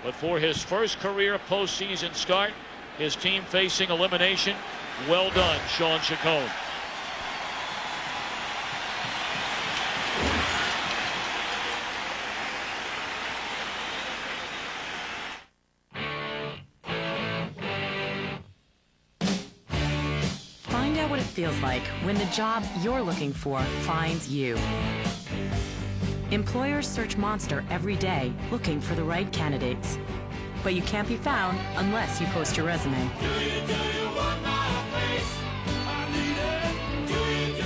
But for his first career postseason start, his team facing elimination. Well done, Sean Chacon. Find out what it feels like when the job you're looking for finds you. Employers search Monster every day looking for the right candidates. But you can't be found unless you post your resume.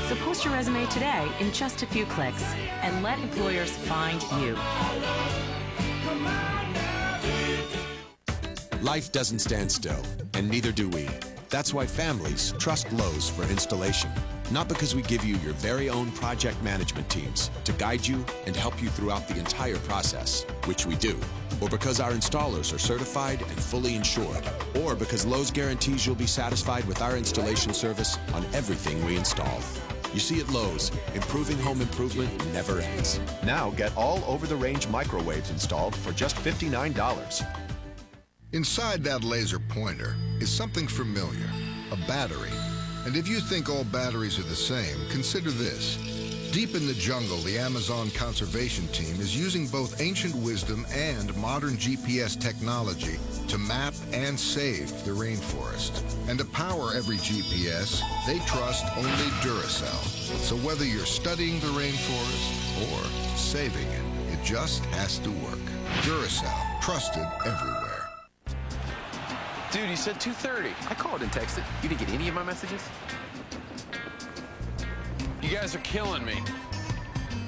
So post your resume today in just a few clicks and let employers find you. Life doesn't stand still, and neither do we. That's why families trust Lowe's for installation. Not because we give you your very own project management teams to guide you and help you throughout the entire process, which we do, or because our installers are certified and fully insured, or because Lowe's guarantees you'll be satisfied with our installation service on everything we install. You see, at Lowe's, improving home improvement never ends. Now get all over-the-range microwaves installed for just $59. Inside that laser pointer is something familiar, a battery. And if you think all batteries are the same, consider this. Deep in the jungle, the Amazon Conservation Team is using both ancient wisdom and modern GPS technology to map and save the rainforest. And to power every GPS, they trust only Duracell. So whether you're studying the rainforest or saving it, it just has to work. Duracell, trusted everywhere. Dude, you said 2:30. I called and texted. You didn't get any of my messages? You guys are killing me.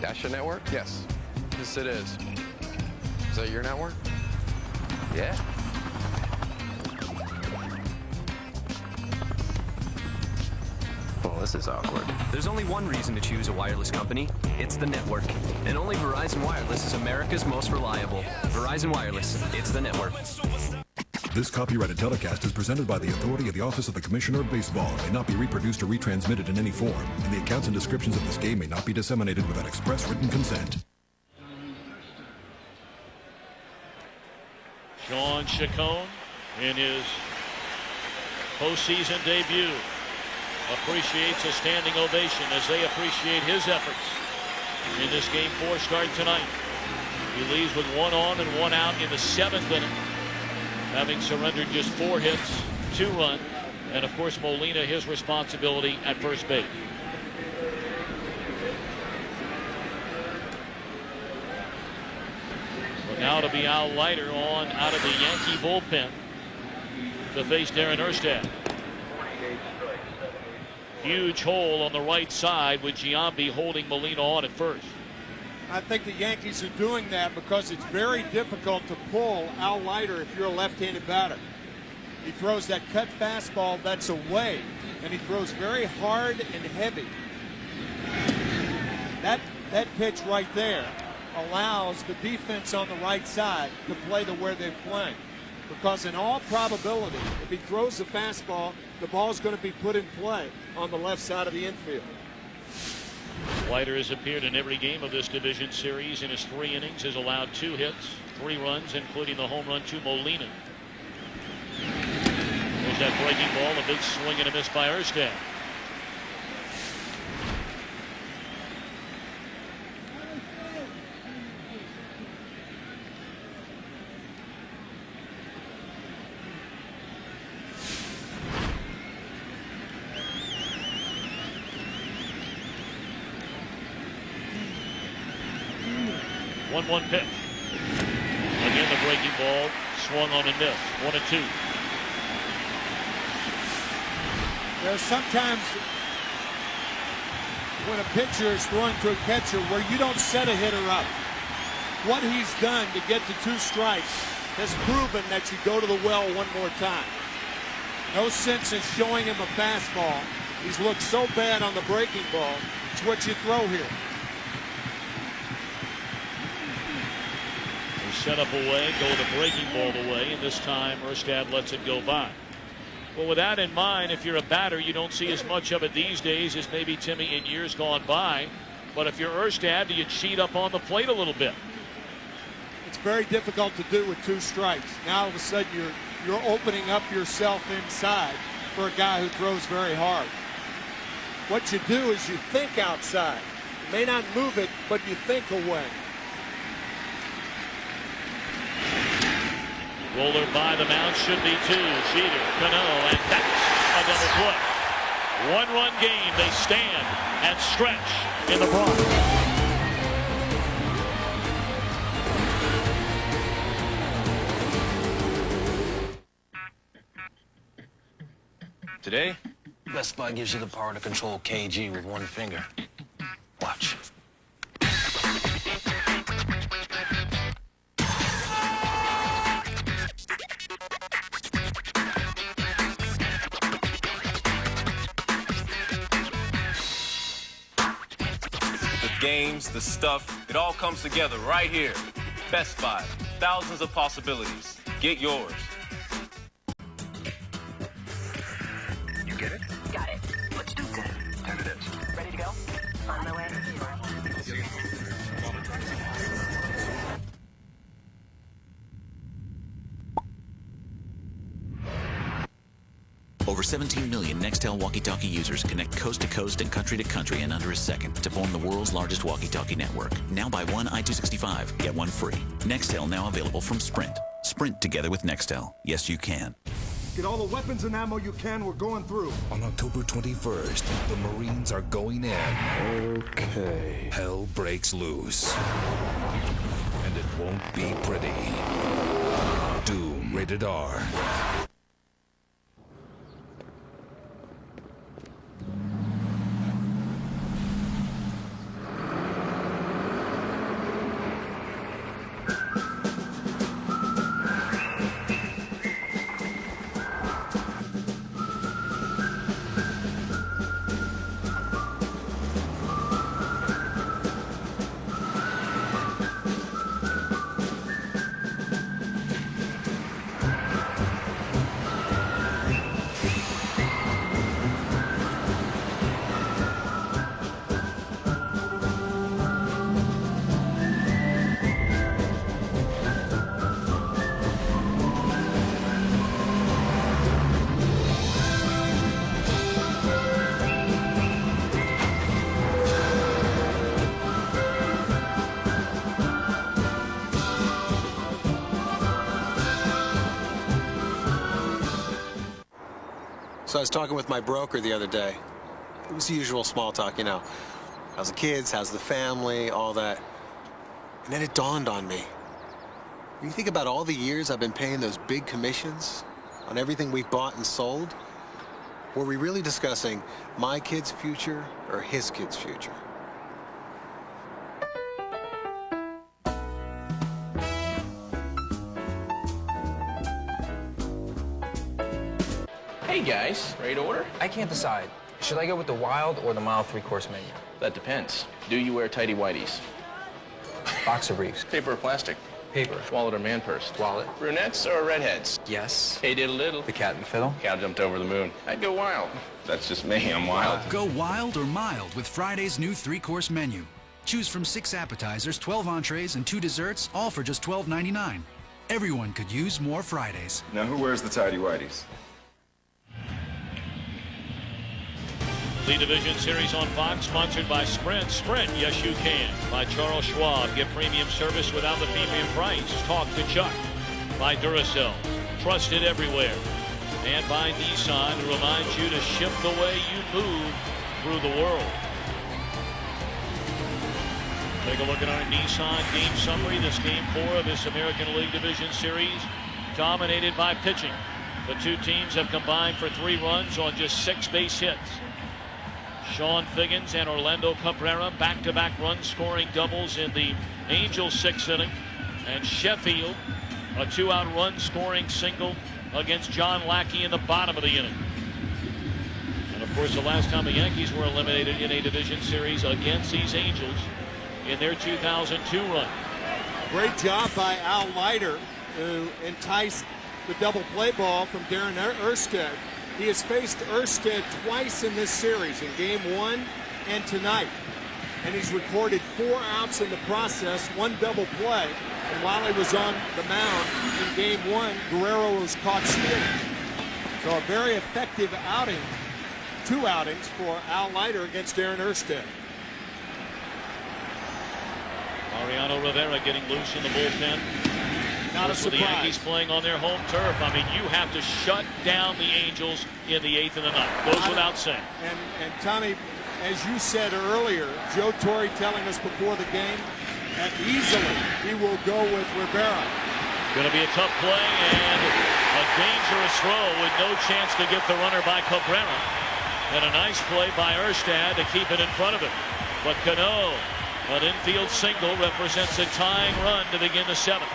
That's your network? Yes. Yes, it is. Is that your network? Yeah. Well, this is awkward. There's only one reason to choose a wireless company. It's the network. And only Verizon Wireless is America's most reliable. Verizon Wireless. It's the network. This copyrighted telecast is presented by the authority of the Office of the Commissioner of Baseball and may not be reproduced or retransmitted in any form, and the accounts and descriptions of this game may not be disseminated without express written consent. Sean Chacon in his postseason debut appreciates a standing ovation as they appreciate his efforts in this Game 4 start tonight. He leaves with 1 on and 1 out in the 7th inning, having surrendered just 4 hits, 2 runs, and of course Molina, his responsibility at first base. But now to be Al Leiter on out of the Yankee bullpen to face Darren Erstad. Huge hole on the right side with Giambi holding Molina on at first. I think the Yankees are doing that because it's very difficult to pull Al Leiter if you're a left-handed batter. He throws that cut fastball that's away, and he throws very hard and heavy. That pitch right there allows the defense on the right side to play the way they're playing. Because in all probability, if he throws the fastball, the ball's going to be put in play on the left side of the infield. Leiter has appeared in every game of this division series. In his 3 innings, has allowed 2 hits, 3 runs, including the home run to Molina. There's that breaking ball, a big swing and a miss by Erstad. One pitch. Again, the breaking ball swung on and missed. 1-2. There's sometimes when a pitcher is throwing to a catcher where you don't set a hitter up. What he's done to get to 2 strikes has proven that you go to the well one more time. No sense in showing him a fastball. He's looked so bad on the breaking ball. It's what you throw here. Set up away, go the breaking ball away, and this time Erstad lets it go by. Well, with that in mind, if you're a batter, you don't see as much of it these days as maybe Timmy in years gone by. But if you're Erstad, do you cheat up on the plate a little bit? It's very difficult to do with 2 strikes. Now all of a sudden you're opening up yourself inside for a guy who throws very hard. What you do is you think outside. You may not move it, but you think away. Roller by the mound, should be 2. Jeter, Cano, and that's a double play. 1-run game. They stand and stretch in the Bronx. Today, Best Buy gives you the power to control KG with 1 finger. Watch. Games, the stuff, it all comes together right here. Best Buy, thousands of possibilities. Get yours. You get it? Got it. Let's do 10. 10 it is. Ready to go? On my way. Over 17 million Nextel walkie-talkie users connect coast to coast and country to country in under a second to form the world's largest walkie-talkie network. Now buy 1 I-265, get 1 free. Nextel now available from Sprint. Sprint together with Nextel. Yes, you can. Get all the weapons and ammo you can. We're going through. On October 21st, the Marines are going in. Okay. Hell breaks loose. And it won't be pretty. Doom, rated R. So I was talking with my broker the other day. It was the usual small talk, you know. How's the kids, how's the family, all that. And then it dawned on me. When you think about all the years I've been paying those big commissions on everything we've bought and sold, were we really discussing my kid's future or his kid's future? Hey guys, ready to order? I can't decide. Should I go with the wild or the mild 3-course menu? That depends. Do you wear tighty whities? Boxer briefs. Paper or plastic? Paper. Wallet or man purse? Wallet. Brunettes or redheads? Yes. Hey diddle diddle. The cat and the fiddle. Cow jumped over the moon. I'd go wild. That's just me, I'm wild. Go wild or mild with Friday's new 3-course menu. Choose from 6 appetizers, 12 entrees, and 2 desserts, all for just $12.99. Everyone could use more Fridays. Now who wears the tidy whities? The Division Series on Fox, sponsored by Sprint. Sprint, yes you can. By Charles Schwab, get premium service without the premium price. Talk to Chuck. By Duracell, trusted everywhere. And by Nissan, who reminds you to shift the way you move through the world. Take a look at our Nissan game summary. This game 4 of this American League Division Series, dominated by pitching. The two teams have combined for 3 runs on just 6 base hits. Sean Figgins and Orlando Cabrera back-to-back run-scoring doubles in the Angels' 6th inning. And Sheffield, a 2-out run-scoring single against John Lackey in the bottom of the inning. And of course, the last time the Yankees were eliminated in a division series against these Angels in their 2002 run. Great job by Al Leiter, who enticed the double play ball from Darren Erstad. He has faced Erstad twice in this series, in game 1 and tonight. And he's recorded 4 outs in the process, 1 double play. And while he was on the mound in game 1, Guerrero was caught stealing. So a very effective outing, 2 outings for Al Leiter against Darren Erstad. Mariano Rivera getting loose in the bullpen. Not a surprise. With the Yankees playing on their home turf, I mean, you have to shut down the Angels in the 8th and the 9th. Goes without saying. And Tommy, as you said earlier, Joe Torre telling us before the game that easily he will go with Rivera. Going to be a tough play and a dangerous throw with no chance to get the runner by Cabrera. And a nice play by Erstad to keep it in front of him. But Cano, an infield single, represents a tying run to begin the 7th.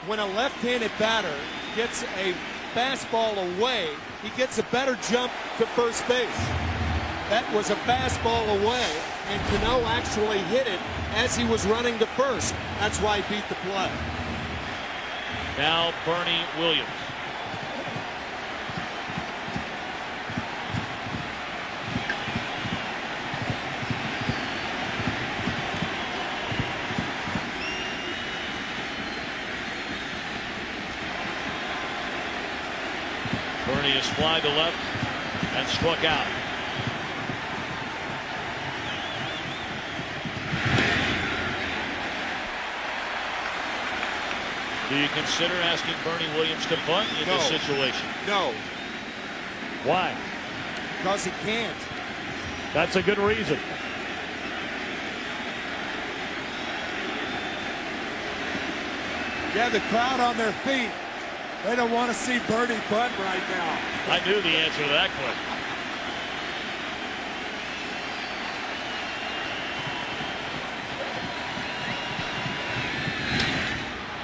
When a left-handed batter gets a fastball away, he gets a better jump to first base. That was a fastball away, and Cano actually hit it as he was running to first. That's why he beat the play. Now Bernie Williams. Bernie is fly to left and struck out. Do you consider asking Bernie Williams to bunt in this situation? No. Why? Because he can't. That's a good reason. Yeah, the crowd on their feet. They don't want to see Bernie bunt right now. I knew the answer to that question.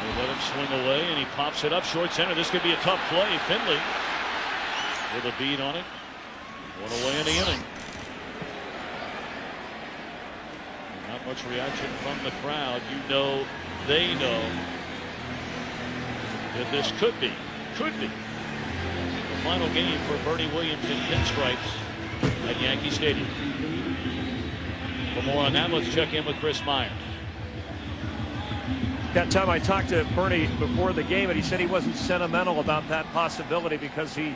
They let him swing away, and he pops it up short center. This could be a tough play. Finley with a beat on it. 1 away in the inning. Not much reaction from the crowd. You know, they know that this could be the final game for Bernie Williams in pinstripes at Yankee Stadium. For more on that, let's check in with Chris Myers. That time I talked to Bernie before the game, and he said he wasn't sentimental about that possibility because he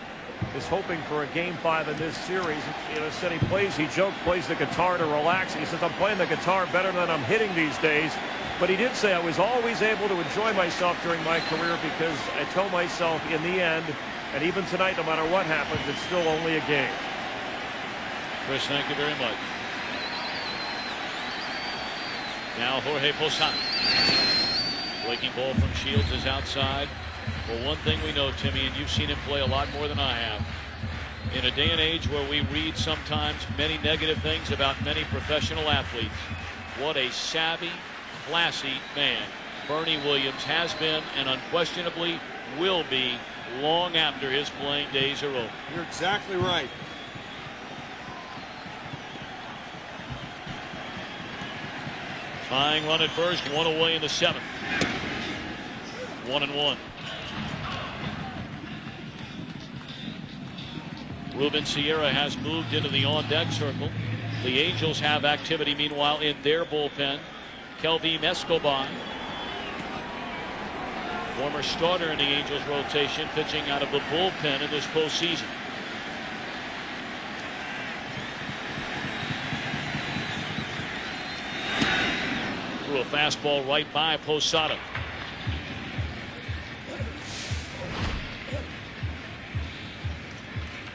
is hoping for a game 5 in this series. You know, said he plays the guitar to relax. He says, I'm playing the guitar better than I'm hitting these days. But he did say, I was always able to enjoy myself during my career because I told myself in the end, and even tonight, no matter what happens, it's still only a game. Chris, thank you very much. Now Jorge Posada. Breaking ball from Shields is outside. Well, one thing we know, Timmy, and you've seen him play a lot more than I have. In a day and age where we read sometimes many negative things about many professional athletes, what a savvy, classy man Bernie Williams has been and unquestionably will be long after his playing days are over. You're exactly right. Tying run at first, one away in the seventh. 1-1. Ruben Sierra has moved into the on-deck circle. The Angels have activity, meanwhile, in their bullpen. Kelvin Escobar, former starter in the Angels rotation, pitching out of the bullpen in this postseason. Threw a fastball right by Posada.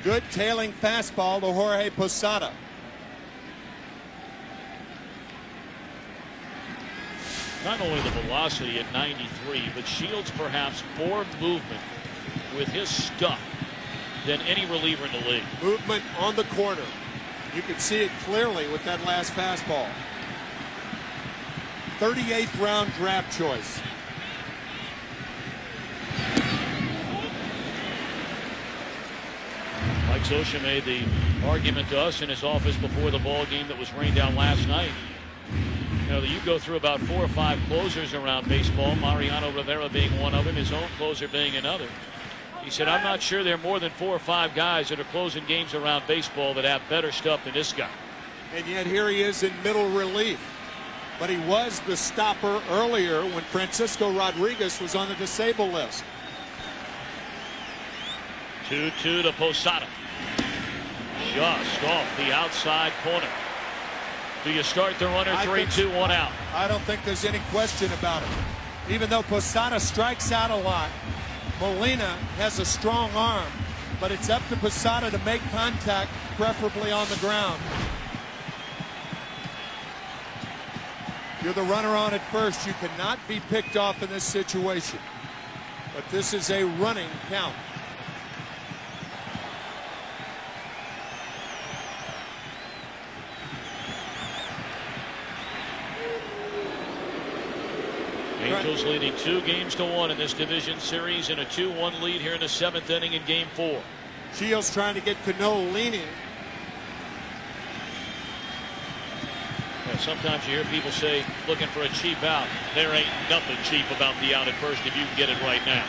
Good tailing fastball to Jorge Posada. Not only the velocity at 93, but Shields perhaps more movement with his stuff than any reliever in the league. Movement on the corner. You can see it clearly with that last fastball. 38th round draft choice. Mike Scioscia made the argument to us in his office before the ball game that was rained down last night. You know, that you go through about 4 or 5 closers around baseball, Mariano Rivera being one of them, his own closer being another. He said, I'm not sure there are more than 4 or 5 guys that are closing games around baseball that have better stuff than this guy. And yet here he is in middle relief. But he was the stopper earlier when Francisco Rodriguez was on the disabled list. 2-2 to Posada. Just off the outside corner. Do you start the runner? 3-2, 1 out. I don't think there's any question about it. Even though Posada strikes out a lot, Molina has a strong arm, but it's up to Posada to make contact, preferably on the ground. You're the runner on at first. You cannot be picked off in this situation. But this is a running count. Angels leading 2-1 in this division series and a 2-1 lead here in the 7th inning in Game 4. Shields trying to get Cano leaning. Yeah, sometimes you hear people say looking for a cheap out. There ain't nothing cheap about the out at first if you can get it right now.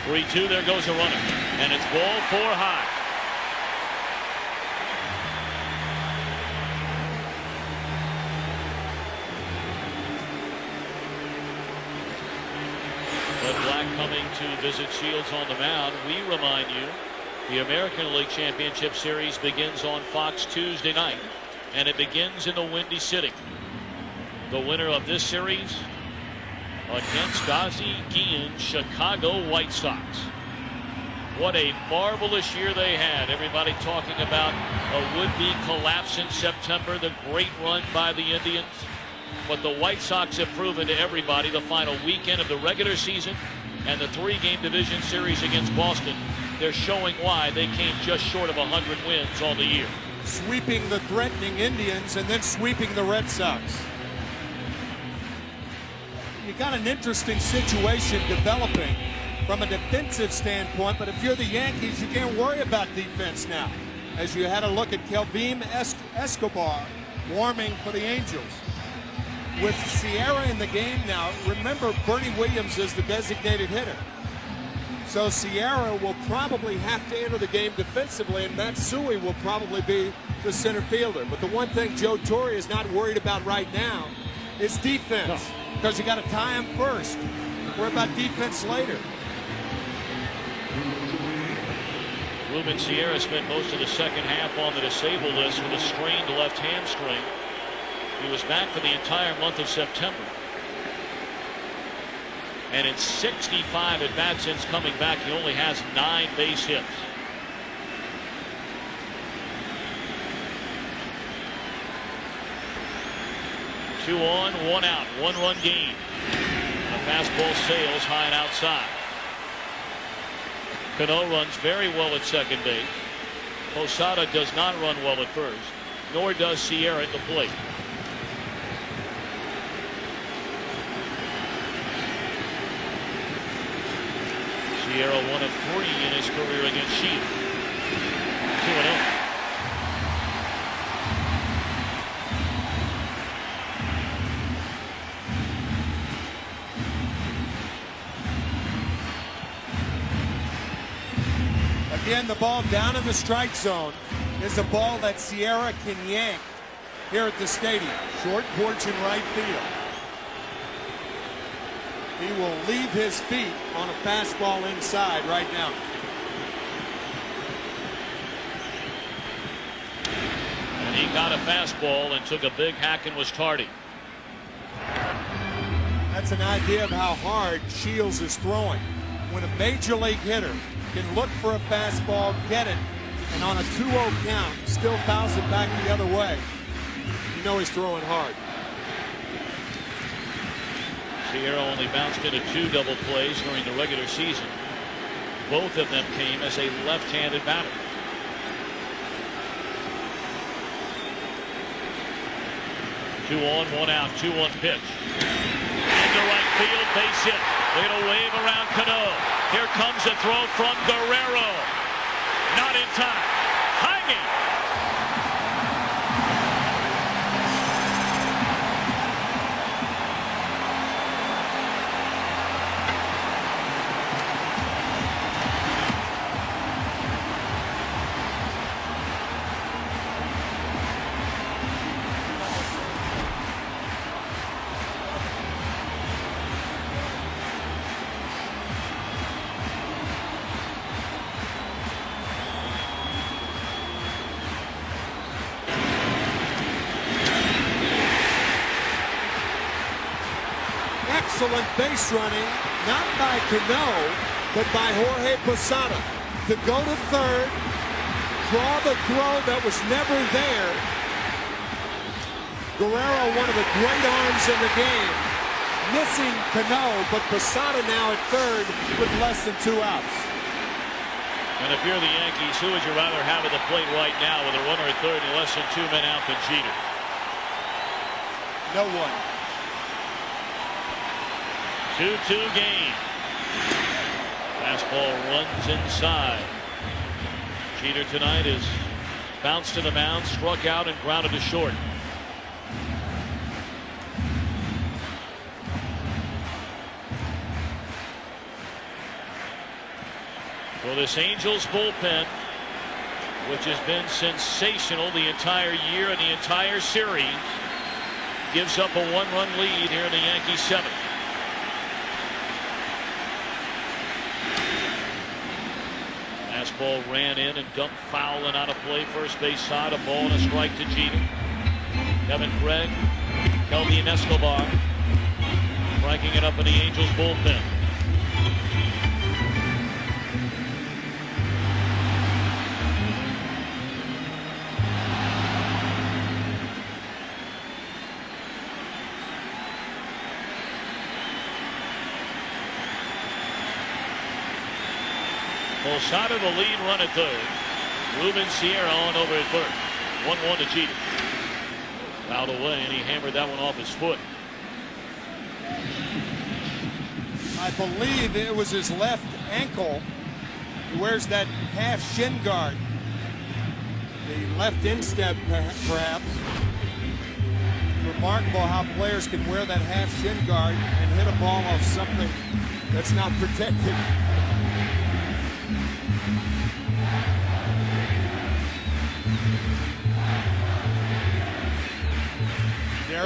3-2, there goes a runner. And it's ball 4 high. Bud Black coming to visit Shields on the mound. We remind you, the American League Championship Series begins on Fox Tuesday night, and it begins in the Windy City. The winner of this series against Ozzie Guillen's Chicago White Sox. What a marvelous year they had. Everybody talking about a would-be collapse in September, the great run by the Indians. But the White Sox have proven to everybody the final weekend of the regular season and the 3-game division series against Boston. They're showing why they came just short of 100 wins all the year. Sweeping the threatening Indians and then sweeping the Red Sox. You got an interesting situation developing from a defensive standpoint, but if you're the Yankees, you can't worry about defense now, as you had a look at Kelvin Escobar warming for the Angels. With Sierra in the game now, remember Bernie Williams is the designated hitter. So Sierra will probably have to enter the game defensively, and Matsui will probably be the center fielder. But the one thing Joe Torre is not worried about right now is defense, because you got to tie him first. Worry about defense later. Ruben Sierra spent most of the second half on the disabled list with a strained left hamstring. He was back for the entire month of September. And in 65 at-bats since coming back, he only has 9 base hits. Two on, 1 out, 1-run game. A fastball sails high and outside. Cano runs very well at second base. Posada does not run well at first, nor does Sierra at the plate. Sierra 1 of 3 in his career against Sheep. 2-0. Again, the ball down in the strike zone is a ball that Sierra can yank here at the stadium. Short porch in right field. He will leave his feet on a fastball inside right now. And he got a fastball and took a big hack and was tardy. That's an idea of how hard Shields is throwing. When a major league hitter can look for a fastball, get it, and on a 2-0 count, still fouls it back the other way, you know he's throwing hard. Sierra only bounced into 2 double plays during the regular season. Both of them came as a left-handed batter. Two on, 1 out, 2-1 pitch. Into right field, base hit. They're going to wave around Cano. Here comes a throw from Guerrero. Not in time. Hanging. Excellent base running, not by Cano, but by Jorge Posada. To go to third, draw the throw that was never there. Guerrero, one of the great arms in the game, missing Cano, but Posada now at third with less than 2 outs. And if you're the Yankees, who would you rather have at the plate right now with a runner at third and less than 2 men out than Jeter? No one. 2-2 game. Fastball runs inside. Jeter tonight is bounced to the mound, struck out, and grounded to short. For this Angels bullpen, which has been sensational the entire year and the entire series, gives up a 1-run lead here in the Yankees 7th. Fastball ran in and dumped foul and out of play, first base side. A ball and a strike to Jeter. Kevin Craig, Kelvin Escobar, striking it up in the Angels bullpen. Posada the lead run at third. Ruben Sierra on over at first. 1-1 to Jeter. Fouled away, and he hammered that one off his foot. I believe it was his left ankle. He wears that half shin guard. The left instep, perhaps. Remarkable how players can wear that half shin guard and hit a ball off something that's not protected.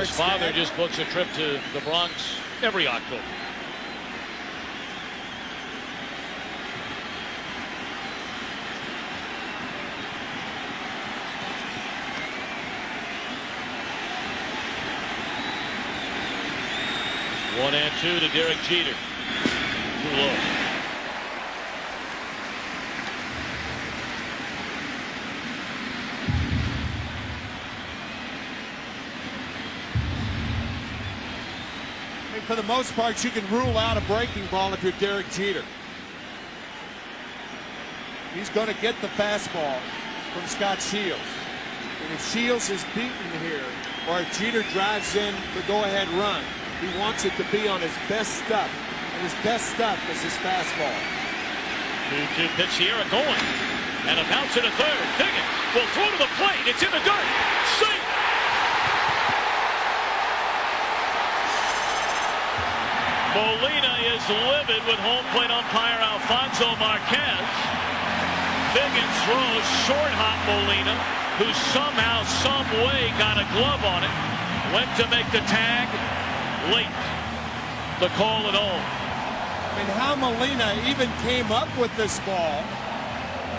His father just books a trip to the Bronx every October. One and 2 to Derek Jeter. Too low. For the most part, you can rule out a breaking ball if you're Derek Jeter. He's going to get the fastball from Scott Shields. And if Shields is beaten here, or if Jeter drives in the go-ahead run, he wants it to be on his best stuff. And his best stuff is his fastball. 2-2 pitch here, going. And a bounce to the third. Figgins will throw to the plate. It's in the dirt. Safe. Molina is livid with home plate umpire Alfonso Marquez. Figgins throws short hop Molina, who somehow, some way got a glove on it. Went to make the tag late. The call at home. I mean, how Molina even came up with this ball.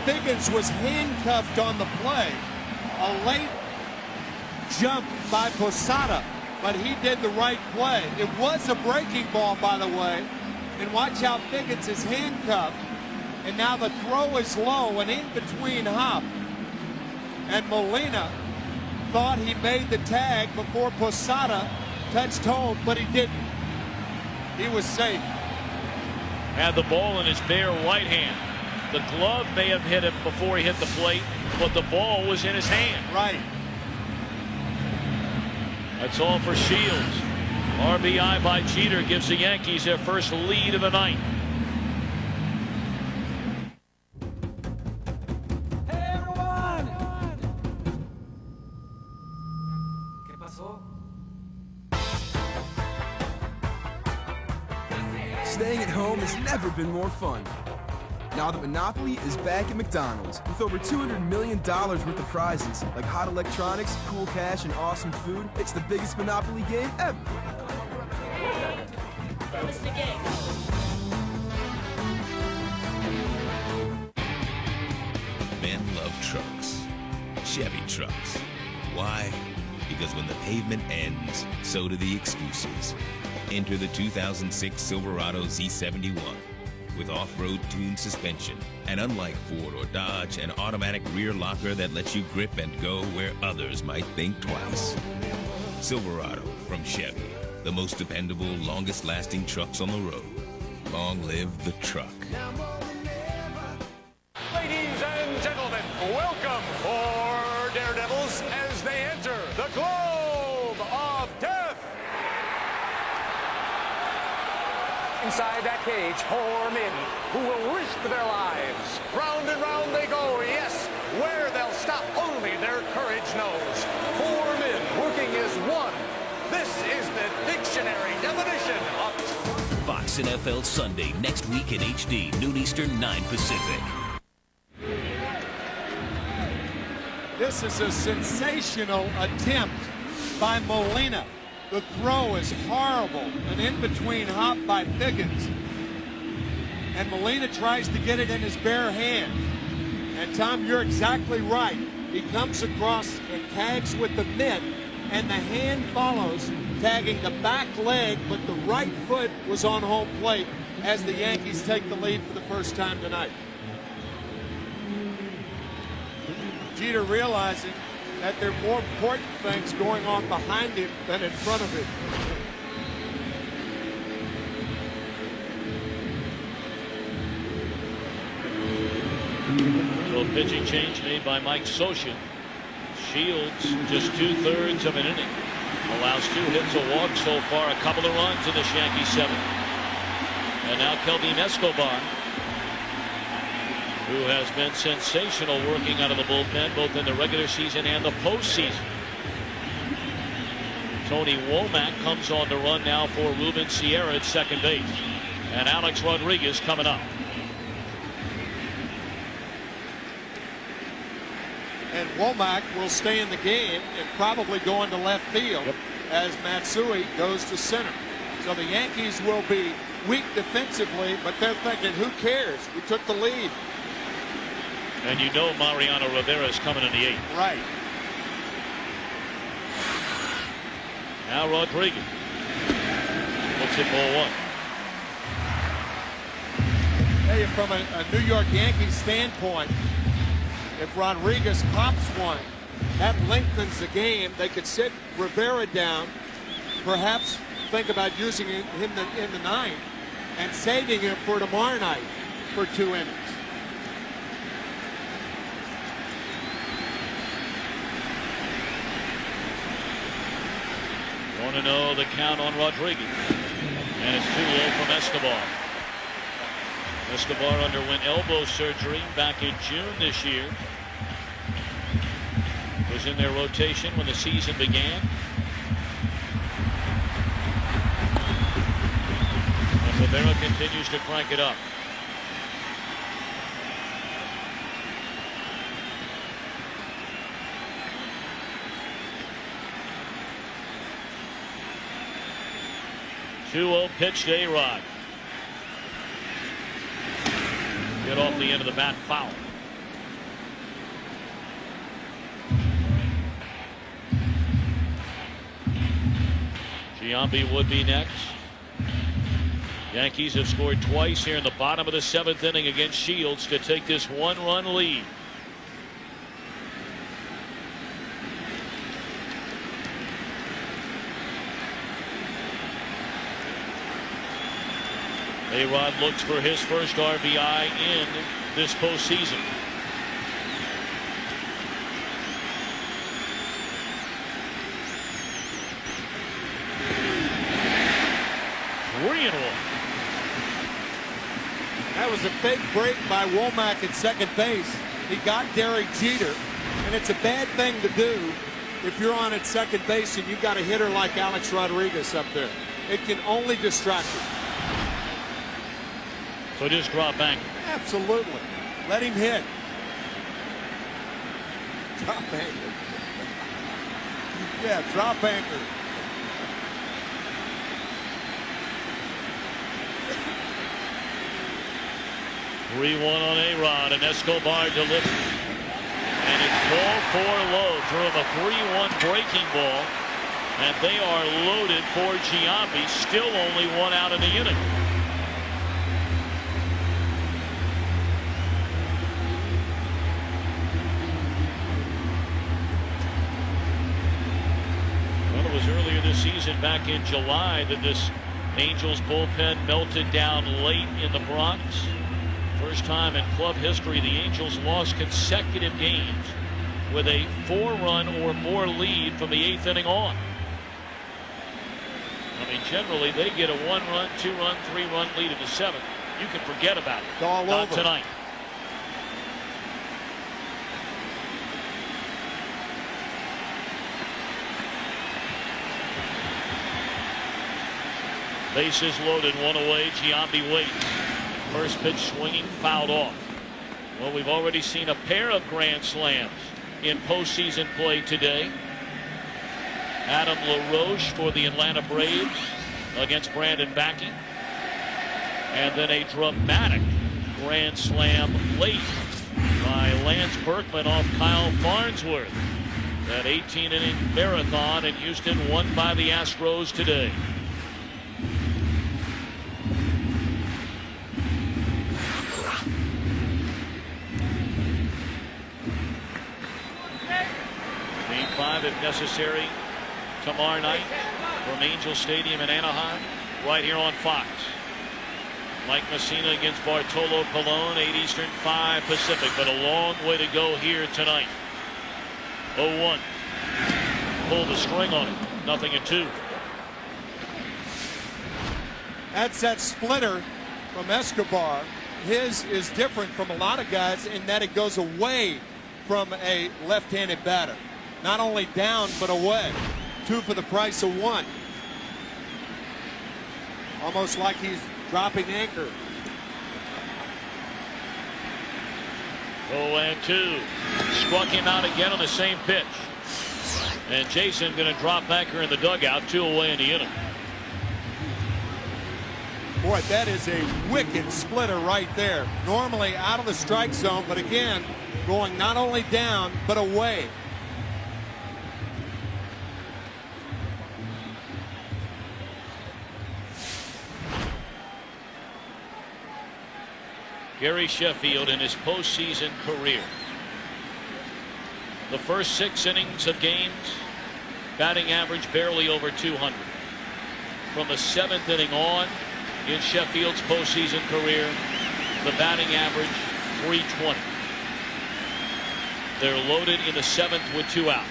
Figgins was handcuffed on the play. A late jump by Posada, but he did the right play. It was a breaking ball, by the way. And watch how Figgins is handcuffed. And now the throw is low and in between hop. And Molina thought he made the tag before Posada touched home, but he didn't. He was safe. Had the ball in his bare right hand. The glove may have hit him before he hit the plate, but the ball was in his hand. Right. That's all for Shields. RBI by Jeter gives the Yankees their first lead of the night. Staying at home has never been more fun. Now that Monopoly is back at McDonald's with over $200 million worth of prizes, like hot electronics, cool cash, and awesome food. It's the biggest Monopoly game ever. What's the game? Men love trucks. Chevy trucks. Why? Because when the pavement ends, so do the excuses. Enter the 2006 Silverado Z71 with off-road tuned suspension, and unlike Ford or Dodge, an automatic rear locker that lets you grip and go where others might think twice. Silverado from Chevy, the most dependable, longest-lasting trucks on the road. Long live the truck. Ladies and gentlemen, welcome for Daredevils as they enter the Globe of Death. Inside that cage, 4 men who will risk their lives. Round and round they go, yes. Where they'll stop, only their courage knows. 4 men working as one. This is the dictionary definition of... Fox NFL Sunday, next week in HD, noon Eastern, 9 Pacific. This is a sensational attempt by Molina. The throw is horrible. An in-between hop by Figgins. And Molina tries to get it in his bare hand. And Tom, you're exactly right. He comes across and tags with the mitt, and the hand follows, tagging the back leg, but the right foot was on home plate as the Yankees take the lead for the first time tonight. Jeter realizing that there are more important things going on behind him than in front of him. So pitching change made by Mike Scioscia. Shields just 2/3 of an inning. Allows 2 hits, a walk so far, a couple of runs in this Yankee 7th. And now Kelvin Escobar, who has been sensational working out of the bullpen both in the regular season and the postseason. Tony Womack comes on the run now for Ruben Sierra at second base. And Alex Rodriguez coming up. And Womack will stay in the game and probably go into left field as Matsui goes to center. So the Yankees will be weak defensively, but they're thinking, who cares? We took the lead. And you know Mariano Rivera is coming in the 8th. Right. Now Rodriguez. Looks at ball 1. Hey, from a New York Yankees standpoint, if Rodriguez pops one, that lengthens the game. They could sit Rivera down, perhaps think about using him in the 9th and saving him for tomorrow night for 2 innings. Want to know the count on Rodriguez. And it's 2-0 from Escobar. Escobar underwent elbow surgery back in June this year. Was in their rotation when the season began. And Rivera continues to crank it up. Two-0 pitch to A-Rod. Get off the end of the bat, foul. Giambi would be next. Yankees have scored twice here in the bottom of the 7th inning against Shields to take this one-run lead. A-Rod looks for his first RBI in this postseason. That was a fake break by Womack at second base. He got Derek Jeter, and it's a bad thing to do if you're on at second base and you've got a hitter like Alex Rodriguez up there. It can only distract you. So just drop back. Absolutely. Let him hit. Drop anchor. Yeah, drop anchor. Three-one on A-Rod, and Escobar delivers. And it's ball four low. Threw him a 3-1 breaking ball. And they are loaded for Giambi. Still only one out in the inning. Well, it was earlier this season, back in July, that this Angels bullpen melted down late in the Bronx. First time in club history the Angels lost consecutive games with a 4-run or more lead from the 8th inning on. I mean, generally they get a 1-run, 2-run, 3-run lead in the 7th. You can forget about it. It's all Not over tonight. Bases loaded, one away. Giambi waits. First pitch swinging, fouled off. Well, we've already seen a pair of grand slams in postseason play today. Adam LaRoche for the Atlanta Braves against Brandon Backey. And then a dramatic grand slam late by Lance Berkman off Kyle Farnsworth. That 18-inning marathon in Houston won by the Astros today. Game 5, if necessary, tomorrow night from Angel Stadium in Anaheim, right here on Fox. Mike Messina against Bartolo Colon, 8 Eastern, 5 Pacific, but a long way to go here tonight. 0-1. Pull the string on it. 0-2. That's that splitter from Escobar. His is different from a lot of guys in that it goes away from a left-handed batter. Not only down, but away. 2 for the price of 1. Almost like he's dropping anchor. 0-2. Struck him out again on the same pitch. And Jason going to drop anchor in the dugout. 2 away in the inning. Boy, that is a wicked splitter right there. Normally out of the strike zone, but again, going not only down, but away. Gary Sheffield in his postseason career. The first 6 innings of games, batting average barely over 200. From the 7th inning on in Sheffield's postseason career, the batting average 320. They're loaded in the 7th with 2 out.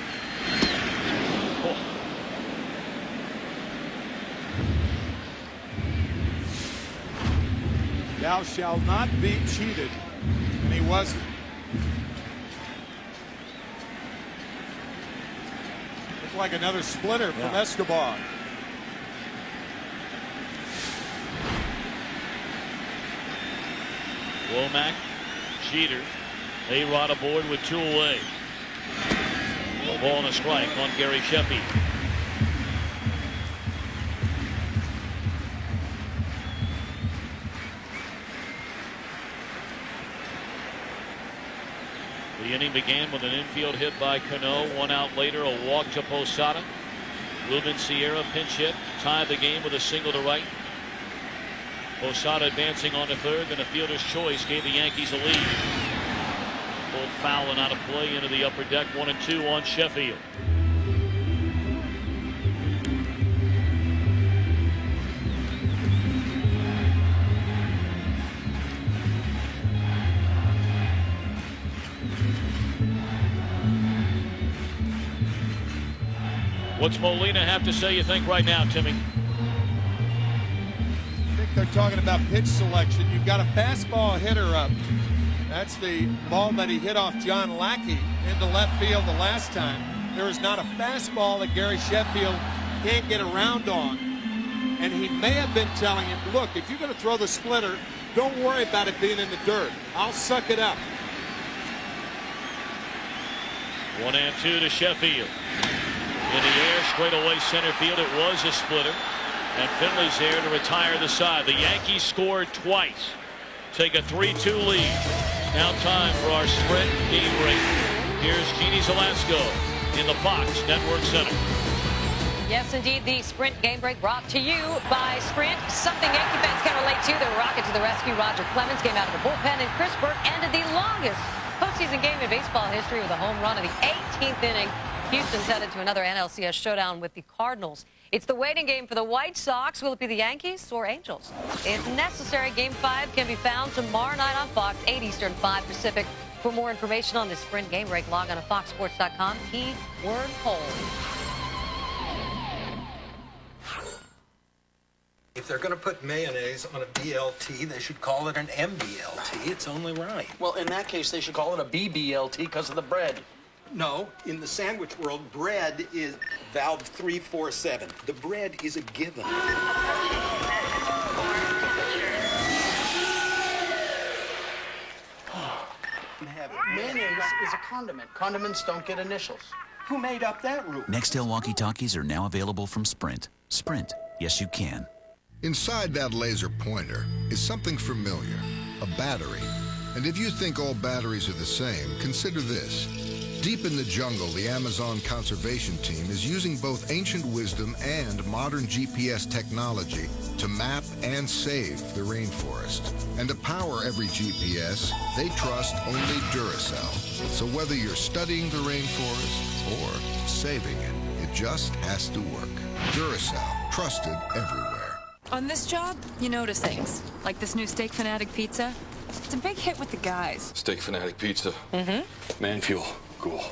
thou shalt not be cheated. And he wasn't. Looked like another splitter from Escobar. Womack, Jeter, A-Rod aboard with 2 away. A ball and a strike on Gary Sheffield. The inning began with an infield hit by Cano. 1 out later, a walk to Posada. Ruben Sierra pinch hit, tied the game with a single to right. Posada advancing on to third, then a fielder's choice gave the Yankees a lead. Pulled foul and out of play into the upper deck. 1-2 on Sheffield. What's Molina have to say, you think, right now, Timmy? I think they're talking about pitch selection. You've got a fastball hitter up. That's the ball that he hit off John Lackey into left field the last time. There is not a fastball that Gary Sheffield can't get around on. And he may have been telling him, look, if you're going to throw the splitter, don't worry about it being in the dirt. I'll suck it up. 1-2 to Sheffield. In the air, straight away center field. It was a splitter. And Finley's there to retire the side. The Yankees scored twice. Take a 3-2 lead. Now time for our Sprint game break. Here's Jeannie Zelasco in the Fox Network Center. Yes, indeed, the Sprint game break brought to you by Sprint. Something Yankee fans can relate to. The rocket to the rescue. Roger Clemens came out of the bullpen, and Chris Burke ended the longest postseason game in baseball history with a home run in the 18th inning. Houston's headed to another NLCS showdown with the Cardinals. It's the waiting game for the White Sox. Will it be the Yankees or Angels? If necessary, Game 5 can be found tomorrow night on Fox, 8 Eastern, 5 Pacific. For more information on this Sprint game break, log on to foxsports.com, keyword poll. If they're going to put mayonnaise on a BLT, they should call it an MBLT. It's only right. Well, in that case, they should call it a BBLT because of the bread. No, in the sandwich world, bread is valve 347. The bread is a given. Mayonnaise is a condiment. Condiments don't get initials. Who made up that rule? Nextel walkie-talkies are now available from Sprint. Sprint, yes you can. Inside that laser pointer is something familiar, a battery. And if you think all batteries are the same, consider this. Deep in the jungle, the Amazon conservation team is using both ancient wisdom and modern GPS technology to map and save the rainforest. And to power every GPS, they trust only Duracell. So whether you're studying the rainforest or saving it, it just has to work. Duracell, trusted everywhere. On this job, you notice things, like this new Steak Fanatic pizza. It's a big hit with the guys. Steak Fanatic pizza. Mm-hmm. Man fuel. Cool.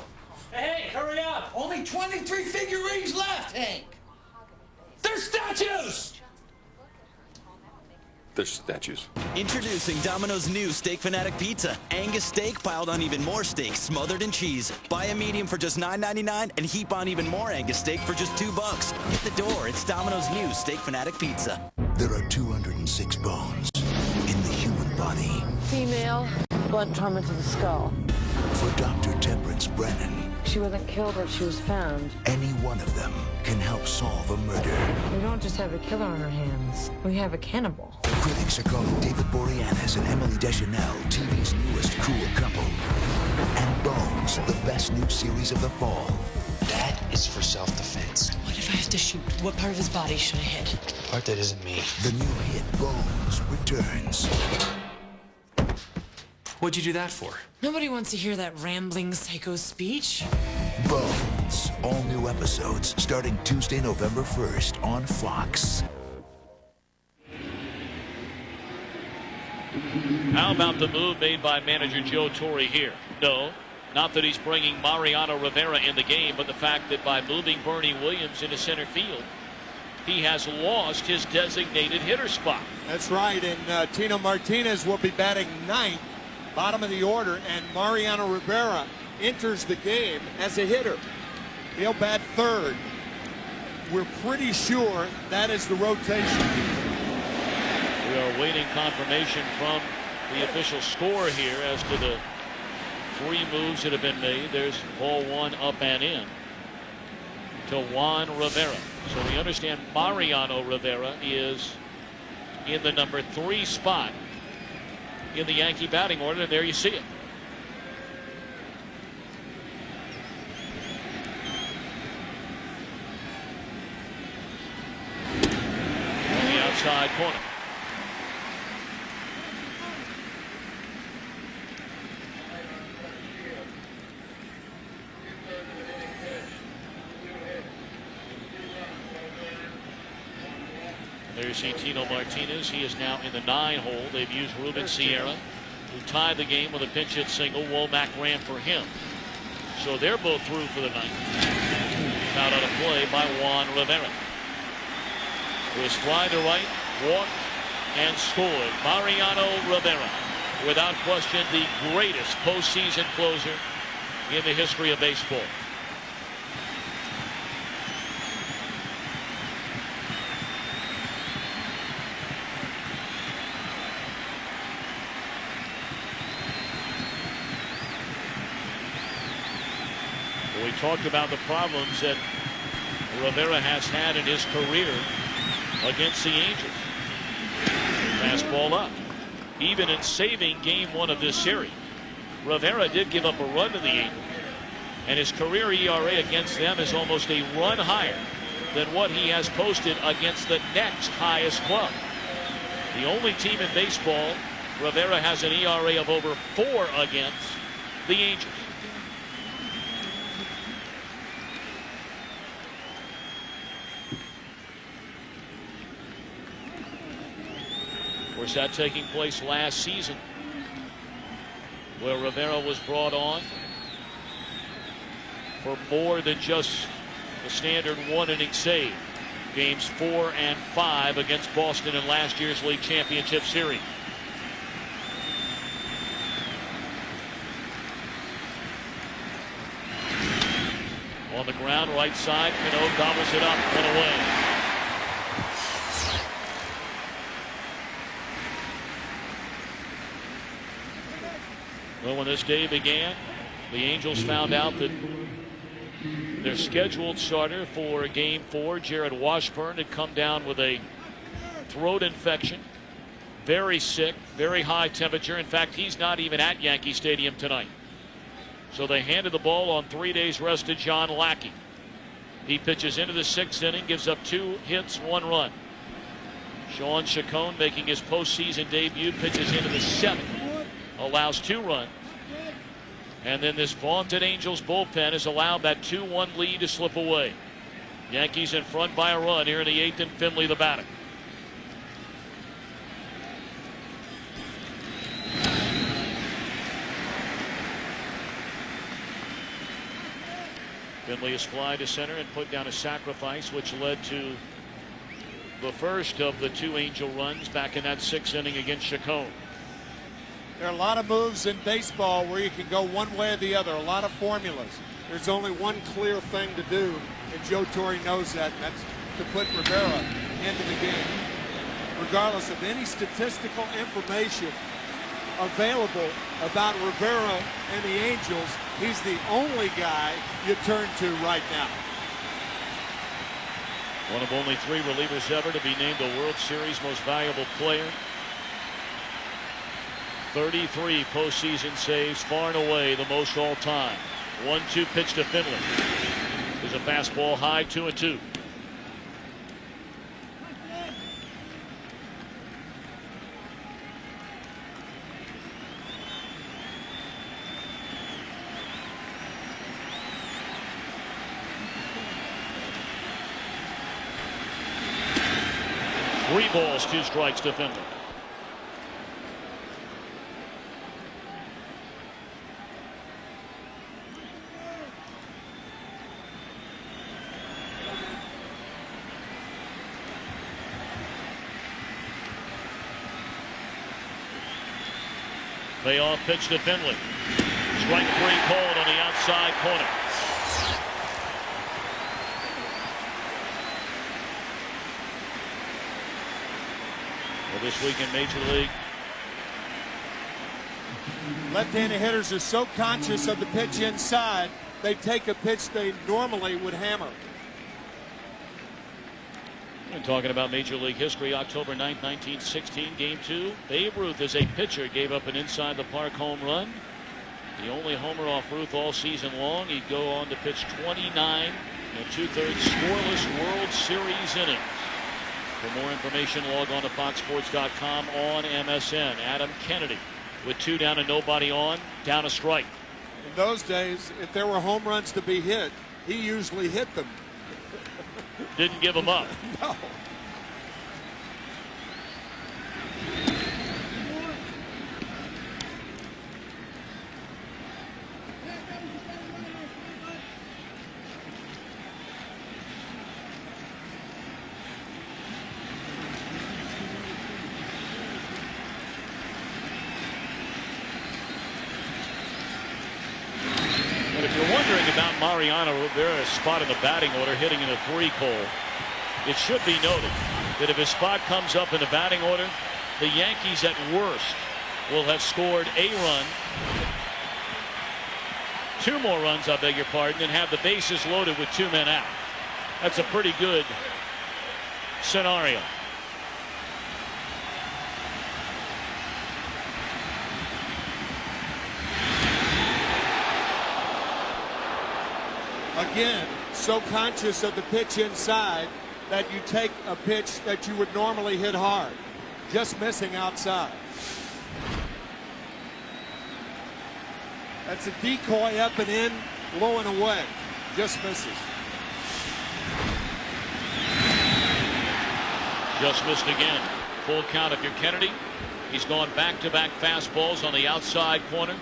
Hey, hurry up! Only 23 figurines left, Hank! They're statues! They're statues. Introducing Domino's new Steak Fanatic Pizza. Angus steak piled on even more steak, smothered in cheese. Buy a medium for just $9.99 and heap on even more Angus steak for just $2. Hit the door. It's Domino's new Steak Fanatic Pizza. There are 206 bones in the human body. Female, blunt trauma to the skull. For Dr. Temperance Brennan, she wasn't killed when she was found. any one of them can help solve a murder. We don't just have a killer on our hands. We have a cannibal. Critics are calling David Boreanaz and Emily Deschanel TV's newest cruel couple. And Bones, the best new series of the fall. That is for self-defense. What if I have to shoot? What part of his body should I hit? The part that isn't me. The new hit Bones returns. What'd you do that for? Nobody wants to hear that rambling psycho speech. Bones. All new episodes starting Tuesday, November 1st on Fox. How about the move made by manager Joe Torre here? No, not that he's bringing Mariano Rivera in the game, but the fact that by moving Bernie Williams into center field, he has lost his designated hitter spot. That's right, and Tino Martinez will be batting ninth, bottom of the order, and Mariano Rivera enters the game as a hitter. He'll bat third. We're pretty sure that is the rotation. We are waiting confirmation from the official score here as to the 3 moves that have been made. There's ball 1 up and in to Juan Rivera. So we understand Mariano Rivera is in the number 3 spot in the Yankee batting order. And there you see it. On the outside corner. There you see Tino Martinez. He is now in the 9 hole. They've used Ruben Sierra, who tied the game with a pinch hit single. Womack ran for him. So they're both through for the night. Out on a play by Juan Rivera. It was fly to right, walked, and scored. Mariano Rivera, without question, the greatest postseason closer in the history of baseball. We talked about the problems that Rivera has had in his career against the Angels. Fastball up. Even in saving game 1 of this series, Rivera did give up a run to the Angels, and his career ERA against them is almost a run higher than what he has posted against the next highest club. The only team in baseball Rivera has an ERA of over 4 against, the Angels. Of course, that taking place last season, where Rivera was brought on for more than just the standard 1-inning save. Games 4 and 5 against Boston in last year's league championship series. On the ground, right side, Cano gobbles it up and away. Well, when this day began, the Angels found out that their scheduled starter for game 4, Jared Washburn, had come down with a throat infection. Very sick, very high temperature. In fact, he's not even at Yankee Stadium tonight. So they handed the ball on 3 days rest to John Lackey. He pitches into the 6th inning, gives up 2 hits, 1 run. Sean Chacon, making his postseason debut, pitches into the 7th, allows 2 runs. And then this vaunted Angels bullpen has allowed that 2-1 lead to slip away. Yankees in front by a run here in the 8th, and Finley the batter. Finley is fly to center and put down a sacrifice, which led to the first of the 2 Angel runs back in that 6th inning against Chacon. There are a lot of moves in baseball where you can go one way or the other, a lot of formulas. There's only one clear thing to do, and Joe Torre knows that, and that's to put Rivera into the game. Regardless of any statistical information available about Rivera and the Angels, he's the only guy you turn to right now. One of only 3 relievers ever to be named a World Series most valuable player. 33 postseason saves, far and away the most all time. 1-2 pitch to Finley. There's a fastball high, 2-2. Three balls, 2 strikes to Finley. Payoff pitch to Finley. Strike 3 called on the outside corner. Well, this week in Major League, left-handed hitters are so conscious of the pitch inside, they take a pitch they normally would hammer. We're talking about Major League history. October 9th, 1916, Game 2. Babe Ruth, as a pitcher, gave up an inside-the-park home run. The only homer off Ruth all season long. He'd go on to pitch 29 and 2/3 scoreless World Series innings. For more information, log on to foxsports.com on MSN. Adam Kennedy with 2 down and nobody on, down a strike. In those days, if there were home runs to be hit, he usually hit them. Didn't give them up. No. But if you're wondering about Mariano Rivera's spot in the batting order, hitting in a 3-hole, it should be noted that if his spot comes up in the batting order, the Yankees at worst will have scored a run, 2 more runs, I beg your pardon, and have the bases loaded with 2 men out. That's a pretty good scenario. Again, so conscious of the pitch inside that you take a pitch that you would normally hit hard, just missing outside. That's a decoy up and in, low and away, just misses. Just missed again. Full count if you're Kennedy. He's gone back-to-back fastballs on the outside corner.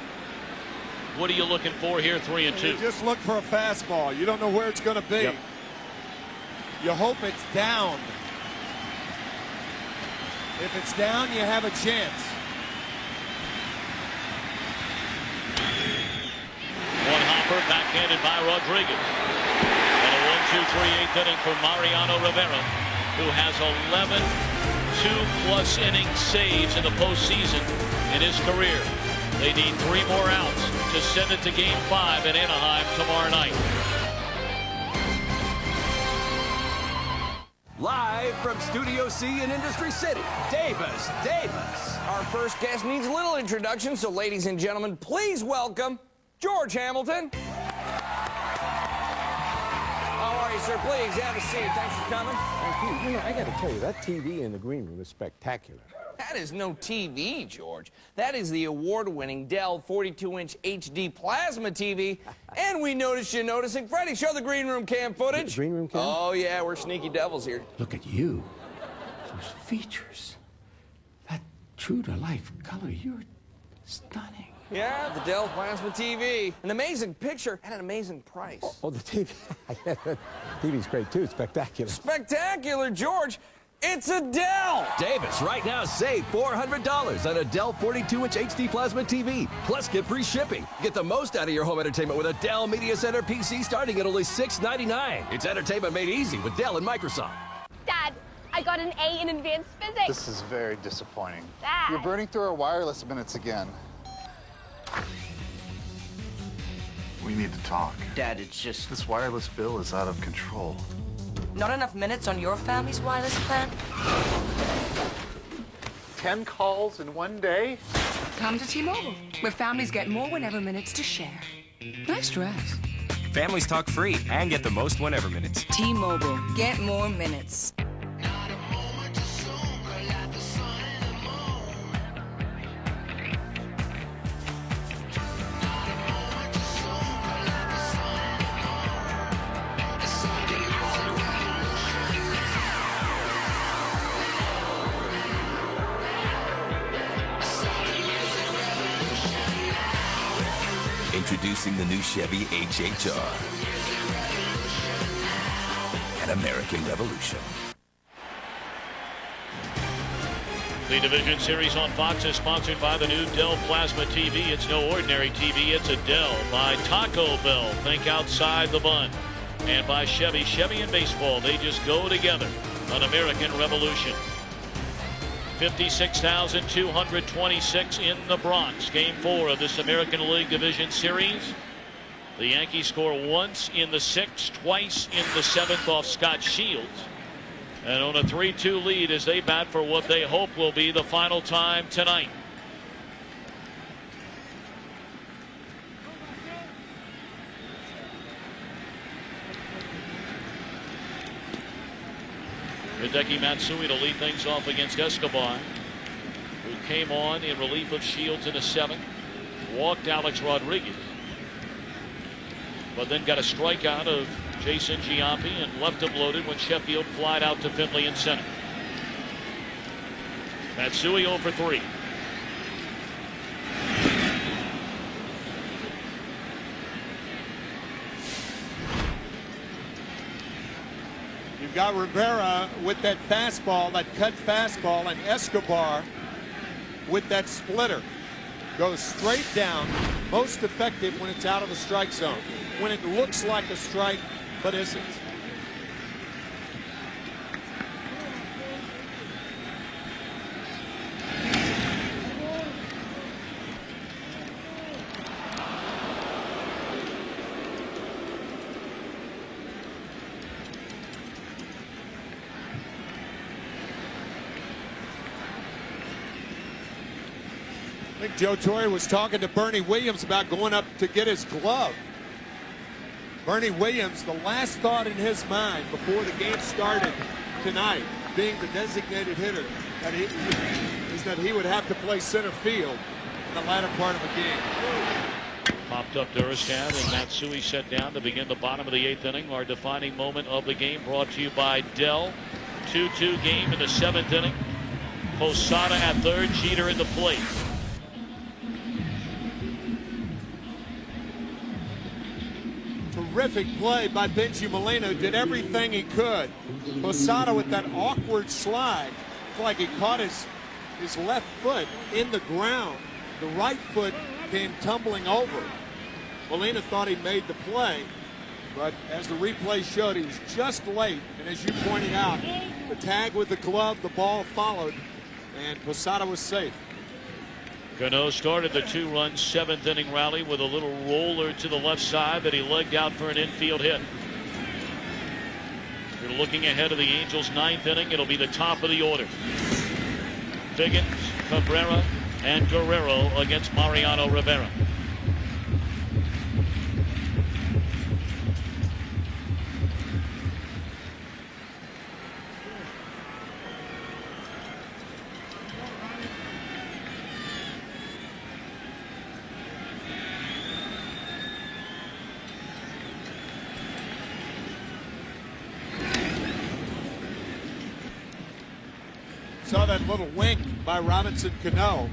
What are you looking for here, 3-2? You just look for a fastball. You don't know where it's going to be. Yep. You hope it's down. If it's down, you have a chance. One hopper backhanded by Rodriguez. And a 1-2-3-8 inning for Mariano Rivera, who has 11 2+ inning saves in the postseason in his career. They need 3 more outs to send it to Game 5 in Anaheim tomorrow night. Live from Studio C in Industry City, Davis. Our first guest needs a little introduction, so ladies and gentlemen, please welcome George Hamilton. How are you, sir? Please have a seat. Thanks for coming. Thank you. You know, I got to tell you, that TV in the green room is spectacular. That is no TV, George. That is the award-winning Dell 42-inch HD plasma TV. And we noticed you noticing. Freddie, show the green room cam footage. The green room cam? Oh, yeah, we're sneaky devils here. Look at you. Those features. That true-to-life color. You're stunning. Yeah, the Dell plasma TV. An amazing picture at an amazing price. Oh, the TV. The TV's great, too. Spectacular. Spectacular, George. It's a Dell! Davis, right now save $400 on a Dell 42-inch HD plasma TV. Plus get free shipping. Get the most out of your home entertainment with a Dell Media Center PC starting at only $699. It's entertainment made easy with Dell and Microsoft. Dad, I got an A in advanced physics. This is very disappointing. Dad. You're burning through our wireless minutes again. We need to talk. Dad, it's just... This wireless bill is out of control. Not enough minutes on your family's wireless plan? 10 calls in one day? Come to T-Mobile, where families get more whenever minutes to share. Nice dress. Families talk free and get the most whenever minutes. T-Mobile, get more minutes. Introducing the new Chevy HHR. An American Revolution. The Division Series on Fox is sponsored by the new Dell Plasma TV. It's no ordinary TV, it's a Dell. By Taco Bell, think outside the bun. And by Chevy. Chevy and baseball, they just go together. An American Revolution. 56,226 in the Bronx. Game 4 of this American League Division Series. The Yankees score once in the 6th, twice in the 7th off Scott Shields. And on a 3-2 lead as they bat for what they hope will be the final time tonight. Hideki Matsui to lead things off against Escobar, who came on in relief of Shields in the 7th. Walked Alex Rodriguez, but then got a strikeout of Jason Giampi and left him loaded when Sheffield flied out to Finley in center. Matsui 0 for 3. You've got Rivera with that fastball, that cut fastball, and Escobar with that splitter. Goes straight down, most effective when it's out of the strike zone. When it looks like a strike, but isn't. I think Joe Torre was talking to Bernie Williams about going up to get his glove. Bernie Williams, the last thought in his mind before the game started tonight, being the designated hitter, is that he would have to play center field in the latter part of the game. Popped up to Erskine, and Matsui set down to begin the bottom of the 8th inning. Our defining moment of the game brought to you by Dell. 2-2 game in the 7th inning. Posada at third, Jeter in the plate. Terrific play by Benji Molino. Did everything he could. Posada with that awkward slide. It's like he caught his left foot in the ground. The right foot came tumbling over. Molina thought he made the play, but as the replay showed, he was just late. And as you pointed out, the tag with the glove, the ball followed, and Posada was safe. Cano started the 2-run 7th inning rally with a little roller to the left side that he legged out for an infield hit. You're looking ahead of the Angels' 9th inning. It'll be the top of the order. Figgins, Cabrera, and Guerrero against Mariano Rivera. Saw that little wink by Robinson Cano.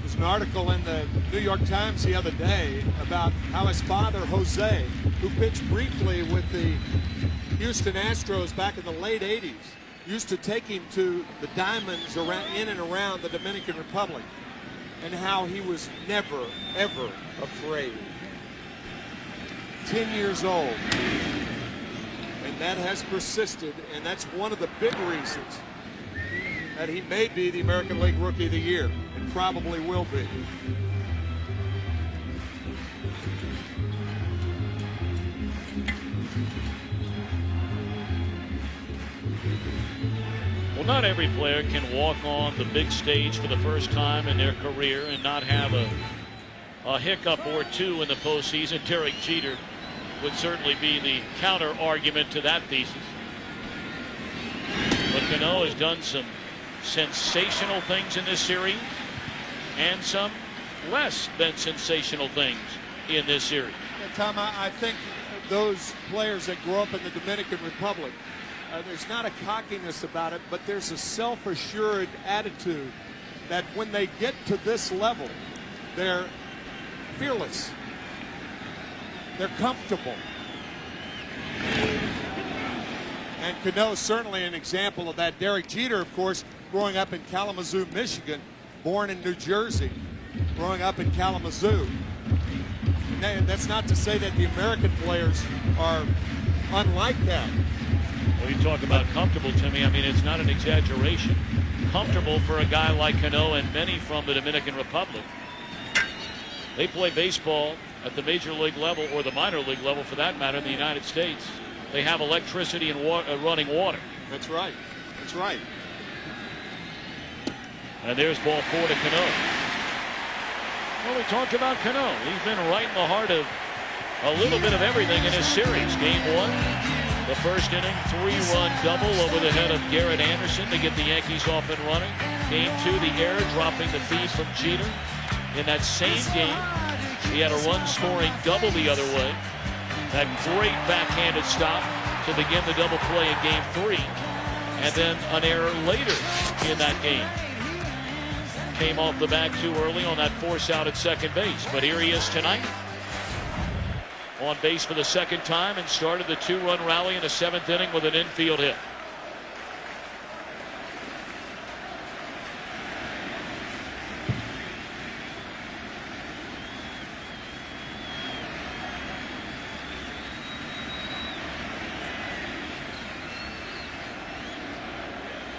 There's an article in the New York Times the other day about how his father, Jose, who pitched briefly with the Houston Astros back in the late 80s, used to take him to the diamonds in and around the Dominican Republic, and how he was never, ever afraid. 10 years old. And that has persisted, and that's one of the big reasons that he may be the American League Rookie of the Year, and probably will be. Well, not every player can walk on the big stage for the first time in their career and not have a hiccup or two in the postseason. Derek Jeter would certainly be the counter argument to that thesis. But Cano has done some sensational things in this series and some less than sensational things in this series. Yeah, Tom, I think those players that grow up in the Dominican Republic, there's not a cockiness about it, but there's a self-assured attitude that when they get to this level, they're fearless. They're comfortable. And Cano certainly an example of that. Derek Jeter, of course, growing up in Kalamazoo, Michigan, born in New Jersey, growing up in Kalamazoo. And that's not to say that the American players are unlike that. Well, you talk about comfortable, Timmy. I mean, it's not an exaggeration. Comfortable for a guy like Cano and many from the Dominican Republic. They play baseball at the major league level, or the minor league level for that matter, in the United States. They have electricity and running water. That's right. That's right. And there's ball 4 to Cano. Well, we talked about Cano. He's been right in the heart of a little bit of everything in his series. Game 1, the first inning, 3-run double over the head of Garrett Anderson to get the Yankees off and running. Game 2, the error, dropping the feed from Jeter. In that same game, he had a run-scoring double the other way. That great backhanded stop to begin the double play in Game 3. And then an error later in that game. Came off the bag too early on that force out at second base. But here he is tonight. On base for the second time and started the 2-run rally in the 7th inning with an infield hit.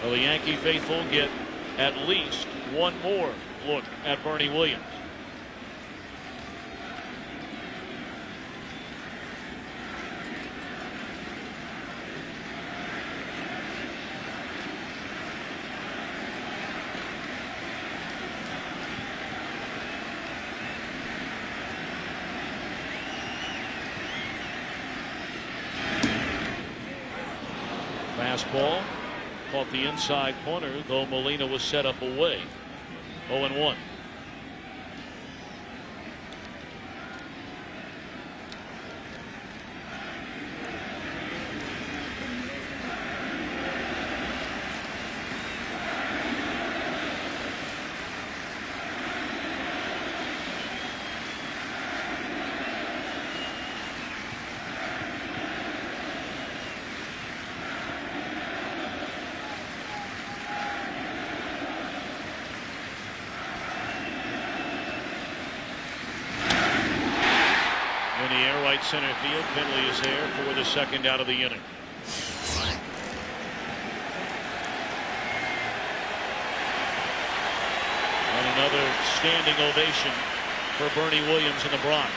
Well, the Yankee faithful get at least one more look at Bernie Williams. Fastball. Caught the inside corner, though Molina was set up away. 0-1. Center field. Finley is there for the second out of the inning. And another standing ovation for Bernie Williams in the Bronx.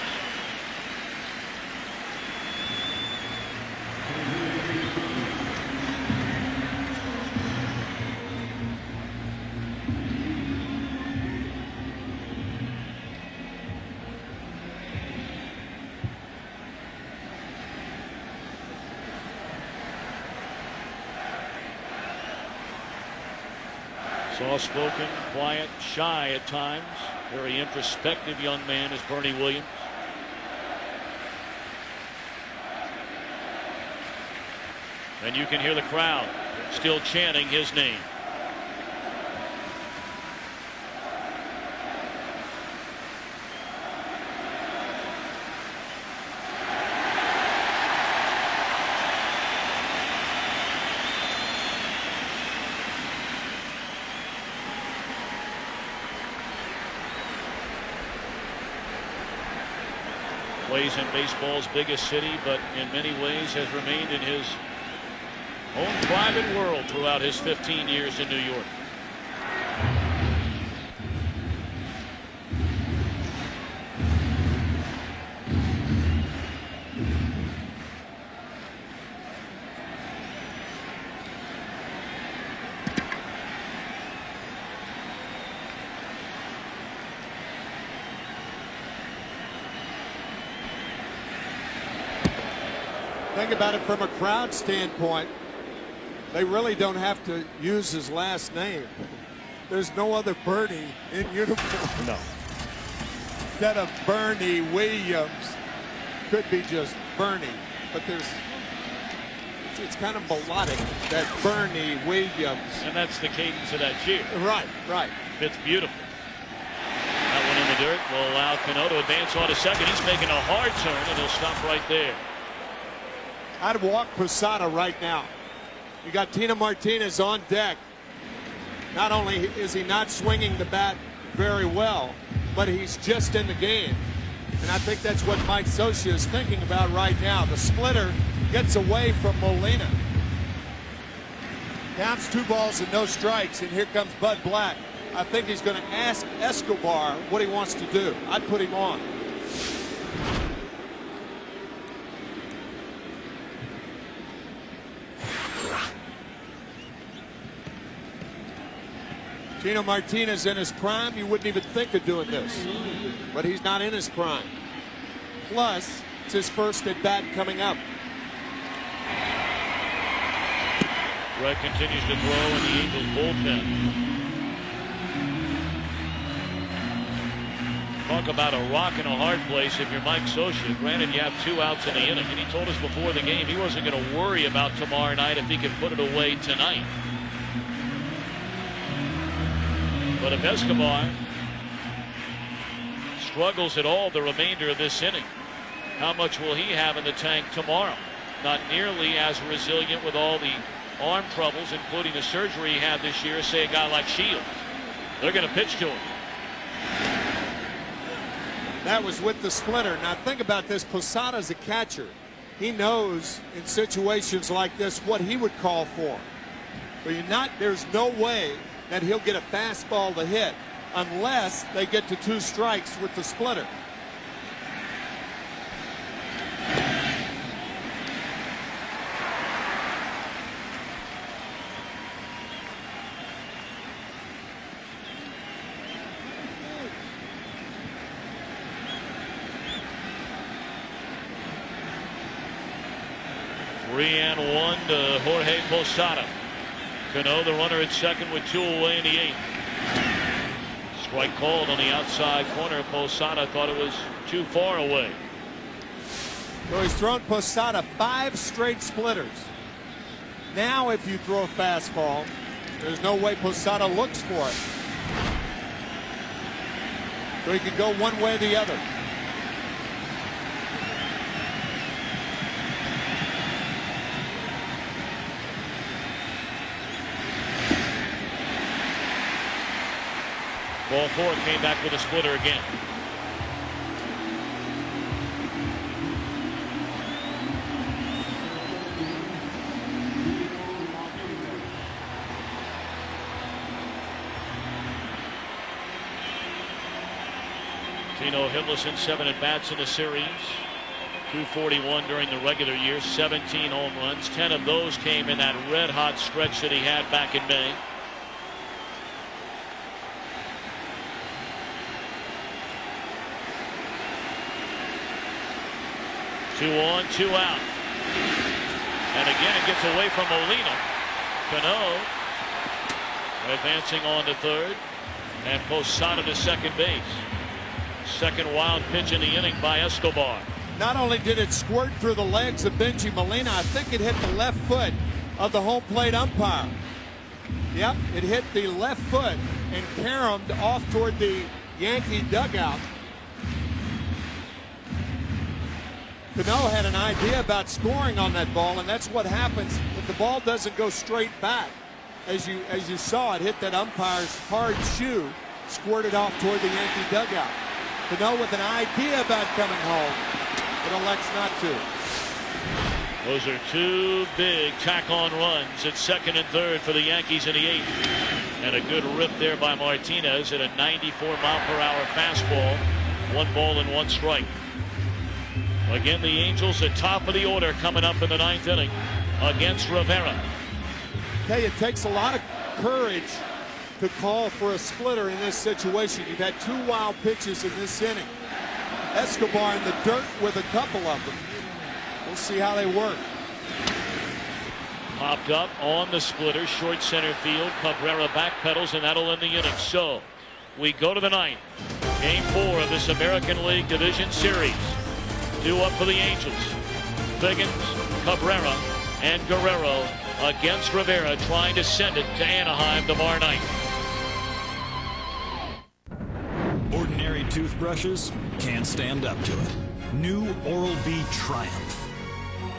Soft-spoken, quiet, shy at times. Very introspective young man is Bernie Williams. And you can hear the crowd still chanting his name. Plays in baseball's biggest city, but in many ways has remained in his own private world throughout his 15 years in New York. Think about it from a crowd standpoint. They really don't have to use his last name. There's no other Bernie in uniform. No. Instead of Bernie Williams, could be just Bernie. But it's kind of melodic, that Bernie Williams. And that's the cadence of that cheer. Right, right. It's beautiful. That one in the dirt will allow Cano to advance on to second. He's making a hard turn, and he'll stop right there. I'd walk Posada right now. You got Tino Martinez on deck. Not only is he not swinging the bat very well, but he's just in the game. And I think that's what Mike Scioscia is thinking about right now. The splitter gets away from Molina. Counts 2 balls and no strikes, and here comes Bud Black. I think he's going to ask Escobar what he wants to do. I'd put him on. Tino Martinez in his prime, you wouldn't even think of doing this. But he's not in his prime. Plus, it's his first at bat coming up. Brett continues to throw in the Angels bullpen. Talk about a rock and a hard place if you're Mike Scioscia. Granted, you have 2 outs in the inning, and he told us before the game he wasn't going to worry about tomorrow night if he could put it away tonight. But if Escobar struggles at all the remainder of this inning, how much will he have in the tank tomorrow? Not nearly as resilient with all the arm troubles, including the surgery he had this year, say a guy like Shields. They're going to pitch to him. That was with the splitter. Now think about this. Posada's a catcher. He knows in situations like this what he would call for. But there's no way that he'll get a fastball to hit unless they get to 2 strikes with the splitter. Three and 1 to Jorge Posada. Cano, the runner at second with 2 away in the 8th. Strike called on the outside corner. Posada thought it was too far away. So he's thrown Posada 5 straight splitters. Now if you throw a fastball, there's no way Posada looks for it. So he can go one way or the other. Ball 4 came back with a splitter again. Tino hitless in 7 at-bats in the series. 241 during the regular year, 17 home runs. 10 of those came in that red-hot stretch that he had back in May. Two on, 2 out. And again, it gets away from Molina. Cano advancing on to third. And Posada to second base. Second wild pitch in the inning by Escobar. Not only did it squirt through the legs of Benji Molina, I think it hit the left foot of the home plate umpire. Yep, it hit the left foot and caromed off toward the Yankee dugout. Cano had an idea about scoring on that ball, and that's what happens if the ball doesn't go straight back. As you saw, it hit that umpire's hard shoe, squirted off toward the Yankee dugout. Cano with an idea about coming home, but elects not to. Those are 2 big tack-on runs at second and third for the Yankees in the 8th. And a good rip there by Martinez at a 94-mile-per-hour fastball. 1 ball and 1 strike. Again, the Angels at top of the order coming up in the 9th inning against Rivera. Tell you, it takes a lot of courage to call for a splitter in this situation. You've had 2 wild pitches in this inning. Escobar in the dirt with a couple of them. We'll see how they work. Popped up on the splitter, short center field. Cabrera backpedals, and that'll end the inning. So we go to the 9th. Game 4 of this American League Division Series. 2 up for the Angels. Biggins, Cabrera, and Guerrero against Rivera, trying to send it to Anaheim tomorrow night. Ordinary toothbrushes can't stand up to it. New Oral-B Triumph.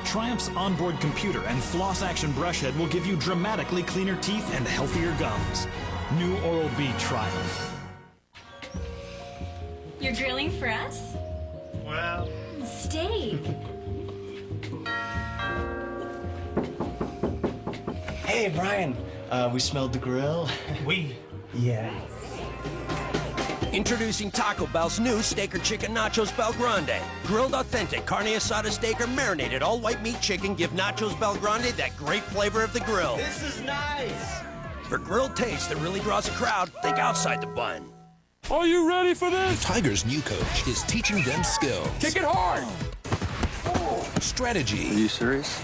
Triumph's onboard computer and floss action brush head will give you dramatically cleaner teeth and healthier gums. New Oral-B Triumph. You're grilling for us? Well, Steak. Hey, Brian. We smelled the grill. Yeah. Introducing Taco Bell's new Steak or Chicken Nachos Bel Grande. Grilled authentic carne asada steak or marinated all white meat chicken give Nachos Bel Grande that great flavor of the grill. This is nice. For grilled taste that really draws a crowd, think outside the bun. Are you ready for this? Tiger's new coach is teaching them skills. Kick it hard. Strategy. Are you serious?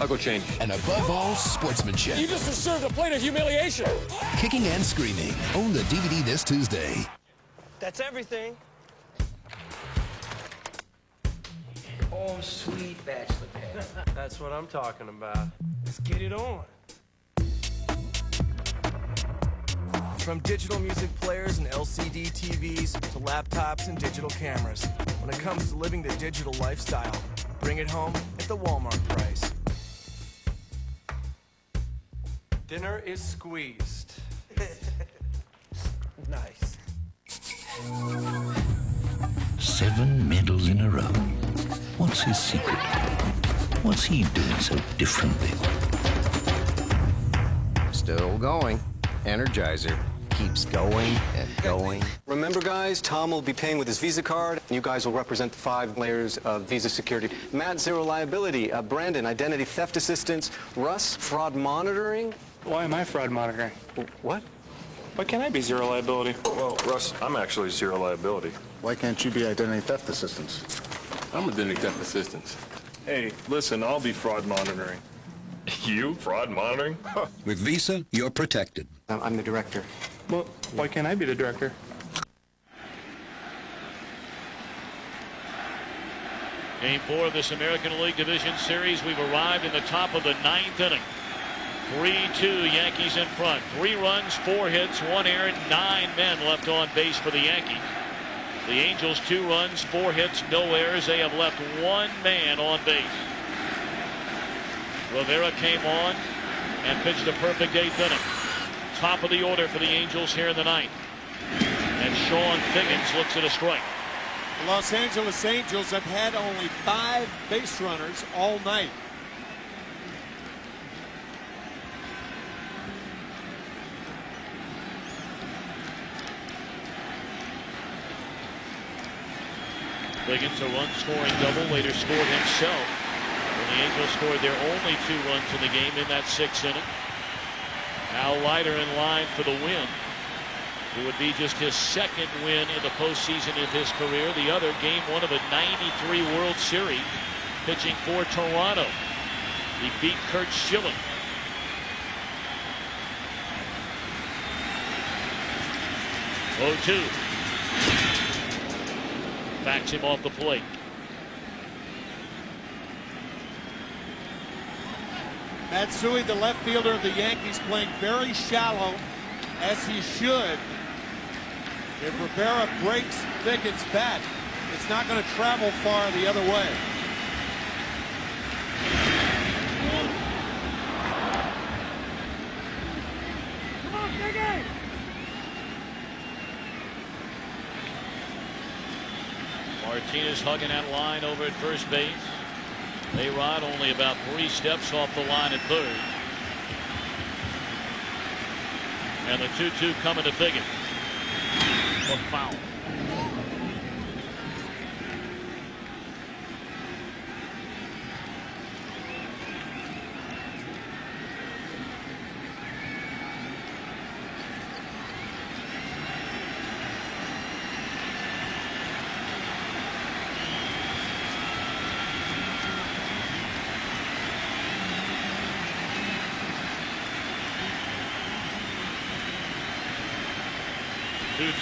I'll go change. And above all, sportsmanship. You just served a plate of humiliation. Kicking and Screaming. Own the DVD this Tuesday. That's everything. Oh, sweet bachelor pad. That's what I'm talking about. Let's get it on. From digital music players and LCD TVs to laptops and digital cameras, when it comes to living the digital lifestyle, bring it home at the Walmart price. Dinner is squeezed. Nice. 7 medals in a row. What's his secret? What's he doing so differently? Still going. Energizer keeps going and going. Remember, guys, Tom will be paying with his Visa card. You guys will represent the 5 layers of Visa security. Matt, zero liability. Brandon, identity theft assistance. Russ, fraud monitoring. Why am I fraud monitoring? What? Why can't I be zero liability? Well, Russ, I'm actually zero liability. Why can't you be identity theft assistance? I'm identity theft assistance. Hey, listen, I'll be fraud monitoring. You? Fraud monitoring? With Visa, you're protected. I'm the director. Well, why can't I be the director? Game 4 of this American League Division Series. We've arrived in the top of the 9th inning. 3-2, Yankees in front. 3 runs, 4 hits, 1 error, 9 men left on base for the Yankees. The Angels 2 runs, 4 hits, no errors. They have left 1 man on base. Rivera came on and pitched a perfect 8th inning. Top of the order for the Angels here in the 9th. And Sean Figgins looks at a strike. The Los Angeles Angels have had only 5 base runners all night. Figgins, a run-scoring double, later scored himself. When the Angels scored their only 2 runs in the game in that 6th inning. Al Leiter in line for the win. It would be just his 2nd win in the postseason in his career. The other, game 1 of a '93 World Series, pitching for Toronto. He beat Kurt Schilling. Oh-2. Backs him off the plate. Matsui, the left fielder of the Yankees, playing very shallow, as he should. If Rivera breaks Figgins' bat, it's not going to travel far the other way. Come on, Figgy! Martinez hugging that line over at first base. A-Rod only about 3 steps off the line at third. And the 2-2 coming to Figgins. For foul.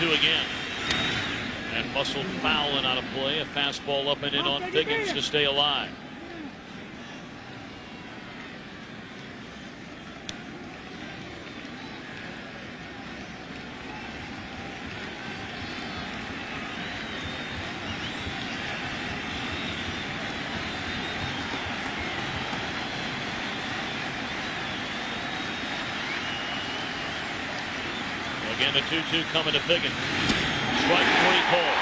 Again. And muscle foul and out of play. A fastball up and in on Figgins to stay alive. Again, the 2-2 coming to Figgins. Strike 3 call.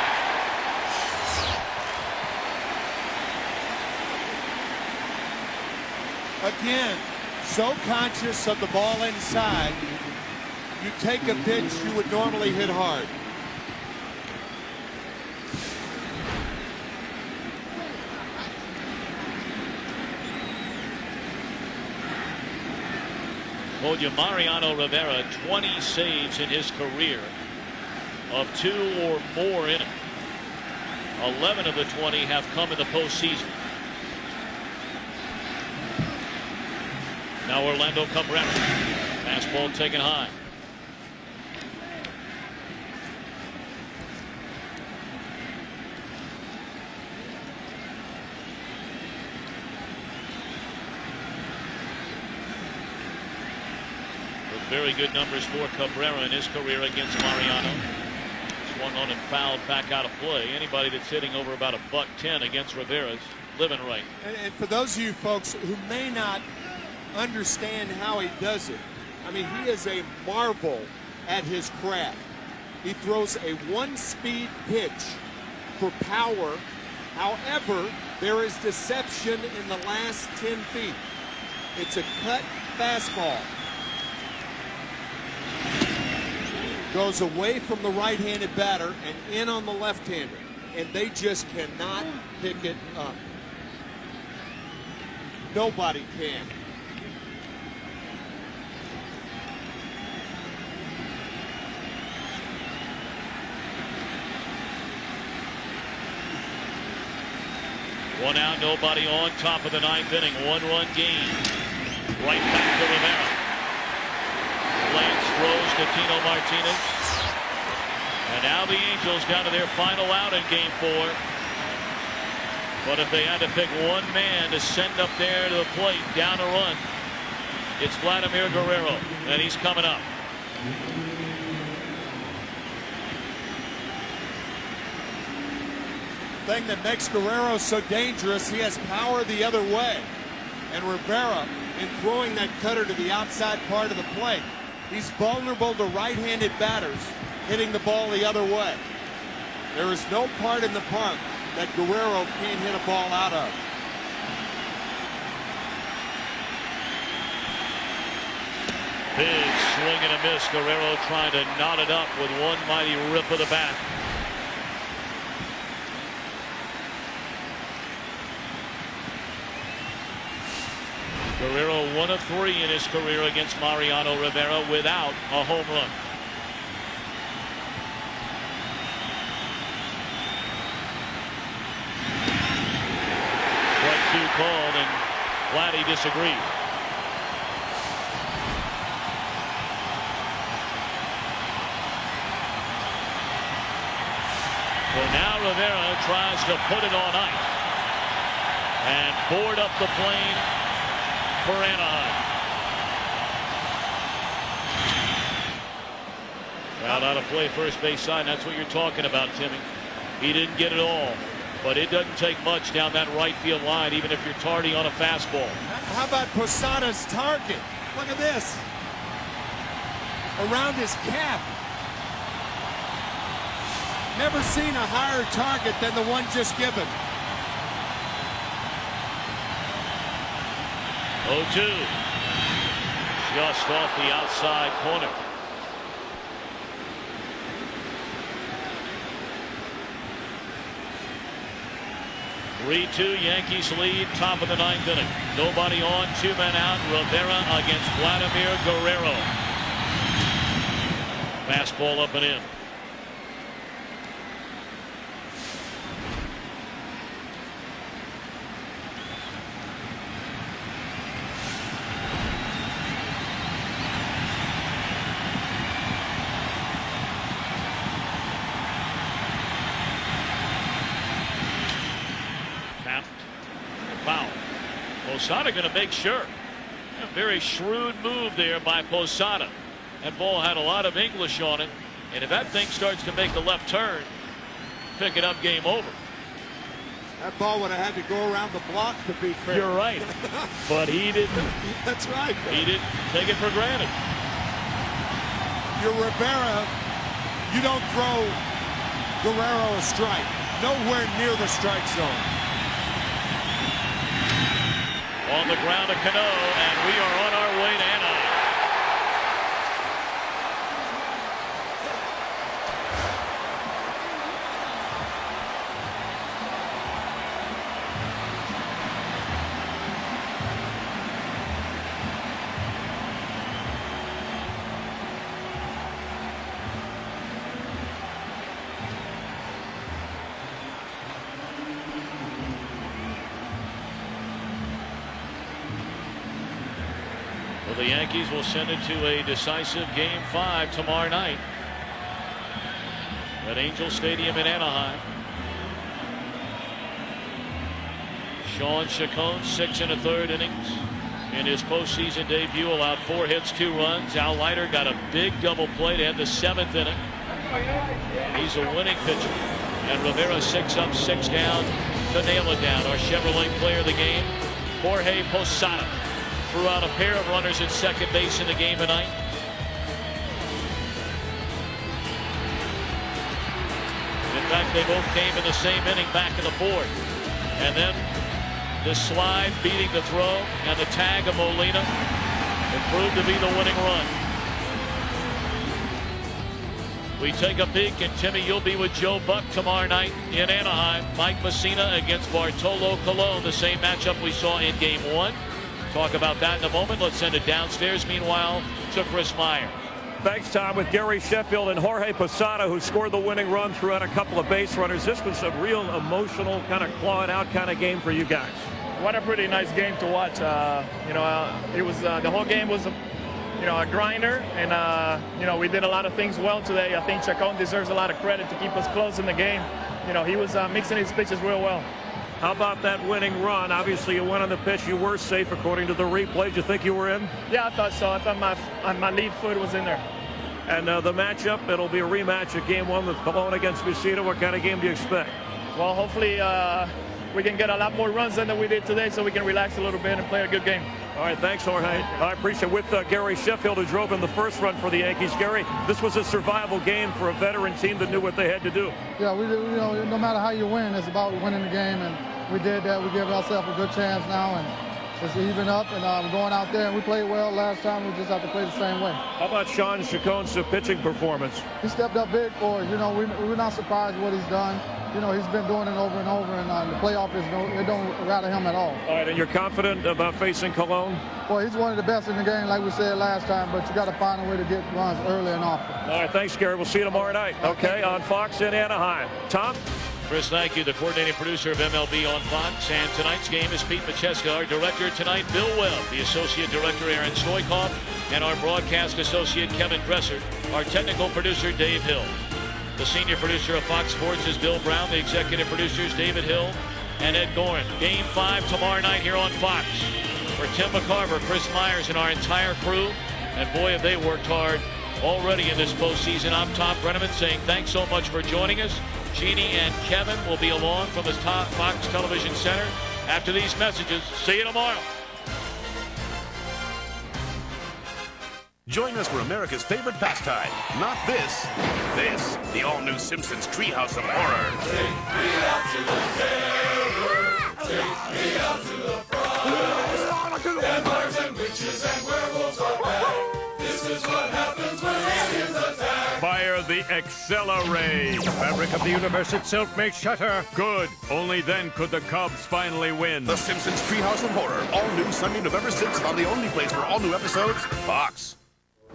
Again, so conscious of the ball inside, you take a pitch you would normally hit hard. Told you, Mariano Rivera, 20 saves in his career, of 2 or more in it. 11 of the 20 have come in the postseason. Now Orlando Cabrera. Fastball taken high. With very good numbers for Cabrera in his career against Mariano. Swung on and fouled back out of play. Anybody that's hitting over about a $110 against Rivera's living right. And for those of you folks who may not understand how he does it, I mean, he is a marvel at his craft. He throws a 1-speed pitch for power. However, there is deception in the last 10 feet. It's a cut fastball. Goes away from the right-handed batter and in on the left-hander. And they just cannot pick it up. Nobody can. One out, nobody on, top of the 9th inning. 1-run game. Right back to Rivera. Lance throws to Tino Martinez. And now the Angels down to their final out in game 4. But if they had to pick one man to send up there to the plate, down a run, it's Vladimir Guerrero, and he's coming up. Thing that makes Guerrero so dangerous, he has power the other way. And Rivera, in throwing that cutter to the outside part of the plate, he's vulnerable to right-handed batters hitting the ball the other way. There is no part in the park that Guerrero can't hit a ball out of. Big swing and a miss. Guerrero trying to knot it up with one mighty rip of the bat. Guerrero 1 of 3 in his career against Mariano Rivera without a home run. Strike 2 called, and Vladdy disagreed. So now Rivera tries to put it on ice and board up the plane for Anaheim. Fouled out of play, first base side. That's what you're talking about, Timmy. He didn't get it all, but it doesn't take much down that right field line, even if you're tardy on a fastball. How about Posada's target? Look at this. Around his cap. Never seen a higher target than the one just given. 0-2. Just off the outside corner. (3-2) Yankees lead, top of the 9th inning. Nobody on, 2 men out. Rivera against Vladimir Guerrero. Fastball up and in. Foul. Posada going to make sure. A very shrewd move there by Posada. That ball had a lot of English on it, and if that thing starts to make the left turn, pick it up, game over. That ball would have had to go around the block to be fair. You're right, but he didn't. That's right. He didn't take it for granted. you're Rivera, you don't throw Guerrero a strike. Nowhere near the strike zone. On the ground to Cano, and we are on our way to Anaheim. The Yankees will send it to a decisive Game 5 tomorrow night at Angel Stadium in Anaheim. Sean Chacon, 6 1/3 innings in his postseason debut, allowed 4 hits, 2 runs. Al Leiter got a big double play to end the 7th inning. He's a winning pitcher, and Rivera 6 up, 6 down to nail it down. Our Chevrolet player of the game, Jorge Posada, threw out a pair of runners at second base in the game tonight. In fact, they both came in the same inning back in the 4th. And then the slide beating the throw and the tag of Molina, it proved to be the winning run. We take a peek, and Timmy, you'll be with Joe Buck tomorrow night in Anaheim. Mike Messina against Bartolo Colon, the same matchup we saw in Game 1. Talk about that in a moment. Let's send it downstairs, meanwhile, to Chris Myers. Thanks, Tom. With Gary Sheffield and Jorge Posada, who scored the winning run, threw out a couple of base runners. This was a real emotional, kind of clawing out kind of game for you guys. What a pretty nice game to watch. It was the whole game was a grinder, and we did a lot of things well today. I think Chacon deserves a lot of credit to keep us close in the game. He was mixing his pitches real well. How about that winning run? Obviously, you went on the pitch. You were safe according to the replay. Did you think you were in? Yeah, I thought so. I thought my lead foot was in there. And the matchup, it'll be a rematch of Game 1 with Colon against Messina. What kind of game do you expect? Well, hopefully we can get a lot more runs than we did today, so we can relax a little bit and play a good game. All right, thanks, Jorge. I appreciate it. With Gary Sheffield, who drove in the first run for the Yankees. Gary, this was a survival game for a veteran team that knew what they had to do. Yeah, no matter how you win, it's about winning the game, and we did that. We gave ourselves a good chance now, and it's even up, and we're going out there, and we played well last time. We just have to play the same way. How about Sean Chacon's pitching performance? He stepped up big for us. We're not surprised what he's done. He's been doing it over and over, and the playoff it don't rattle him at all. All right, and you're confident about facing Colon? Well, he's one of the best in the game, like we said last time, but you got to find a way to get runs early and often. All right, thanks, Gary. We'll see you tomorrow night, okay, on Fox in Anaheim. Tom? Chris, thank you, the coordinating producer of MLB on Fox. And tonight's game is Pete Macheska. Our director tonight, Bill Webb. The associate director, Aaron Stoikoff. And our broadcast associate, Kevin Dresser. Our technical producer, Dave Hill. The senior producer of Fox Sports is Bill Brown. The executive producers, David Hill and Ed Gorin. Game 5 tomorrow night here on Fox. For Tim McCarver, Chris Myers, and our entire crew. And boy, have they worked hard already in this postseason. I'm Tom Brenneman saying thanks so much for joining us. Jeannie and Kevin will be along from the Fox Television Center after these messages. See you tomorrow. Join us for America's favorite pastime. Not this. This. The all-new Simpsons Treehouse of Horror. Take me out to the terror. Take me out to the front. Vampires and witches and werewolves are back. This is what happens when aliens attack. Fire the Accelerate. Fabric of the universe itself may shatter. Good. Only then could the Cubs finally win. The Simpsons Treehouse of Horror. All new Sunday, November 6th on the only place for all new episodes, Fox.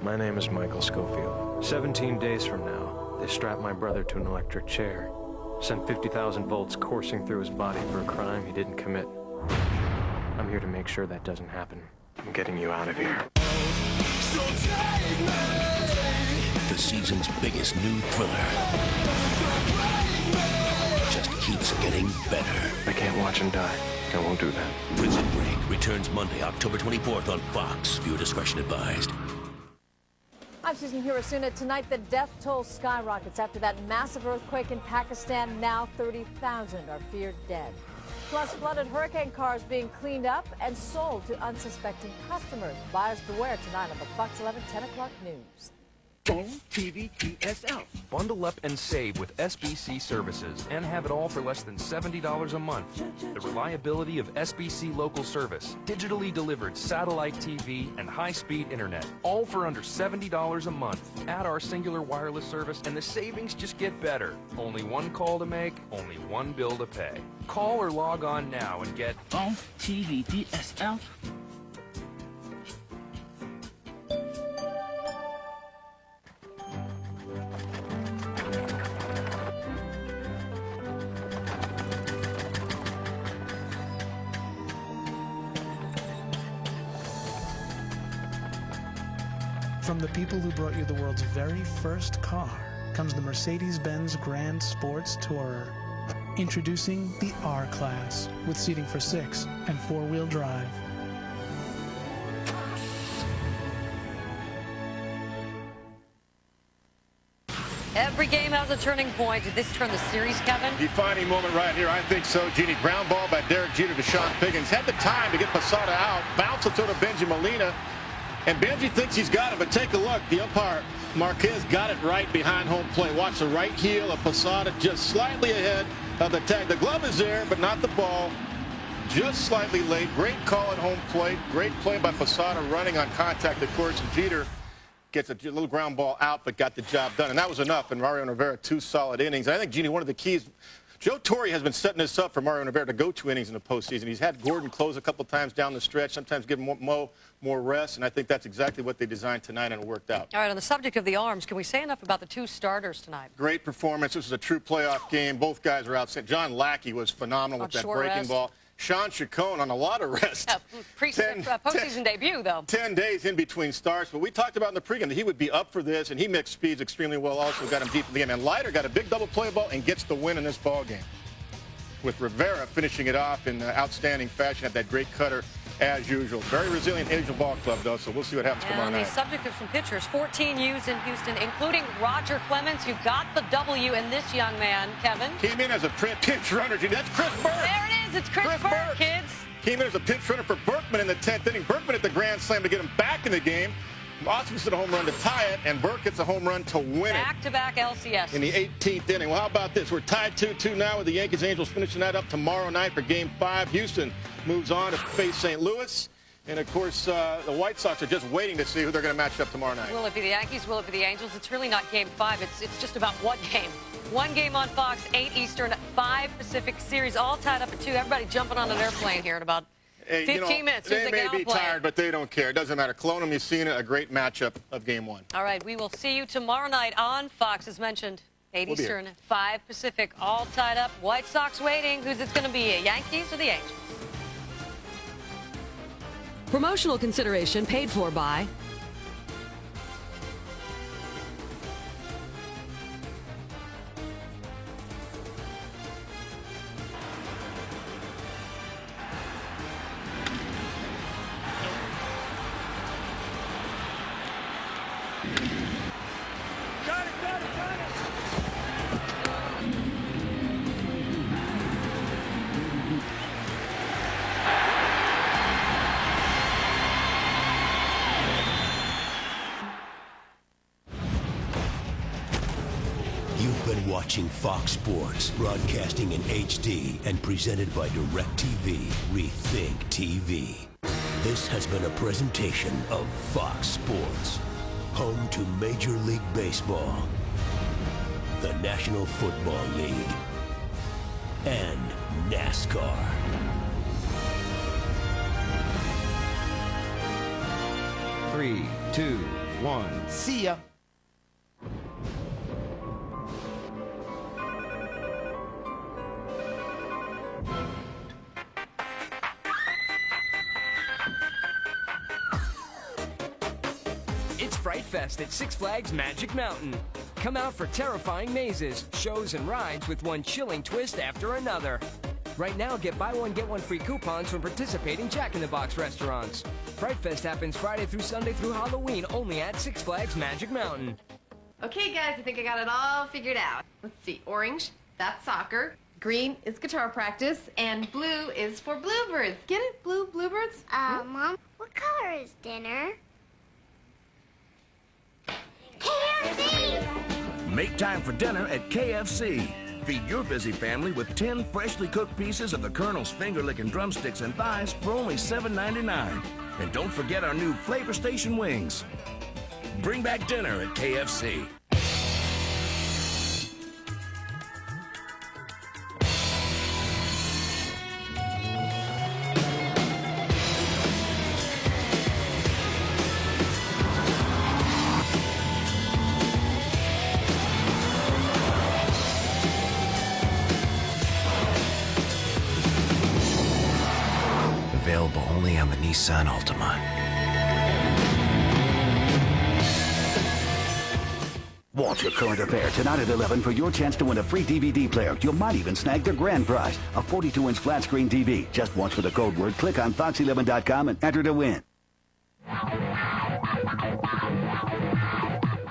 My name is Michael Schofield. 17 days from now, they strap my brother to an electric chair, send 50,000 volts coursing through his body for a crime he didn't commit. I'm here to make sure that doesn't happen. I'm getting you out of here. The season's biggest new thriller just keeps getting better. I can't watch him die. I won't do that. Prison Break returns Monday, October 24th on Fox. Viewer discretion advised. I'm Susan Hirosuna. Tonight, the death toll skyrockets after that massive earthquake in Pakistan. Now 30,000 are feared dead. Plus, flooded hurricane cars being cleaned up and sold to unsuspecting customers. Buyers beware tonight on the Fox 11 10 o'clock news. Phone, TV, DSL. Bundle up and save with SBC services and have it all for less than $70 a month. The reliability of SBC local service, digitally delivered satellite TV, and high-speed internet, all for under $70 a month. Add our singular wireless service and the savings just get better. Only one call to make, only one bill to pay. Call or log on now and get Phone, TV, DSL. From the people who brought you the world's very first car comes the Mercedes-Benz Grand Sports Tourer. Introducing the R-Class with seating for 6 and 4-wheel drive. Every game has a turning point. Did this turn the series, Kevin? Defining moment right here. I think so, Jeannie. Ground ball by Derek Jeter to Sean Piggins. Had the time to get Posada out. Bounce it to Benji Molina. And Benji thinks he's got it, but take a look. The umpire, Marquez, got it right behind home plate. Watch the right heel of Posada just slightly ahead of the tag. The glove is there, but not the ball. Just slightly late. Great call at home plate. Great play by Posada running on contact, of course. And Jeter gets a little ground ball out, but got the job done. And that was enough. And Mario Rivera, 2 solid innings. I think, Jeannie, one of the keys, Joe Torre has been setting this up for Mario Rivera to go 2 innings in the postseason. He's had Gordon close a couple times down the stretch, sometimes give Mo more rest, and I think that's exactly what they designed tonight, and it worked out. All right, on the subject of the arms, can we say enough about the 2 starters tonight? Great performance. This is a true playoff game. Both guys are outstanding. John Lackey was phenomenal with that breaking ball. Sean Chacon on a lot of rest. Postseason debut, though. 10 days in between starts. But we talked about in the pregame that he would be up for this, and he mixed speeds extremely well. Also got him deep in the game. And Leiter got a big double play ball and gets the win in this ball game. With Rivera finishing it off in outstanding fashion at that great cutter as usual. Very resilient Angel Ball Club, though, so we'll see what happens tomorrow night. And the subject of some pitchers, 14 used in Houston, including Roger Clemens, who got the W, and this young man, Kevin. Came in as a pinch runner. That's Chris Burke. There it is. It's Chris Burke, kids. Came in as a pinch runner for Berkman in the 10th inning. Berkman at the grand slam to get him back in the game. Osmus hit a home run to tie it, and Burke gets a home run to win it. Back-to-back LCS. In the 18th inning. Well, how about this? We're tied 2-2 now with the Yankees-Angels finishing that up tomorrow night for Game 5. Houston moves on to face St. Louis. And, of course, the White Sox are just waiting to see who they're going to match up tomorrow night. Will it be the Yankees? Will it be the Angels? It's really not Game 5. It's just about one game. One game on Fox, 8 Eastern, 5 Pacific series, all tied up at 2. Everybody jumping on an airplane here in about 15 minutes. They may be tired, but they don't care. It doesn't matter. Clone them, you've seen it, a great matchup of Game 1. All right, we will see you tomorrow night on Fox, as mentioned. 8 Eastern, 5 Pacific, all tied up. White Sox waiting. Who's it going to be, Yankees or the Angels? Promotional consideration paid for by You've been watching Fox Sports, broadcasting in HD and presented by DirecTV. Rethink TV. This has been a presentation of Fox Sports, home to Major League Baseball, the National Football League, and NASCAR. Three, 2, 1. See ya. It's Fright Fest at Six Flags Magic Mountain. Come out for terrifying mazes, shows, and rides with one chilling twist after another. Right now, get buy one, get one free coupons from participating Jack in the Box restaurants. Fright Fest happens Friday through Sunday through Halloween only at Six Flags Magic Mountain. Okay, guys, I think I got it all figured out. Let's see. Orange, that's soccer. Green is guitar practice. And blue is for bluebirds. Get it? Bluebirds? Mom, what color is dinner? Carrots! Make time for dinner at KFC. Feed your busy family with 10 freshly cooked pieces of the Colonel's finger-licking drumsticks and thighs for only $7.99. And don't forget our new Flavor Station wings. Bring back dinner at KFC. Available only on the Nissan Altima. Watch Your Current Affair tonight at 11 for your chance to win a free DVD player. You might even snag the grand prize, a 42-inch flat-screen TV. Just watch for the code word, click on fox11.com, and enter to win.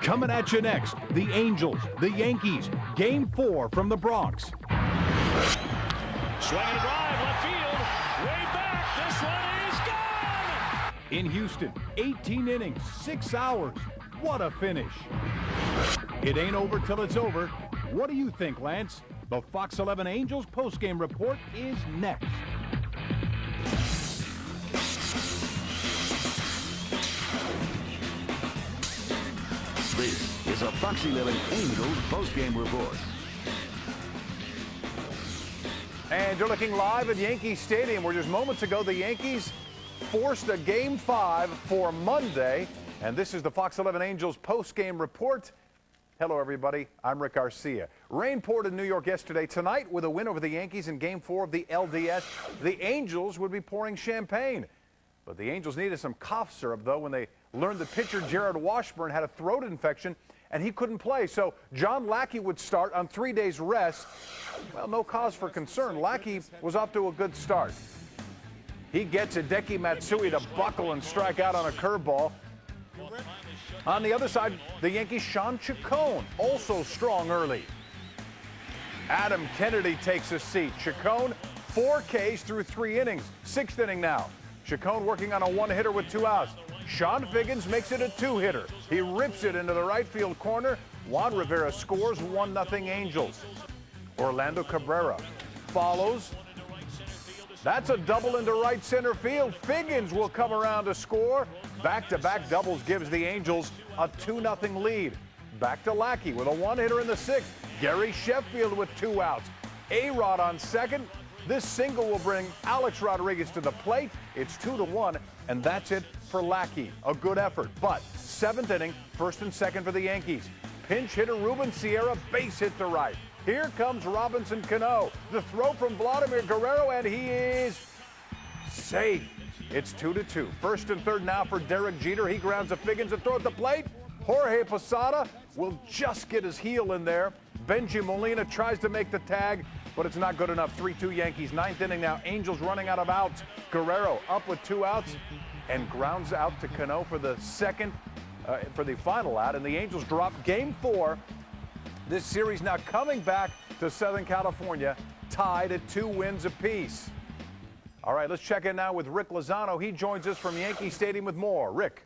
Coming at you next, the Angels, the Yankees, Game 4 from the Bronx. Swing and a drive, left field, way back, this one is gone! In Houston, 18 innings, 6 hours. What a finish. It ain't over till it's over. What do you think, Lance? The Fox 11 Angels postgame report is next. This is a Fox 11 Angels postgame report. And you're looking live at Yankee Stadium, where just moments ago the Yankees forced a Game 5 for Monday. And this is the Fox 11 Angels postgame report. Hello, everybody. I'm Rick Garcia. Rain poured in New York yesterday. Tonight, with a win over the Yankees in Game 4 of the LDS, the Angels would be pouring champagne. But the Angels needed some cough syrup, though, when they learned that pitcher Jared Washburn had a throat infection and he couldn't play. So John Lackey would start on 3 days rest. Well, no cause for concern. Lackey was off to a good start. He gets Hideki Matsui to buckle and strike out on a curveball. On the other side, the Yankees' Sean Chacon, also strong early. Adam Kennedy takes a seat. Chacon, 4 Ks through 3 innings. 6th inning now. Chacon working on a 1-hitter with 2 outs. Sean Figgins makes it a 2-hitter. He rips it into the right field corner. Juan Rivera scores, 1-0 Angels. Orlando Cabrera follows. That's a double into right center field. Figgins will come around to score. Back-to-back doubles gives the Angels a 2-0 lead. Back to Lackey with a 1-hitter in the 6th. Gary Sheffield with 2 outs. A-Rod on second. This single will bring Alex Rodriguez to the plate. It's 2-1, and that's it for Lackey. A good effort, but 7th inning, 1st and 2nd for the Yankees. Pinch hitter Ruben Sierra, base hit to right. Here comes Robinson Cano. The throw from Vladimir Guerrero, and he is safe. It's 2-2. 1st and 3rd now for Derek Jeter. He grounds a Figgins to throw at the plate. Jorge Posada will just get his heel in there. Benji Molina tries to make the tag, but it's not good enough. 3-2 Yankees. 9th inning now. Angels running out of outs. Guerrero up with 2 outs and grounds out to Cano for the for the final out. And the Angels drop Game 4. This series now coming back to Southern California, tied at 2 wins apiece. All right, let's check in now with Rick Lozano. He joins us from Yankee Stadium with more. Rick.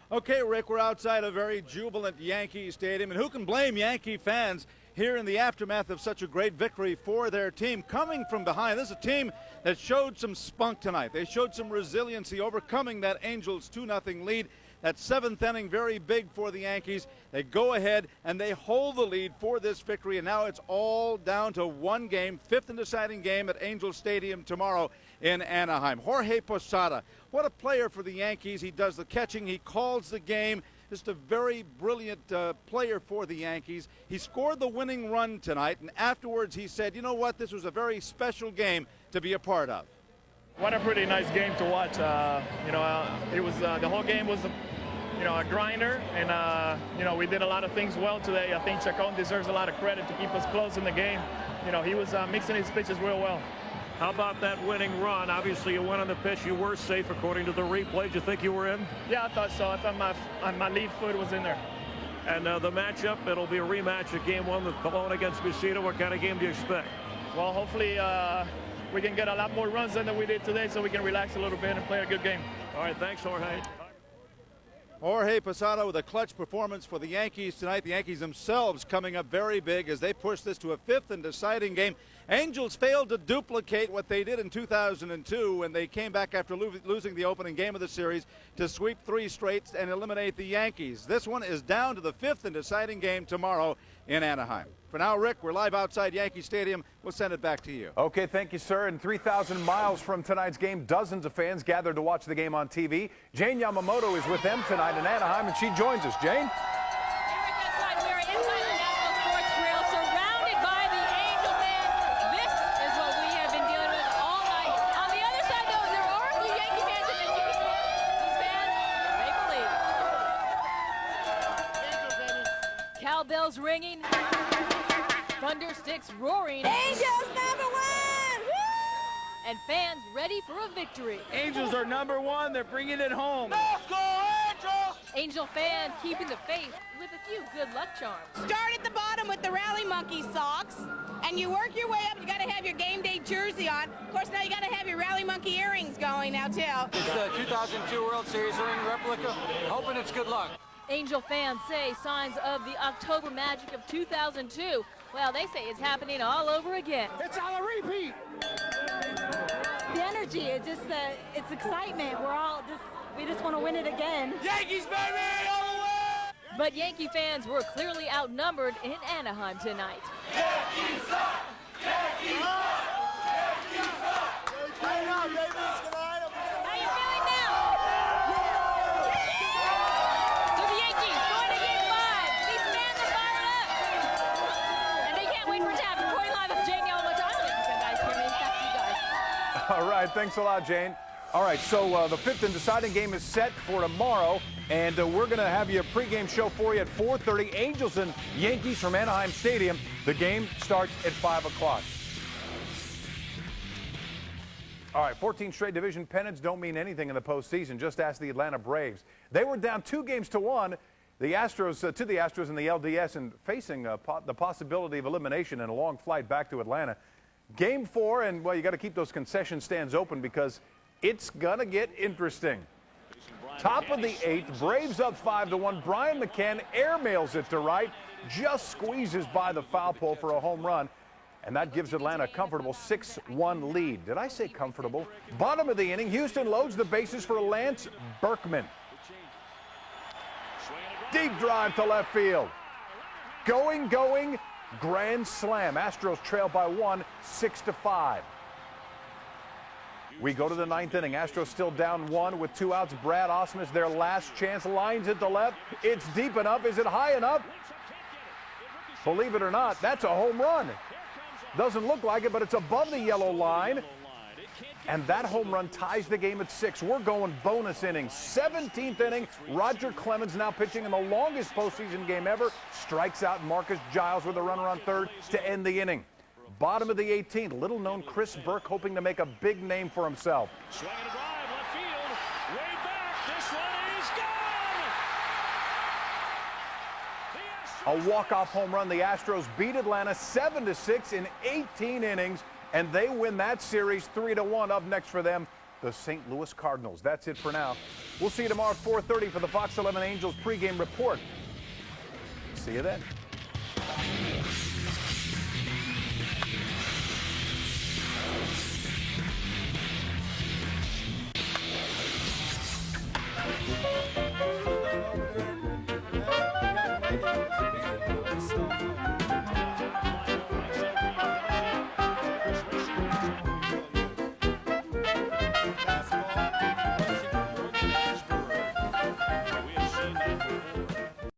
Okay, Rick, we're outside a very jubilant Yankee Stadium, and who can blame Yankee fans here in the aftermath of such a great victory for their team coming from behind? This is a team that showed some spunk tonight. They showed some resiliency, overcoming that Angels 2-0 lead. That 7th inning, very big for the Yankees. They go ahead and they hold the lead for this victory, and now it's all down to 1 game, 5th and deciding game at Angel Stadium tomorrow in Anaheim. Jorge Posada, what a player for the Yankees. He does the catching, he calls the game. Just a very brilliant player for the Yankees. He scored the winning run tonight, and afterwards he said, you know what, this was a very special game to be a part of. What a pretty nice game to watch. It was the whole game was a grinder, and we did a lot of things well today. I think Chacon deserves a lot of credit to keep us close in the game. He was mixing his pitches real well. How about that winning run? Obviously, you went on the pitch. You were safe according to the replay. Did you think you were in? Yeah, I thought so. I thought my lead foot was in there. And the matchup, it'll be a rematch of Game 1 with Colon against Buceta. What kind of game do you expect? Well, hopefully we can get a lot more runs than we did today, so we can relax a little bit and play a good game. All right, thanks, Jorge. Jorge Posada with a clutch performance for the Yankees tonight. The Yankees themselves coming up very big as they push this to a 5th and deciding game. Angels failed to duplicate what they did in 2002 when they came back after losing the opening game of the series to sweep 3 straight and eliminate the Yankees. This one is down to the 5th and deciding game tomorrow in Anaheim. For now, Rick, we're live outside Yankee Stadium. We'll send it back to you. Okay, thank you, sir. And 3,000 miles from tonight's game, dozens of fans gathered to watch the game on TV. Jane Yamamoto is with them tonight in Anaheim, and she joins us. Jane? Cowbells ringing, thunder sticks roaring. Angels number 1! Woo! And fans ready for a victory. Angels are number 1. They're bringing it home. Let's go, Angels! Angel fans keeping the faith with a few good luck charms. Start at the bottom with the Rally Monkey socks, and you work your way up. You got to have your game day jersey on. Of course, now you got to have your Rally Monkey earrings going now, too. It's the 2002 World Series ring replica. Hoping it's good luck. Angel fans say signs of the October magic of 2002. Well, they say it's happening all over again. It's on a repeat. The energy, it's excitement. We just want to win it again. Yankees, baby, all the way! But Yankee fans were clearly outnumbered in Anaheim tonight. Yankees up! Yankees up! Yankees up! Right now, baby, it's tonight. How you feeling now? So the Yankees going to Game 5. These fans are fired up. And they can't wait for tap. Reporting live with Jane Yamamoto. I don't think you guys hear me. Back to you guys. All right, thanks a lot, Jane. All right, so the 5th and deciding game is set for tomorrow, and we're going to have you a pregame show for you at 4:30. Angels and Yankees from Anaheim Stadium. The game starts at 5 o'clock. All right, 14 straight division pennants don't mean anything in the postseason. Just ask the Atlanta Braves. They were down 2-1. The Astros to the Astros in the LDS and facing the possibility of elimination and a long flight back to Atlanta. Game 4, and well, you got to keep those concession stands open because it's gonna get interesting. Top of the 8th, Braves up 5-1. Brian McCann airmails it to right, just squeezes by the foul pole for a home run, and that gives Atlanta a comfortable 6-1 lead. Did I say comfortable? Bottom of the inning, Houston loads the bases for Lance Berkman. Deep drive to left field. Going, grand slam. Astros trail by 1, 6-5. We go to the 9th inning. Astros still down 1 with 2 outs. Brad Ausmus, their last chance, lines it to left. It's deep enough. Is it high enough? Believe it or not, that's a home run. Doesn't look like it, but it's above the yellow line. And that home run ties the game at 6. We're going bonus inning. 17th inning. Roger Clemens now pitching in the longest postseason game ever. Strikes out Marcus Giles with a runner on third to end the inning. Bottom of the 18th, little-known Chris Burke hoping to make a big name for himself. Swing and a drive, left field, way back, this one is gone! A walk-off home run. The Astros beat Atlanta 7-6 in 18 innings, and they win that series 3-1. Up next for them, the St. Louis Cardinals. That's it for now. We'll see you tomorrow at 4:30 for the Fox 11 Angels pregame report. See you then.